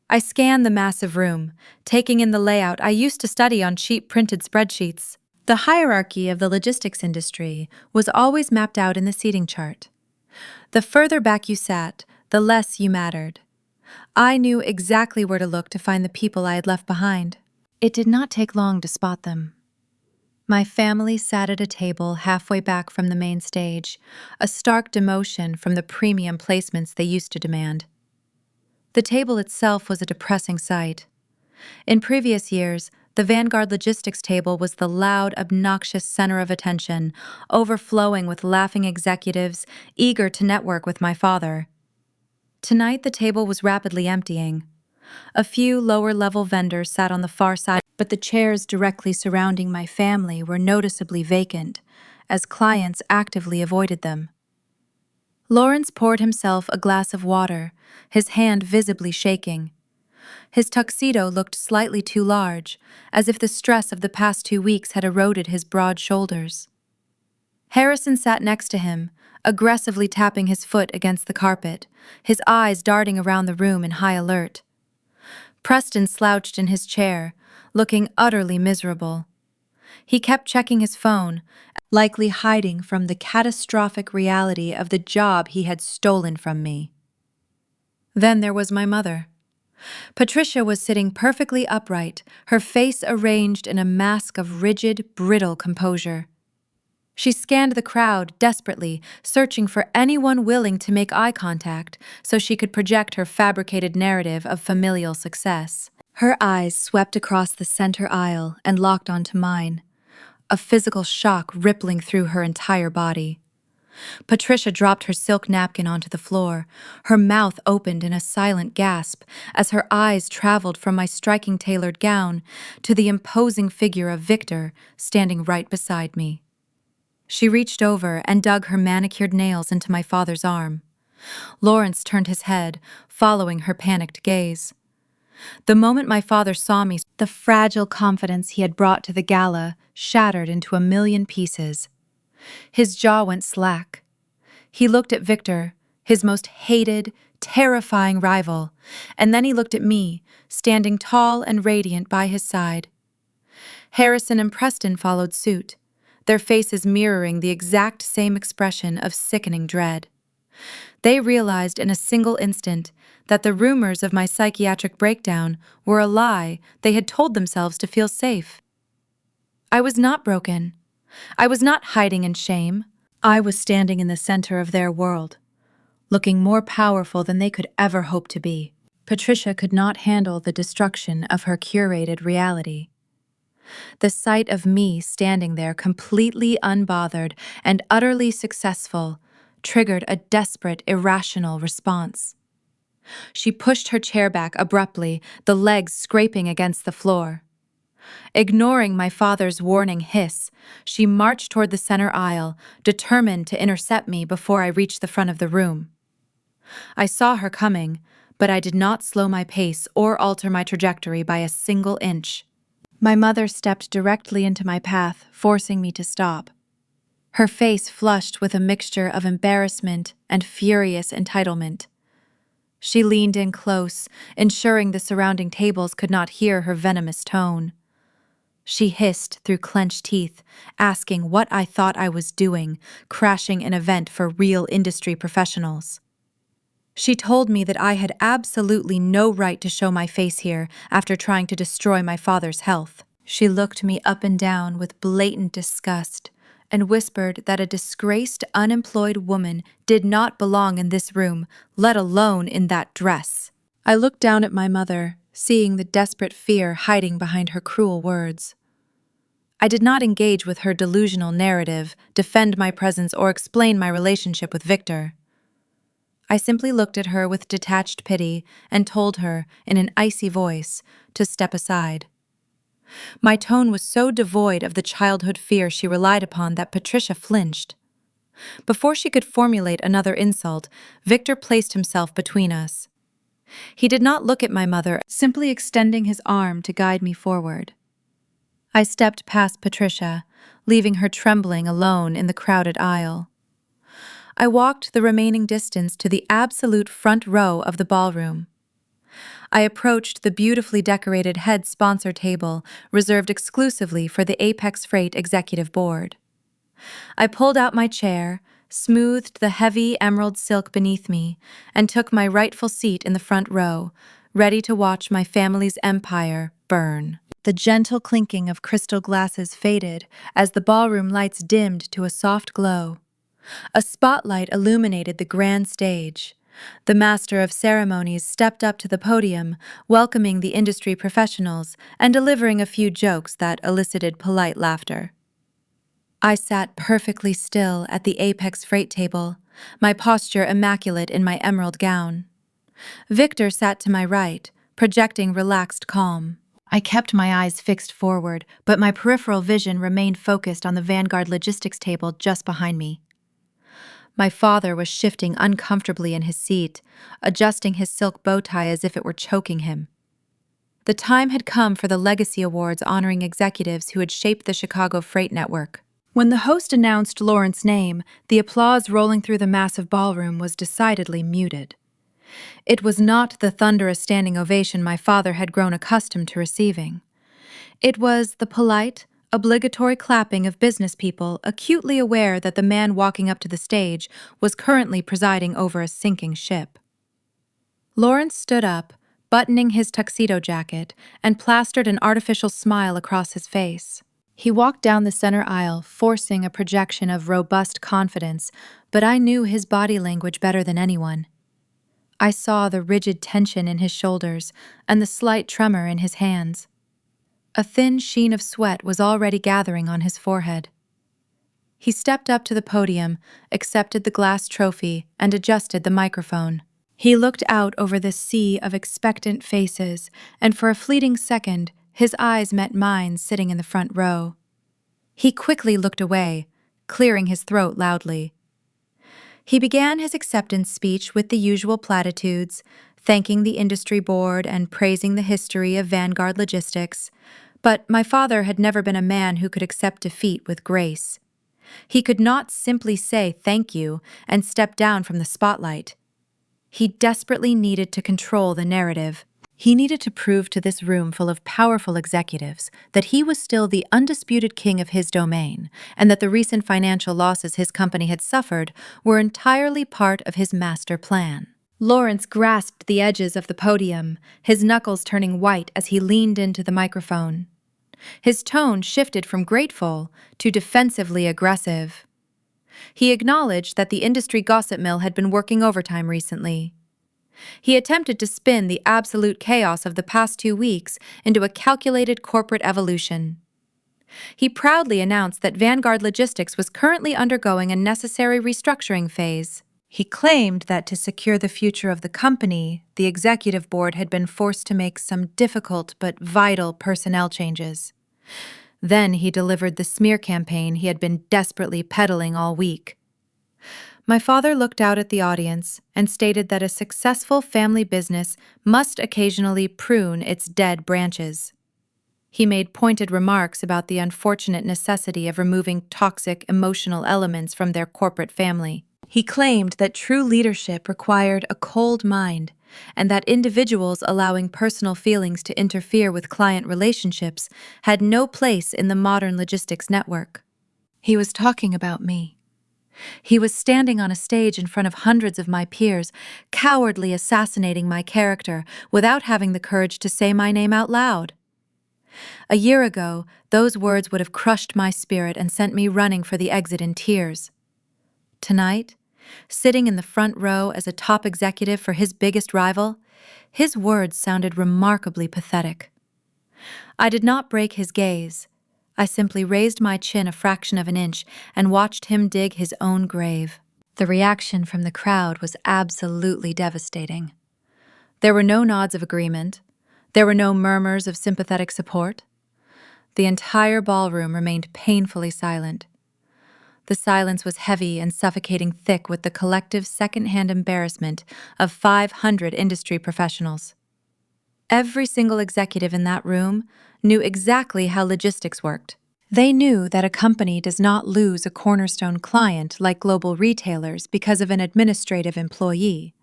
I scanned the massive room, taking in the layout I used to study on cheap printed spreadsheets. The hierarchy of the logistics industry was always mapped out in the seating chart. The further back you sat, the less you mattered. I knew exactly where to look to find the people I had left behind. It did not take long to spot them. My family sat at a table halfway back from the main stage, a stark demotion from the premium placements they used to demand. The table itself was a depressing sight. In previous years, The Vanguard Logistics table was the loud, obnoxious center of attention, overflowing with laughing executives eager to network with my father. Tonight, the table was rapidly emptying. A few lower-level vendors sat on the far side, but the chairs directly surrounding my family were noticeably vacant, as clients actively avoided them. Lawrence poured himself a glass of water, his hand visibly shaking. His tuxedo looked slightly too large, as if the stress of the past 2 weeks had eroded his broad shoulders. Harrison sat next to him, aggressively tapping his foot against the carpet, his eyes darting around the room in high alert. Preston slouched in his chair, looking utterly miserable. He kept checking his phone, likely hiding from the catastrophic reality of the job he had stolen from me. Then there was my mother. Patricia was sitting perfectly upright, her face arranged in a mask of rigid, brittle composure. She scanned the crowd desperately, searching for anyone willing to make eye contact so she could project her fabricated narrative of familial success. Her eyes swept across the center aisle and locked onto mine, a physical shock rippling through her entire body. Patricia dropped her silk napkin onto the floor, her mouth opened in a silent gasp as her eyes traveled from my striking tailored gown to the imposing figure of Victor standing right beside me. She reached over and dug her manicured nails into my father's arm. Lawrence turned his head, following her panicked gaze. The moment my father saw me, the fragile confidence he had brought to the gala shattered into a million pieces. His jaw went slack. He looked at Victor, his most hated, terrifying rival, and then he looked at me, standing tall and radiant by his side. Harrison and Preston followed suit, their faces mirroring the exact same expression of sickening dread. They realized in a single instant that the rumors of my psychiatric breakdown were a lie they had told themselves to feel safe. I was not broken. I was not hiding in shame. I was standing in the center of their world, looking more powerful than they could ever hope to be. Patricia could not handle the destruction of her curated reality. The sight of me standing there completely unbothered and utterly successful triggered a desperate, irrational response. She pushed her chair back abruptly, the legs scraping against the floor. Ignoring my father's warning hiss, she marched toward the center aisle, determined to intercept me before I reached the front of the room. I saw her coming, but I did not slow my pace or alter my trajectory by a single inch. My mother stepped directly into my path, forcing me to stop. Her face flushed with a mixture of embarrassment and furious entitlement. She leaned in close, ensuring the surrounding tables could not hear her venomous tone. She hissed through clenched teeth, asking what I thought I was doing, crashing an event for real industry professionals. She told me that I had absolutely no right to show my face here after trying to destroy my father's health. She looked me up and down with blatant disgust and whispered that a disgraced, unemployed woman did not belong in this room, let alone in that dress. I looked down at my mother, seeing the desperate fear hiding behind her cruel words. I did not engage with her delusional narrative, defend my presence, or explain my relationship with Victor. I simply looked at her with detached pity and told her, in an icy voice, to step aside. My tone was so devoid of the childhood fear she relied upon that Patricia flinched. Before she could formulate another insult, Victor placed himself between us. He did not look at my mother, simply extending his arm to guide me forward. I stepped past Patricia, leaving her trembling alone in the crowded aisle. I walked the remaining distance to the absolute front row of the ballroom. I approached the beautifully decorated head sponsor table reserved exclusively for the Apex Freight Executive Board. I pulled out my chair, smoothed the heavy emerald silk beneath me, and took my rightful seat in the front row, ready to watch my family's empire burn. The gentle clinking of crystal glasses faded as the ballroom lights dimmed to a soft glow. A spotlight illuminated the grand stage, The master of ceremonies stepped up to the podium, welcoming the industry professionals and delivering a few jokes that elicited polite laughter. I sat perfectly still at the apex freight table, my posture immaculate in my emerald gown. Victor sat to my right, projecting relaxed calm. I kept my eyes fixed forward, but my peripheral vision remained focused on the Vanguard Logistics table just behind me. My father was shifting uncomfortably in his seat, adjusting his silk bow tie as if it were choking him. The time had come for the Legacy Awards honoring executives who had shaped the Chicago freight network. When the host announced Lawrence's name, the applause rolling through the massive ballroom was decidedly muted. It was not the thunderous standing ovation my father had grown accustomed to receiving. It was the polite, obligatory clapping of business people acutely aware that the man walking up to the stage was currently presiding over a sinking ship. Lawrence stood up, buttoning his tuxedo jacket, and plastered an artificial smile across his face. He walked down the center aisle, forcing a projection of robust confidence, but I knew his body language better than anyone. I saw the rigid tension in his shoulders and the slight tremor in his hands. A thin sheen of sweat was already gathering on his forehead. He stepped up to the podium, accepted the glass trophy, and adjusted the microphone. He looked out over the sea of expectant faces, and for a fleeting second, his eyes met mine sitting in the front row. He quickly looked away, clearing his throat loudly. He began his acceptance speech with the usual platitudes, thanking the industry board and praising the history of Vanguard Logistics, but my father had never been a man who could accept defeat with grace. He could not simply say thank you and step down from the spotlight. He desperately needed to control the narrative. He needed to prove to this room full of powerful executives that he was still the undisputed king of his domain, and that the recent financial losses his company had suffered were entirely part of his master plan. Lawrence grasped the edges of the podium, his knuckles turning white as he leaned into the microphone. His tone shifted from grateful to defensively aggressive. He acknowledged that the industry gossip mill had been working overtime recently. He attempted to spin the absolute chaos of the past 2 weeks into a calculated corporate evolution. He proudly announced that Vanguard Logistics was currently undergoing a necessary restructuring phase. He claimed that to secure the future of the company, the executive board had been forced to make some difficult but vital personnel changes. Then he delivered the smear campaign he had been desperately peddling all week. My father looked out at the audience and stated that a successful family business must occasionally prune its dead branches. He made pointed remarks about the unfortunate necessity of removing toxic emotional elements from their corporate family. He claimed that true leadership required a cold mind, and that individuals allowing personal feelings to interfere with client relationships had no place in the modern logistics network. He was talking about me. He was standing on a stage in front of hundreds of my peers, cowardly assassinating my character without having the courage to say my name out loud. A year ago, those words would have crushed my spirit and sent me running for the exit in tears. Tonight, sitting in the front row as a top executive for his biggest rival, his words sounded remarkably pathetic. I did not break his gaze. I simply raised my chin a fraction of an inch and watched him dig his own grave. The reaction from the crowd was absolutely devastating. There were no nods of agreement. There were no murmurs of sympathetic support. The entire ballroom remained painfully silent. The silence was heavy and suffocating thick with the collective second-hand embarrassment of 500 industry professionals. Every single executive in that room knew exactly how logistics worked. They knew that a company does not lose a cornerstone client like global retailers because of an administrative employee.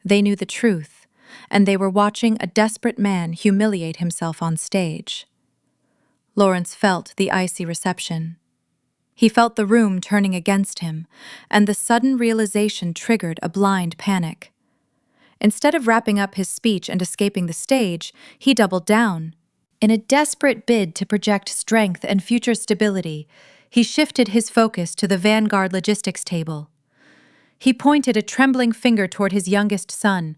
They knew the truth, and they were watching a desperate man humiliate himself on stage. Lawrence felt the icy reception. He felt the room turning against him, and the sudden realization triggered a blind panic. Instead of wrapping up his speech and escaping the stage, he doubled down. In a desperate bid to project strength and future stability, he shifted his focus to the Vanguard Logistics table. He pointed a trembling finger toward his youngest son.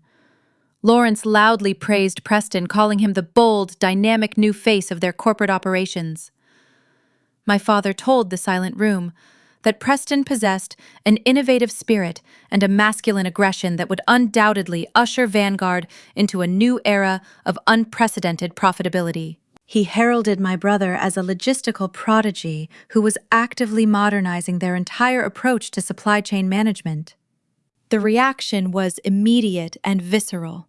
Lawrence loudly praised Preston, calling him the bold, dynamic new face of their corporate operations. My father told the silent room that Preston possessed an innovative spirit and a masculine aggression that would undoubtedly usher Vanguard into a new era of unprecedented profitability. He heralded my brother as a logistical prodigy who was actively modernizing their entire approach to supply chain management. The reaction was immediate and visceral.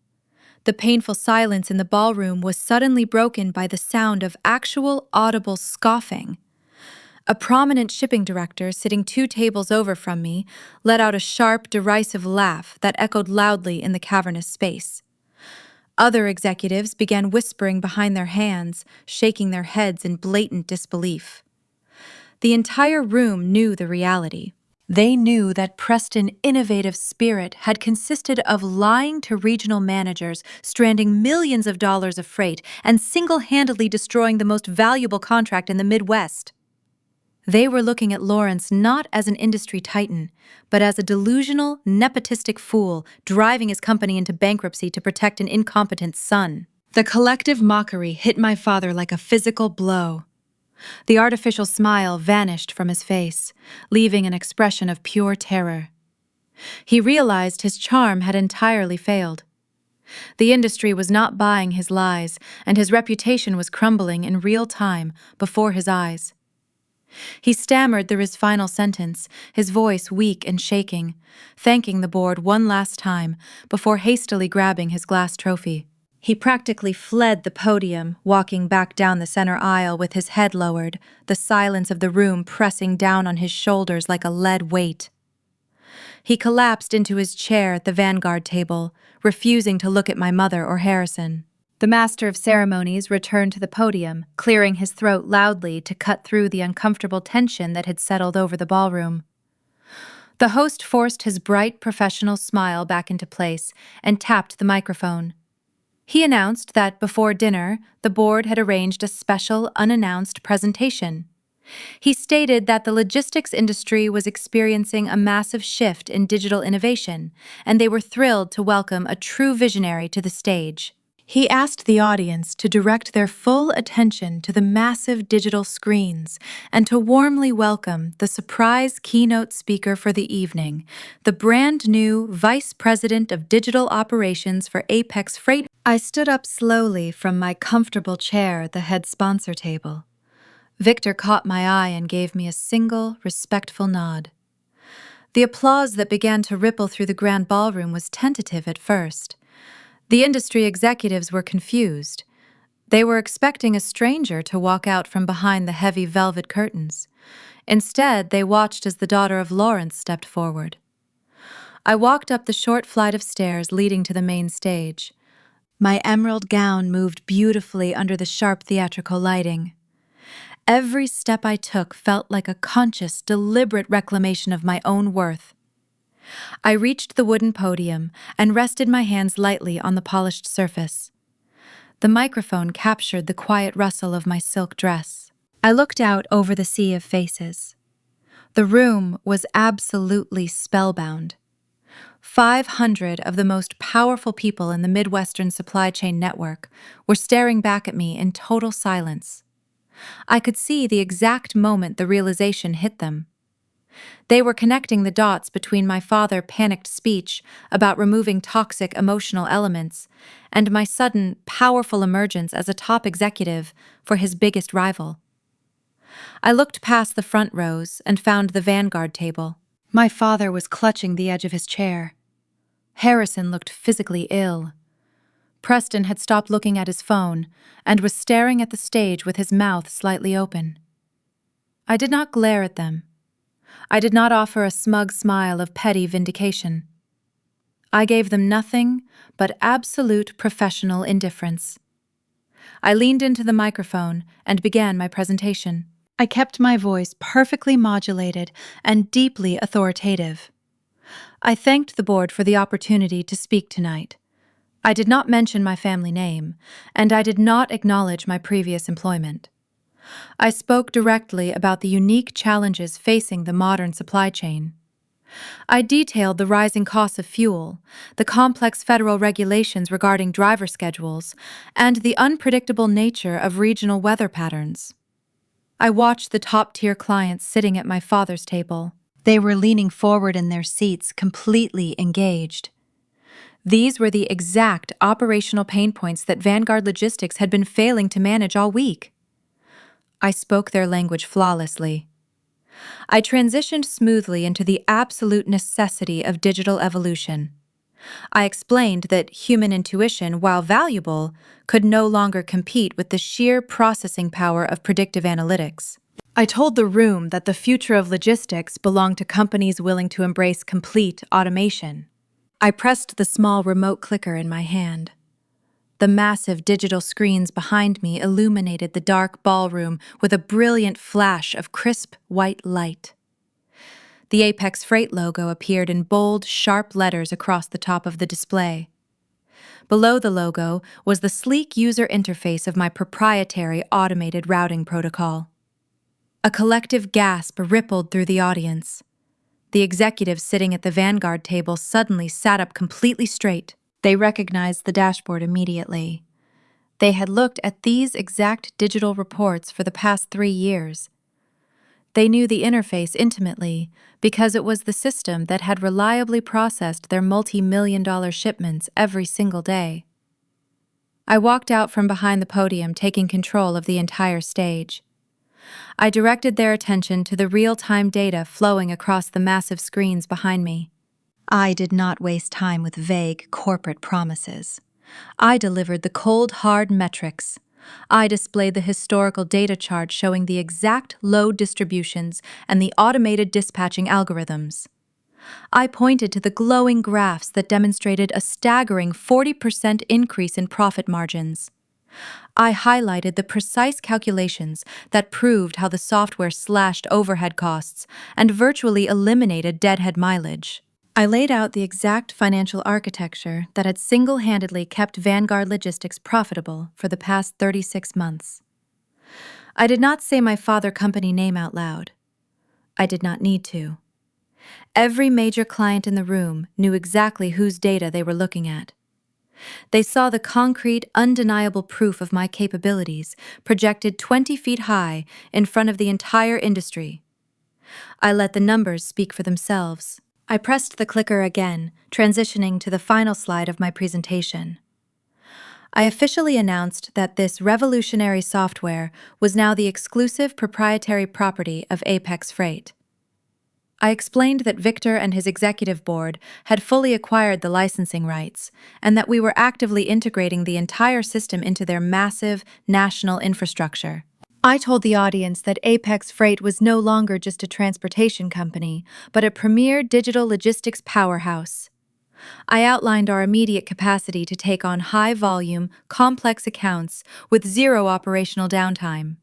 The painful silence in the ballroom was suddenly broken by the sound of actual audible scoffing. A prominent shipping director, sitting 2 tables over from me, let out a sharp, derisive laugh that echoed loudly in the cavernous space. Other executives began whispering behind their hands, shaking their heads in blatant disbelief. The entire room knew the reality. They knew that Preston's innovative spirit had consisted of lying to regional managers, stranding millions of dollars of freight, and single-handedly destroying the most valuable contract in the Midwest. They were looking at Lawrence not as an industry titan, but as a delusional, nepotistic fool driving his company into bankruptcy to protect an incompetent son. The collective mockery hit my father like a physical blow. The artificial smile vanished from his face, leaving an expression of pure terror. He realized his charm had entirely failed. The industry was not buying his lies, and his reputation was crumbling in real time before his eyes. He stammered through his final sentence, his voice weak and shaking, thanking the board one last time before hastily grabbing his glass trophy. He practically fled the podium, walking back down the center aisle with his head lowered, the silence of the room pressing down on his shoulders like a lead weight. He collapsed into his chair at the Vanguard table, refusing to look at my mother or Harrison. The master of ceremonies returned to the podium, clearing his throat loudly to cut through the uncomfortable tension that had settled over the ballroom. The host forced his bright, professional smile back into place and tapped the microphone. He announced that before dinner, the board had arranged a special, unannounced presentation. He stated that the logistics industry was experiencing a massive shift in digital innovation, and they were thrilled to welcome a true visionary to the stage. He asked the audience to direct their full attention to the massive digital screens and to warmly welcome the surprise keynote speaker for the evening, the brand new Vice President of Digital Operations for Apex Freight. I stood up slowly from my comfortable chair at the head sponsor table. Victor caught my eye and gave me a single, respectful nod. The applause that began to ripple through the grand ballroom was tentative at first. The industry executives were confused. They were expecting a stranger to walk out from behind the heavy velvet curtains. Instead, they watched as the daughter of Lawrence stepped forward. I walked up the short flight of stairs leading to the main stage. My emerald gown moved beautifully under the sharp theatrical lighting. Every step I took felt like a conscious, deliberate reclamation of my own worth. I reached the wooden podium and rested my hands lightly on the polished surface. The microphone captured the quiet rustle of my silk dress. I looked out over the sea of faces. The room was absolutely spellbound. 500 of the most powerful people in the Midwestern supply chain network were staring back at me in total silence. I could see the exact moment the realization hit them. They were connecting the dots between my father's panicked speech about removing toxic emotional elements and my sudden, powerful emergence as a top executive for his biggest rival. I looked past the front rows and found the Vanguard table. My father was clutching the edge of his chair. Harrison looked physically ill. Preston had stopped looking at his phone and was staring at the stage with his mouth slightly open. I did not glare at them. I did not offer a smug smile of petty vindication. I gave them nothing but absolute professional indifference. I leaned into the microphone and began my presentation. I kept my voice perfectly modulated and deeply authoritative. I thanked the board for the opportunity to speak tonight. I did not mention my family name, and I did not acknowledge my previous employment. I spoke directly about the unique challenges facing the modern supply chain. I detailed the rising costs of fuel, the complex federal regulations regarding driver schedules, and the unpredictable nature of regional weather patterns. I watched the top-tier clients sitting at my father's table. They were leaning forward in their seats, completely engaged. These were the exact operational pain points that Vanguard Logistics had been failing to manage all week. I spoke their language flawlessly. I transitioned smoothly into the absolute necessity of digital evolution. I explained that human intuition, while valuable, could no longer compete with the sheer processing power of predictive analytics. I told the room that the future of logistics belonged to companies willing to embrace complete automation. I pressed the small remote clicker in my hand. The massive digital screens behind me illuminated the dark ballroom with a brilliant flash of crisp white light. The Apex Freight logo appeared in bold, sharp letters across the top of the display. Below the logo was the sleek user interface of my proprietary automated routing protocol. A collective gasp rippled through the audience. The executives sitting at the Vanguard table suddenly sat up completely straight. They recognized the dashboard immediately. They had looked at these exact digital reports for the past 3 years. They knew the interface intimately because it was the system that had reliably processed their multi-million-dollar shipments every single day. I walked out from behind the podium, taking control of the entire stage. I directed their attention to the real-time data flowing across the massive screens behind me. I did not waste time with vague corporate promises. I delivered the cold, hard metrics. I displayed the historical data chart showing the exact load distributions and the automated dispatching algorithms. I pointed to the glowing graphs that demonstrated a staggering 40% increase in profit margins. I highlighted the precise calculations that proved how the software slashed overhead costs and virtually eliminated deadhead mileage. I laid out the exact financial architecture that had single-handedly kept Vanguard Logistics profitable for the past 36 months. I did not say my father company name out loud. I did not need to. Every major client in the room knew exactly whose data they were looking at. They saw the concrete, undeniable proof of my capabilities projected 20 feet high in front of the entire industry. I let the numbers speak for themselves. I pressed the clicker again, transitioning to the final slide of my presentation. I officially announced that this revolutionary software was now the exclusive proprietary property of Apex Freight. I explained that Victor and his executive board had fully acquired the licensing rights, and that we were actively integrating the entire system into their massive national infrastructure. I told the audience that Apex Freight was no longer just a transportation company, but a premier digital logistics powerhouse. I outlined our immediate capacity to take on high-volume, complex accounts with zero operational downtime.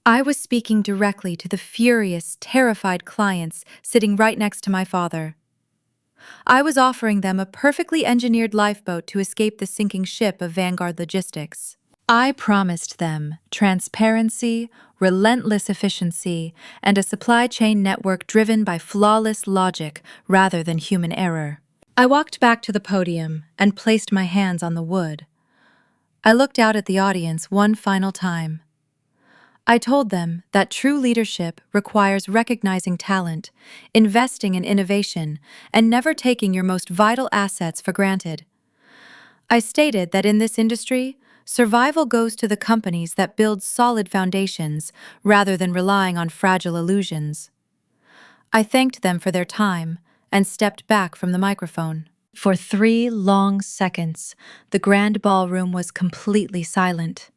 I was speaking directly to the furious, terrified clients sitting right next to my father. I was offering them a perfectly engineered lifeboat to escape the sinking ship of Vanguard Logistics. I promised them transparency, relentless efficiency, and a supply chain network driven by flawless logic rather than human error. I walked back to the podium and placed my hands on the wood. I looked out at the audience one final time. I told them that true leadership requires recognizing talent, investing in innovation, and never taking your most vital assets for granted. I stated that in this industry, survival goes to the companies that build solid foundations rather than relying on fragile illusions. I thanked them for their time and stepped back from the microphone. For 3 long seconds, the grand ballroom was completely silent.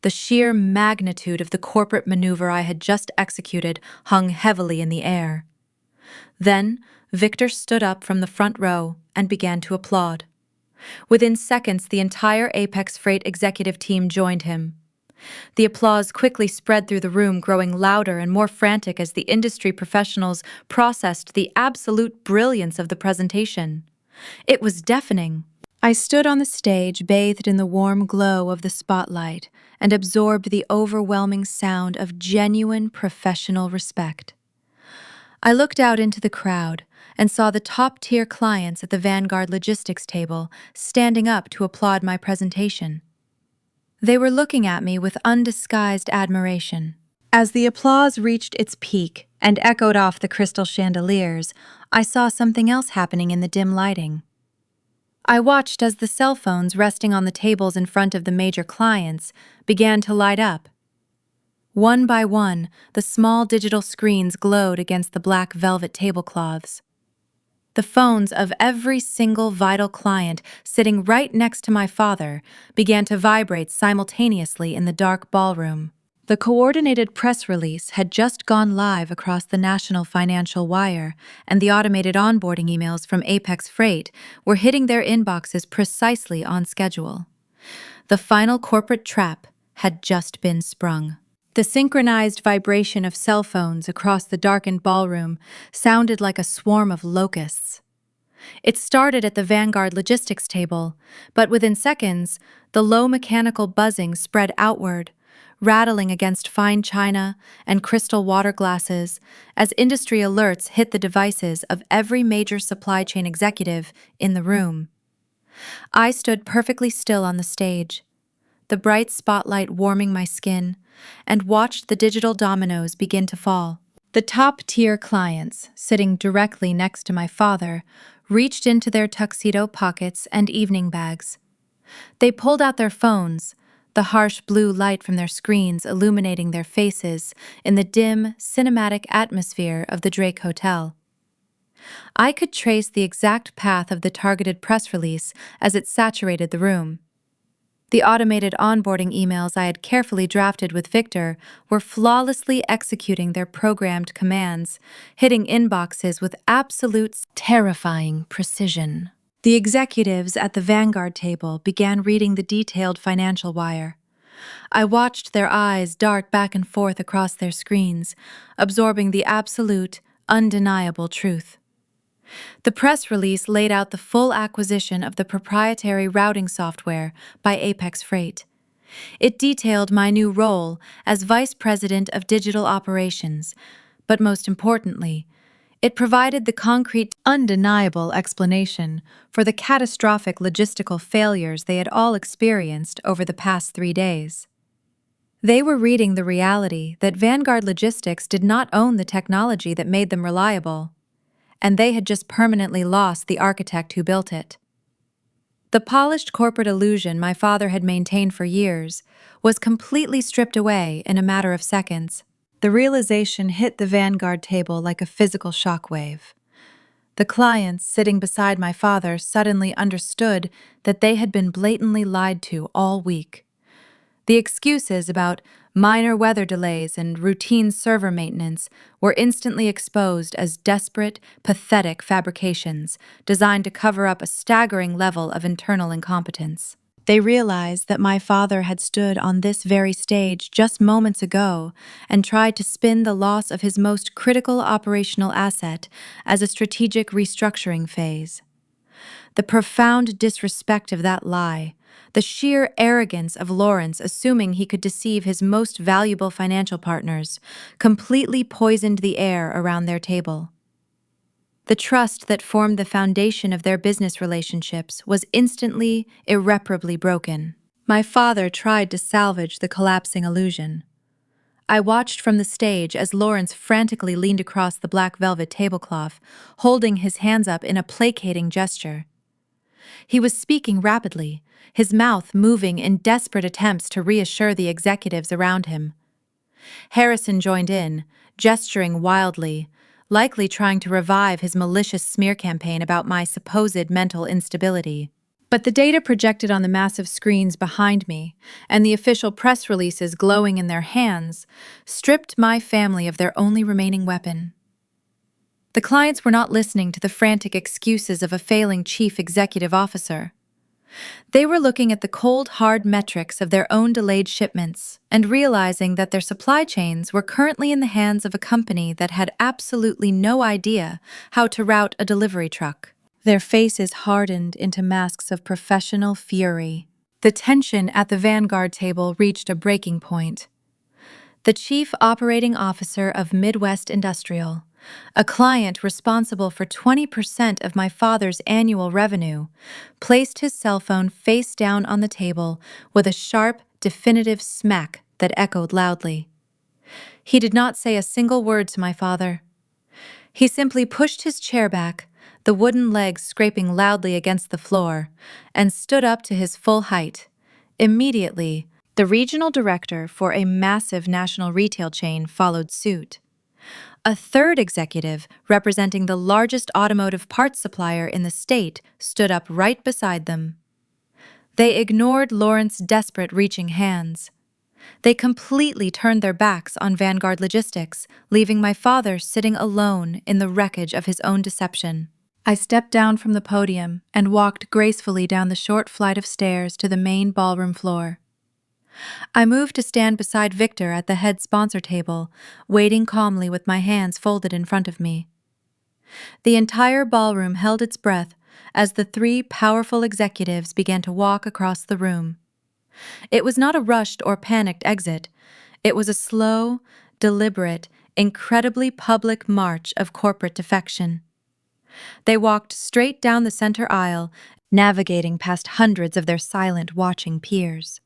The sheer magnitude of the corporate maneuver I had just executed hung heavily in the air. Then, Victor stood up from the front row and began to applaud. Within seconds, the entire Apex Freight executive team joined him. The applause quickly spread through the room, growing louder and more frantic as the industry professionals processed the absolute brilliance of the presentation. It was deafening. I stood on the stage, bathed in the warm glow of the spotlight, and absorbed the overwhelming sound of genuine professional respect. I looked out into the crowd and saw the top-tier clients at the Vanguard Logistics table standing up to applaud my presentation. They were looking at me with undisguised admiration. As the applause reached its peak and echoed off the crystal chandeliers, I saw something else happening in the dim lighting. I watched as the cell phones resting on the tables in front of the major clients began to light up. One by one, the small digital screens glowed against the black velvet tablecloths. The phones of every single vital client sitting right next to my father began to vibrate simultaneously in the dark ballroom. The coordinated press release had just gone live across the national financial wire, and the automated onboarding emails from Apex Freight were hitting their inboxes precisely on schedule. The final corporate trap had just been sprung. The synchronized vibration of cell phones across the darkened ballroom sounded like a swarm of locusts. It started at the Vanguard Logistics table, but within seconds, the low mechanical buzzing spread outward, rattling against fine china and crystal water glasses as industry alerts hit the devices of every major supply chain executive in the room. I stood perfectly still on the stage, the bright spotlight warming my skin, and watched the digital dominoes begin to fall. The top-tier clients, sitting directly next to my father, reached into their tuxedo pockets and evening bags. They pulled out their phones, the harsh blue light from their screens illuminating their faces in the dim, cinematic atmosphere of the Drake Hotel. I could trace the exact path of the targeted press release as it saturated the room. The automated onboarding emails I had carefully drafted with Victor were flawlessly executing their programmed commands, hitting inboxes with absolute terrifying precision. The executives at the Vanguard table began reading the detailed financial wire. I watched their eyes dart back and forth across their screens, absorbing the absolute, undeniable truth. The press release laid out the full acquisition of the proprietary routing software by Apex Freight. It detailed my new role as Vice President of Digital Operations, but most importantly, it provided the concrete, undeniable explanation for the catastrophic logistical failures they had all experienced over the past 3 days. They were reading the reality that Vanguard Logistics did not own the technology that made them reliable, and they had just permanently lost the architect who built it. The polished corporate illusion my father had maintained for years was completely stripped away in a matter of seconds. The realization hit the Vanguard table like a physical shockwave. The clients sitting beside my father suddenly understood that they had been blatantly lied to all week. The excuses about minor weather delays and routine server maintenance were instantly exposed as desperate, pathetic fabrications designed to cover up a staggering level of internal incompetence. They realized that my father had stood on this very stage just moments ago and tried to spin the loss of his most critical operational asset as a strategic restructuring phase. The profound disrespect of that lie, the sheer arrogance of Lawrence assuming he could deceive his most valuable financial partners, completely poisoned the air around their table. The trust that formed the foundation of their business relationships was instantly, irreparably broken. My father tried to salvage the collapsing illusion. I watched from the stage as Lawrence frantically leaned across the black velvet tablecloth, holding his hands up in a placating gesture. He was speaking rapidly, his mouth moving in desperate attempts to reassure the executives around him. Harrison joined in, gesturing wildly, likely trying to revive his malicious smear campaign about my supposed mental instability. But the data projected on the massive screens behind me, and the official press releases glowing in their hands, stripped my family of their only remaining weapon. The clients were not listening to the frantic excuses of a failing chief executive officer. They were looking at the cold, hard metrics of their own delayed shipments and realizing that their supply chains were currently in the hands of a company that had absolutely no idea how to route a delivery truck. Their faces hardened into masks of professional fury. The tension at the Vanguard table reached a breaking point. The chief operating officer of Midwest Industrial, A client responsible for 20% of my father's annual revenue placed his cell phone face down on the table with a sharp, definitive smack that echoed loudly. He did not say a single word to my father. He simply pushed his chair back, the wooden legs scraping loudly against the floor, and stood up to his full height. Immediately, the regional director for a massive national retail chain followed suit. A third executive, representing the largest automotive parts supplier in the state, stood up right beside them. They ignored Lawrence's desperate reaching hands. They completely turned their backs on Vanguard Logistics, leaving my father sitting alone in the wreckage of his own deception. I stepped down from the podium and walked gracefully down the short flight of stairs to the main ballroom floor. I moved to stand beside Victor at the head sponsor table, waiting calmly with my hands folded in front of me. The entire ballroom held its breath as the three powerful executives began to walk across the room. It was not a rushed or panicked exit. It was a slow, deliberate, incredibly public march of corporate defection. They walked straight down the center aisle, navigating past hundreds of their silent, watching peers.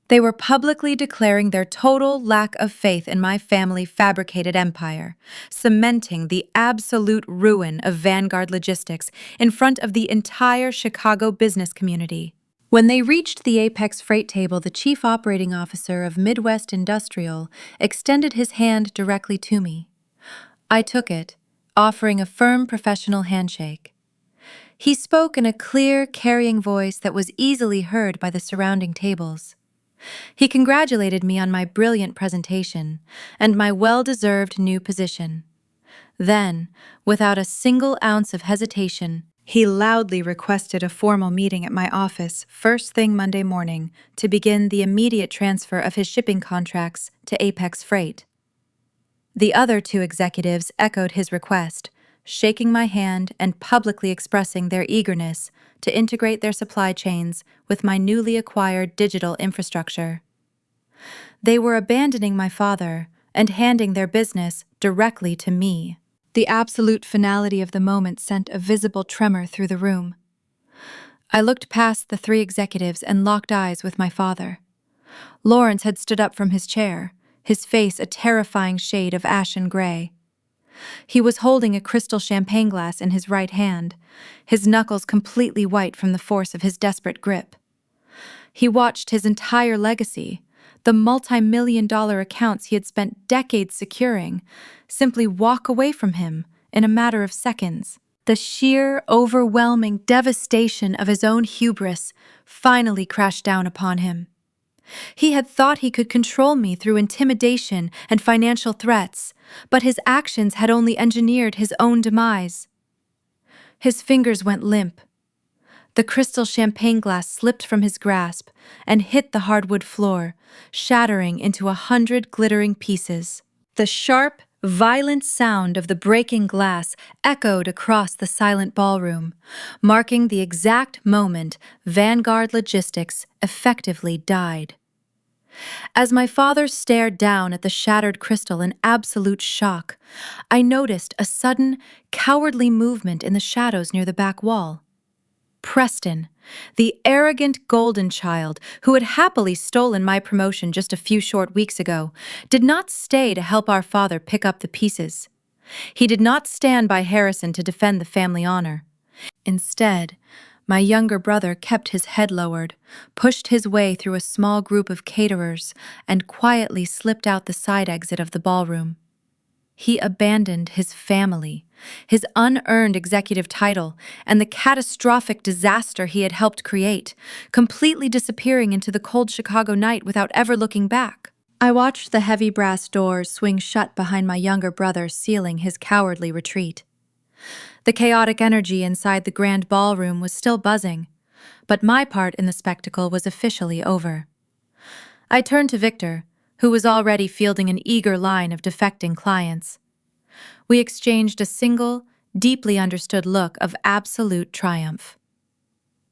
They were publicly declaring their total lack of faith in my family-fabricated empire, cementing the absolute ruin of Vanguard Logistics in front of the entire Chicago business community. When they reached the Apex freight table, the chief operating officer of Midwest Industrial extended his hand directly to me. I took it, offering a firm professional handshake. He spoke in a clear, carrying voice that was easily heard by the surrounding tables. He congratulated me on my brilliant presentation and my well-deserved new position. Then, without a single ounce of hesitation, he loudly requested a formal meeting at my office first thing Monday morning to begin the immediate transfer of his shipping contracts to Apex Freight. The other two executives echoed his request, shaking my hand and publicly expressing their eagerness to integrate their supply chains with my newly acquired digital infrastructure. They were abandoning my father and handing their business directly to me. The absolute finality of the moment sent a visible tremor through the room. I looked past the three executives and locked eyes with my father. Lawrence had stood up from his chair, his face a terrifying shade of ashen gray. He was holding a crystal champagne glass in his right hand, his knuckles completely white from the force of his desperate grip. He watched his entire legacy, the multi-million-dollar accounts he had spent decades securing, simply walk away from him in a matter of seconds. The sheer, overwhelming devastation of his own hubris finally crashed down upon him. He had thought he could control me through intimidation and financial threats, but his actions had only engineered his own demise. His fingers went limp. The crystal champagne glass slipped from his grasp and hit the hardwood floor, shattering into 100 glittering pieces. The sharp, violent sound of the breaking glass echoed across the silent ballroom, marking the exact moment Vanguard Logistics effectively died. As my father stared down at the shattered crystal in absolute shock, I noticed a sudden, cowardly movement in the shadows near the back wall. Preston, the arrogant golden child who had happily stolen my promotion just a few short weeks ago, did not stay to help our father pick up the pieces. He did not stand by Harrison to defend the family honor. Instead, my younger brother kept his head lowered, pushed his way through a small group of caterers, and quietly slipped out the side exit of the ballroom. He abandoned his family, his unearned executive title, and the catastrophic disaster he had helped create, completely disappearing into the cold Chicago night without ever looking back. I watched the heavy brass doors swing shut behind my younger brother, sealing his cowardly retreat. The chaotic energy inside the grand ballroom was still buzzing, but my part in the spectacle was officially over. I turned to Victor, who was already fielding an eager line of defecting clients. We exchanged a single, deeply understood look of absolute triumph.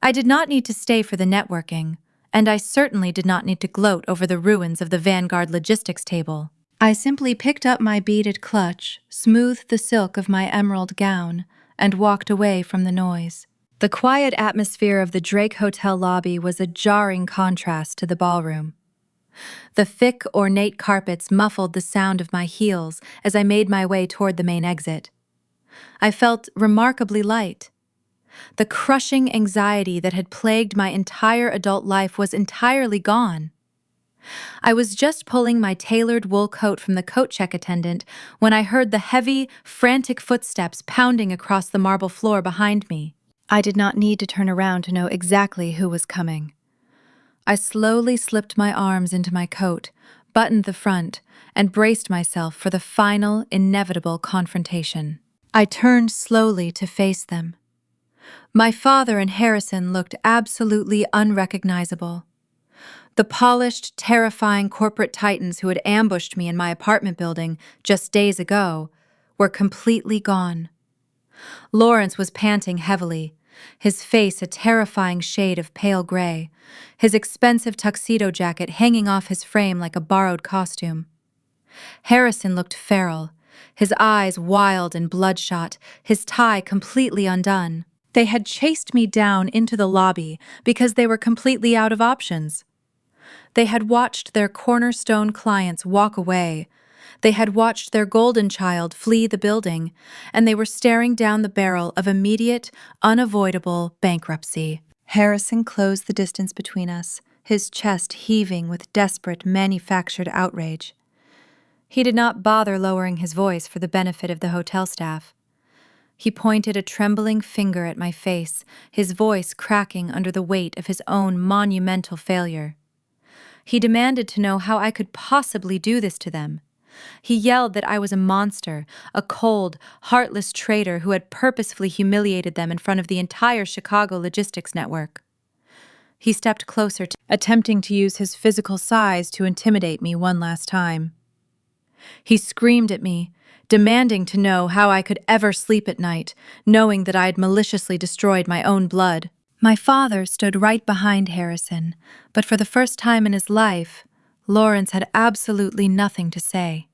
I did not need to stay for the networking, and I certainly did not need to gloat over the ruins of the Vanguard Logistics table. I simply picked up my beaded clutch, smoothed the silk of my emerald gown, and walked away from the noise. The quiet atmosphere of the Drake Hotel lobby was a jarring contrast to the ballroom. The thick, ornate carpets muffled the sound of my heels as I made my way toward the main exit. I felt remarkably light. The crushing anxiety that had plagued my entire adult life was entirely gone. I was just pulling my tailored wool coat from the coat check attendant when I heard the heavy, frantic footsteps pounding across the marble floor behind me. I did not need to turn around to know exactly who was coming. I slowly slipped my arms into my coat, buttoned the front, and braced myself for the final, inevitable confrontation. I turned slowly to face them. My father and Harrison looked absolutely unrecognizable. The polished, terrifying corporate titans who had ambushed me in my apartment building just days ago were completely gone. Lawrence was panting heavily, his face a terrifying shade of pale gray, his expensive tuxedo jacket hanging off his frame like a borrowed costume. Harrison looked feral, his eyes wild and bloodshot, his tie completely undone. They had chased me down into the lobby because they were completely out of options. They had watched their cornerstone clients walk away. They had watched their golden child flee the building, and they were staring down the barrel of immediate, unavoidable bankruptcy. Harrison closed the distance between us, his chest heaving with desperate, manufactured outrage. He did not bother lowering his voice for the benefit of the hotel staff. He pointed a trembling finger at my face, his voice cracking under the weight of his own monumental failure. He demanded to know how I could possibly do this to them. He yelled that I was a monster, a cold, heartless traitor who had purposefully humiliated them in front of the entire Chicago logistics network. He stepped closer, attempting to use his physical size to intimidate me one last time. He screamed at me, demanding to know how I could ever sleep at night, knowing that I had maliciously destroyed my own blood. My father stood right behind Harrison, but for the first time in his life, Lawrence had absolutely nothing to say.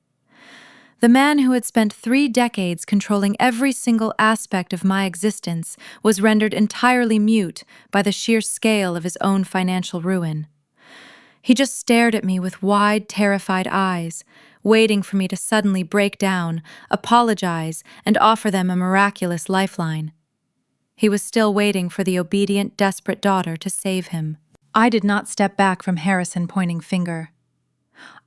The man who had spent 3 decades controlling every single aspect of my existence was rendered entirely mute by the sheer scale of his own financial ruin. He just stared at me with wide, terrified eyes, waiting for me to suddenly break down, apologize, and offer them a miraculous lifeline. He was still waiting for the obedient, desperate daughter to save him. I did not step back from Harrison pointing finger.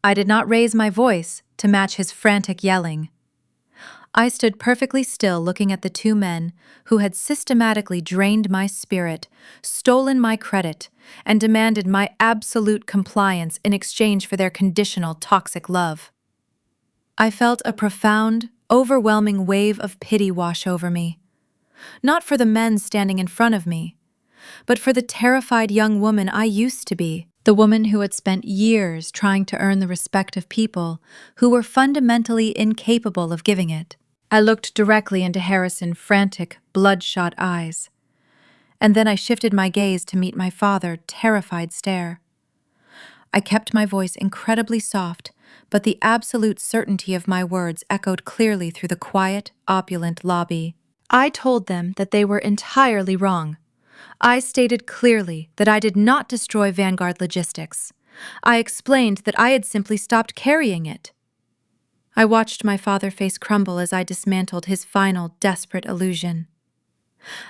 I did not raise my voice to match his frantic yelling. I stood perfectly still looking at the 2 men who had systematically drained my spirit, stolen my credit, and demanded my absolute compliance in exchange for their conditional toxic love. I felt a profound, overwhelming wave of pity wash over me. Not for the men standing in front of me, but for the terrified young woman I used to be, the woman who had spent years trying to earn the respect of people who were fundamentally incapable of giving it. I looked directly into Harrison's frantic, bloodshot eyes, and then I shifted my gaze to meet my father's terrified stare. I kept my voice incredibly soft, but the absolute certainty of my words echoed clearly through the quiet, opulent lobby. I told them that they were entirely wrong. I stated clearly that I did not destroy Vanguard Logistics. I explained that I had simply stopped carrying it. I watched my father's face crumble as I dismantled his final, desperate illusion.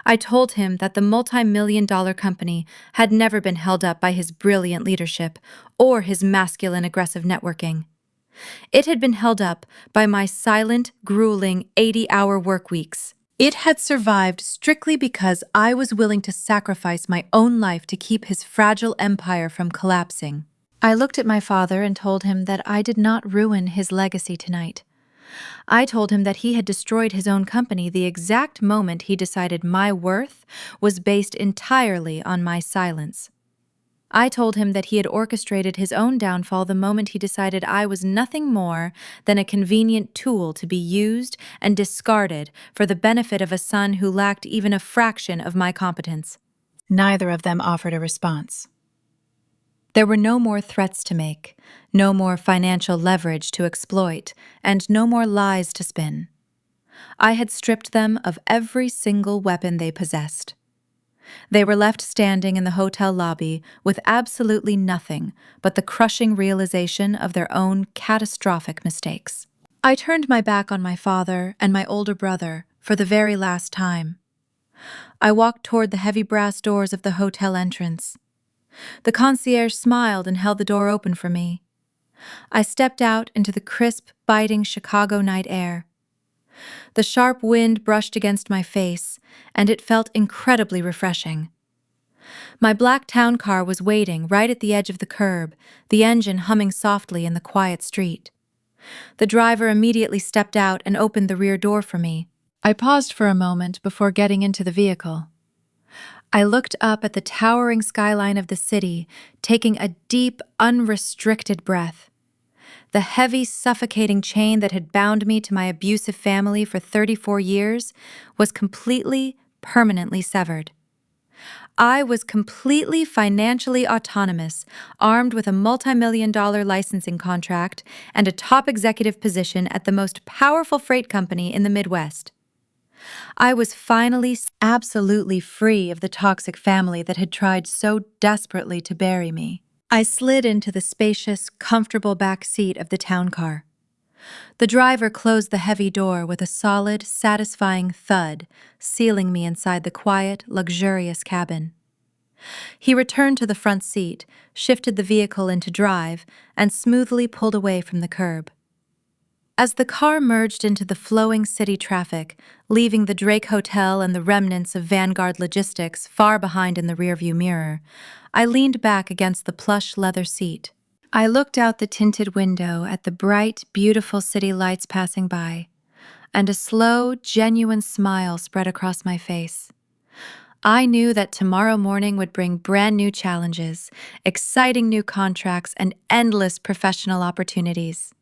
I told him that the multi-million-dollar company had never been held up by his brilliant leadership or his masculine, aggressive networking. It had been held up by my silent, grueling 80-hour work weeks. It had survived strictly because I was willing to sacrifice my own life to keep his fragile empire from collapsing. I looked at my father and told him that I did not ruin his legacy tonight. I told him that he had destroyed his own company the exact moment he decided my worth was based entirely on my silence. I told him that he had orchestrated his own downfall the moment he decided I was nothing more than a convenient tool to be used and discarded for the benefit of a son who lacked even a fraction of my competence. Neither of them offered a response. There were no more threats to make, no more financial leverage to exploit, and no more lies to spin. I had stripped them of every single weapon they possessed. They were left standing in the hotel lobby with absolutely nothing but the crushing realization of their own catastrophic mistakes. I turned my back on my father and my older brother for the very last time. I walked toward the heavy brass doors of the hotel entrance. The concierge smiled and held the door open for me. I stepped out into the crisp, biting Chicago night air. The sharp wind brushed against my face, and it felt incredibly refreshing. My black town car was waiting right at the edge of the curb, the engine humming softly in the quiet street. The driver immediately stepped out and opened the rear door for me. I paused for a moment before getting into the vehicle. I looked up at the towering skyline of the city, taking a deep, unrestricted breath. The heavy, suffocating chain that had bound me to my abusive family for 34 years was completely, permanently severed. I was completely financially autonomous, armed with a multi-million-dollar licensing contract and a top executive position at the most powerful freight company in the Midwest. I was finally absolutely free of the toxic family that had tried so desperately to bury me. I slid into the spacious, comfortable back seat of the town car. The driver closed the heavy door with a solid, satisfying thud, sealing me inside the quiet, luxurious cabin. He returned to the front seat, shifted the vehicle into drive, and smoothly pulled away from the curb. As the car merged into the flowing city traffic, leaving the Drake Hotel and the remnants of Vanguard Logistics far behind in the rearview mirror, I leaned back against the plush leather seat. I looked out the tinted window at the bright, beautiful city lights passing by, and a slow, genuine smile spread across my face. I knew that tomorrow morning would bring brand new challenges, exciting new contracts, and endless professional opportunities.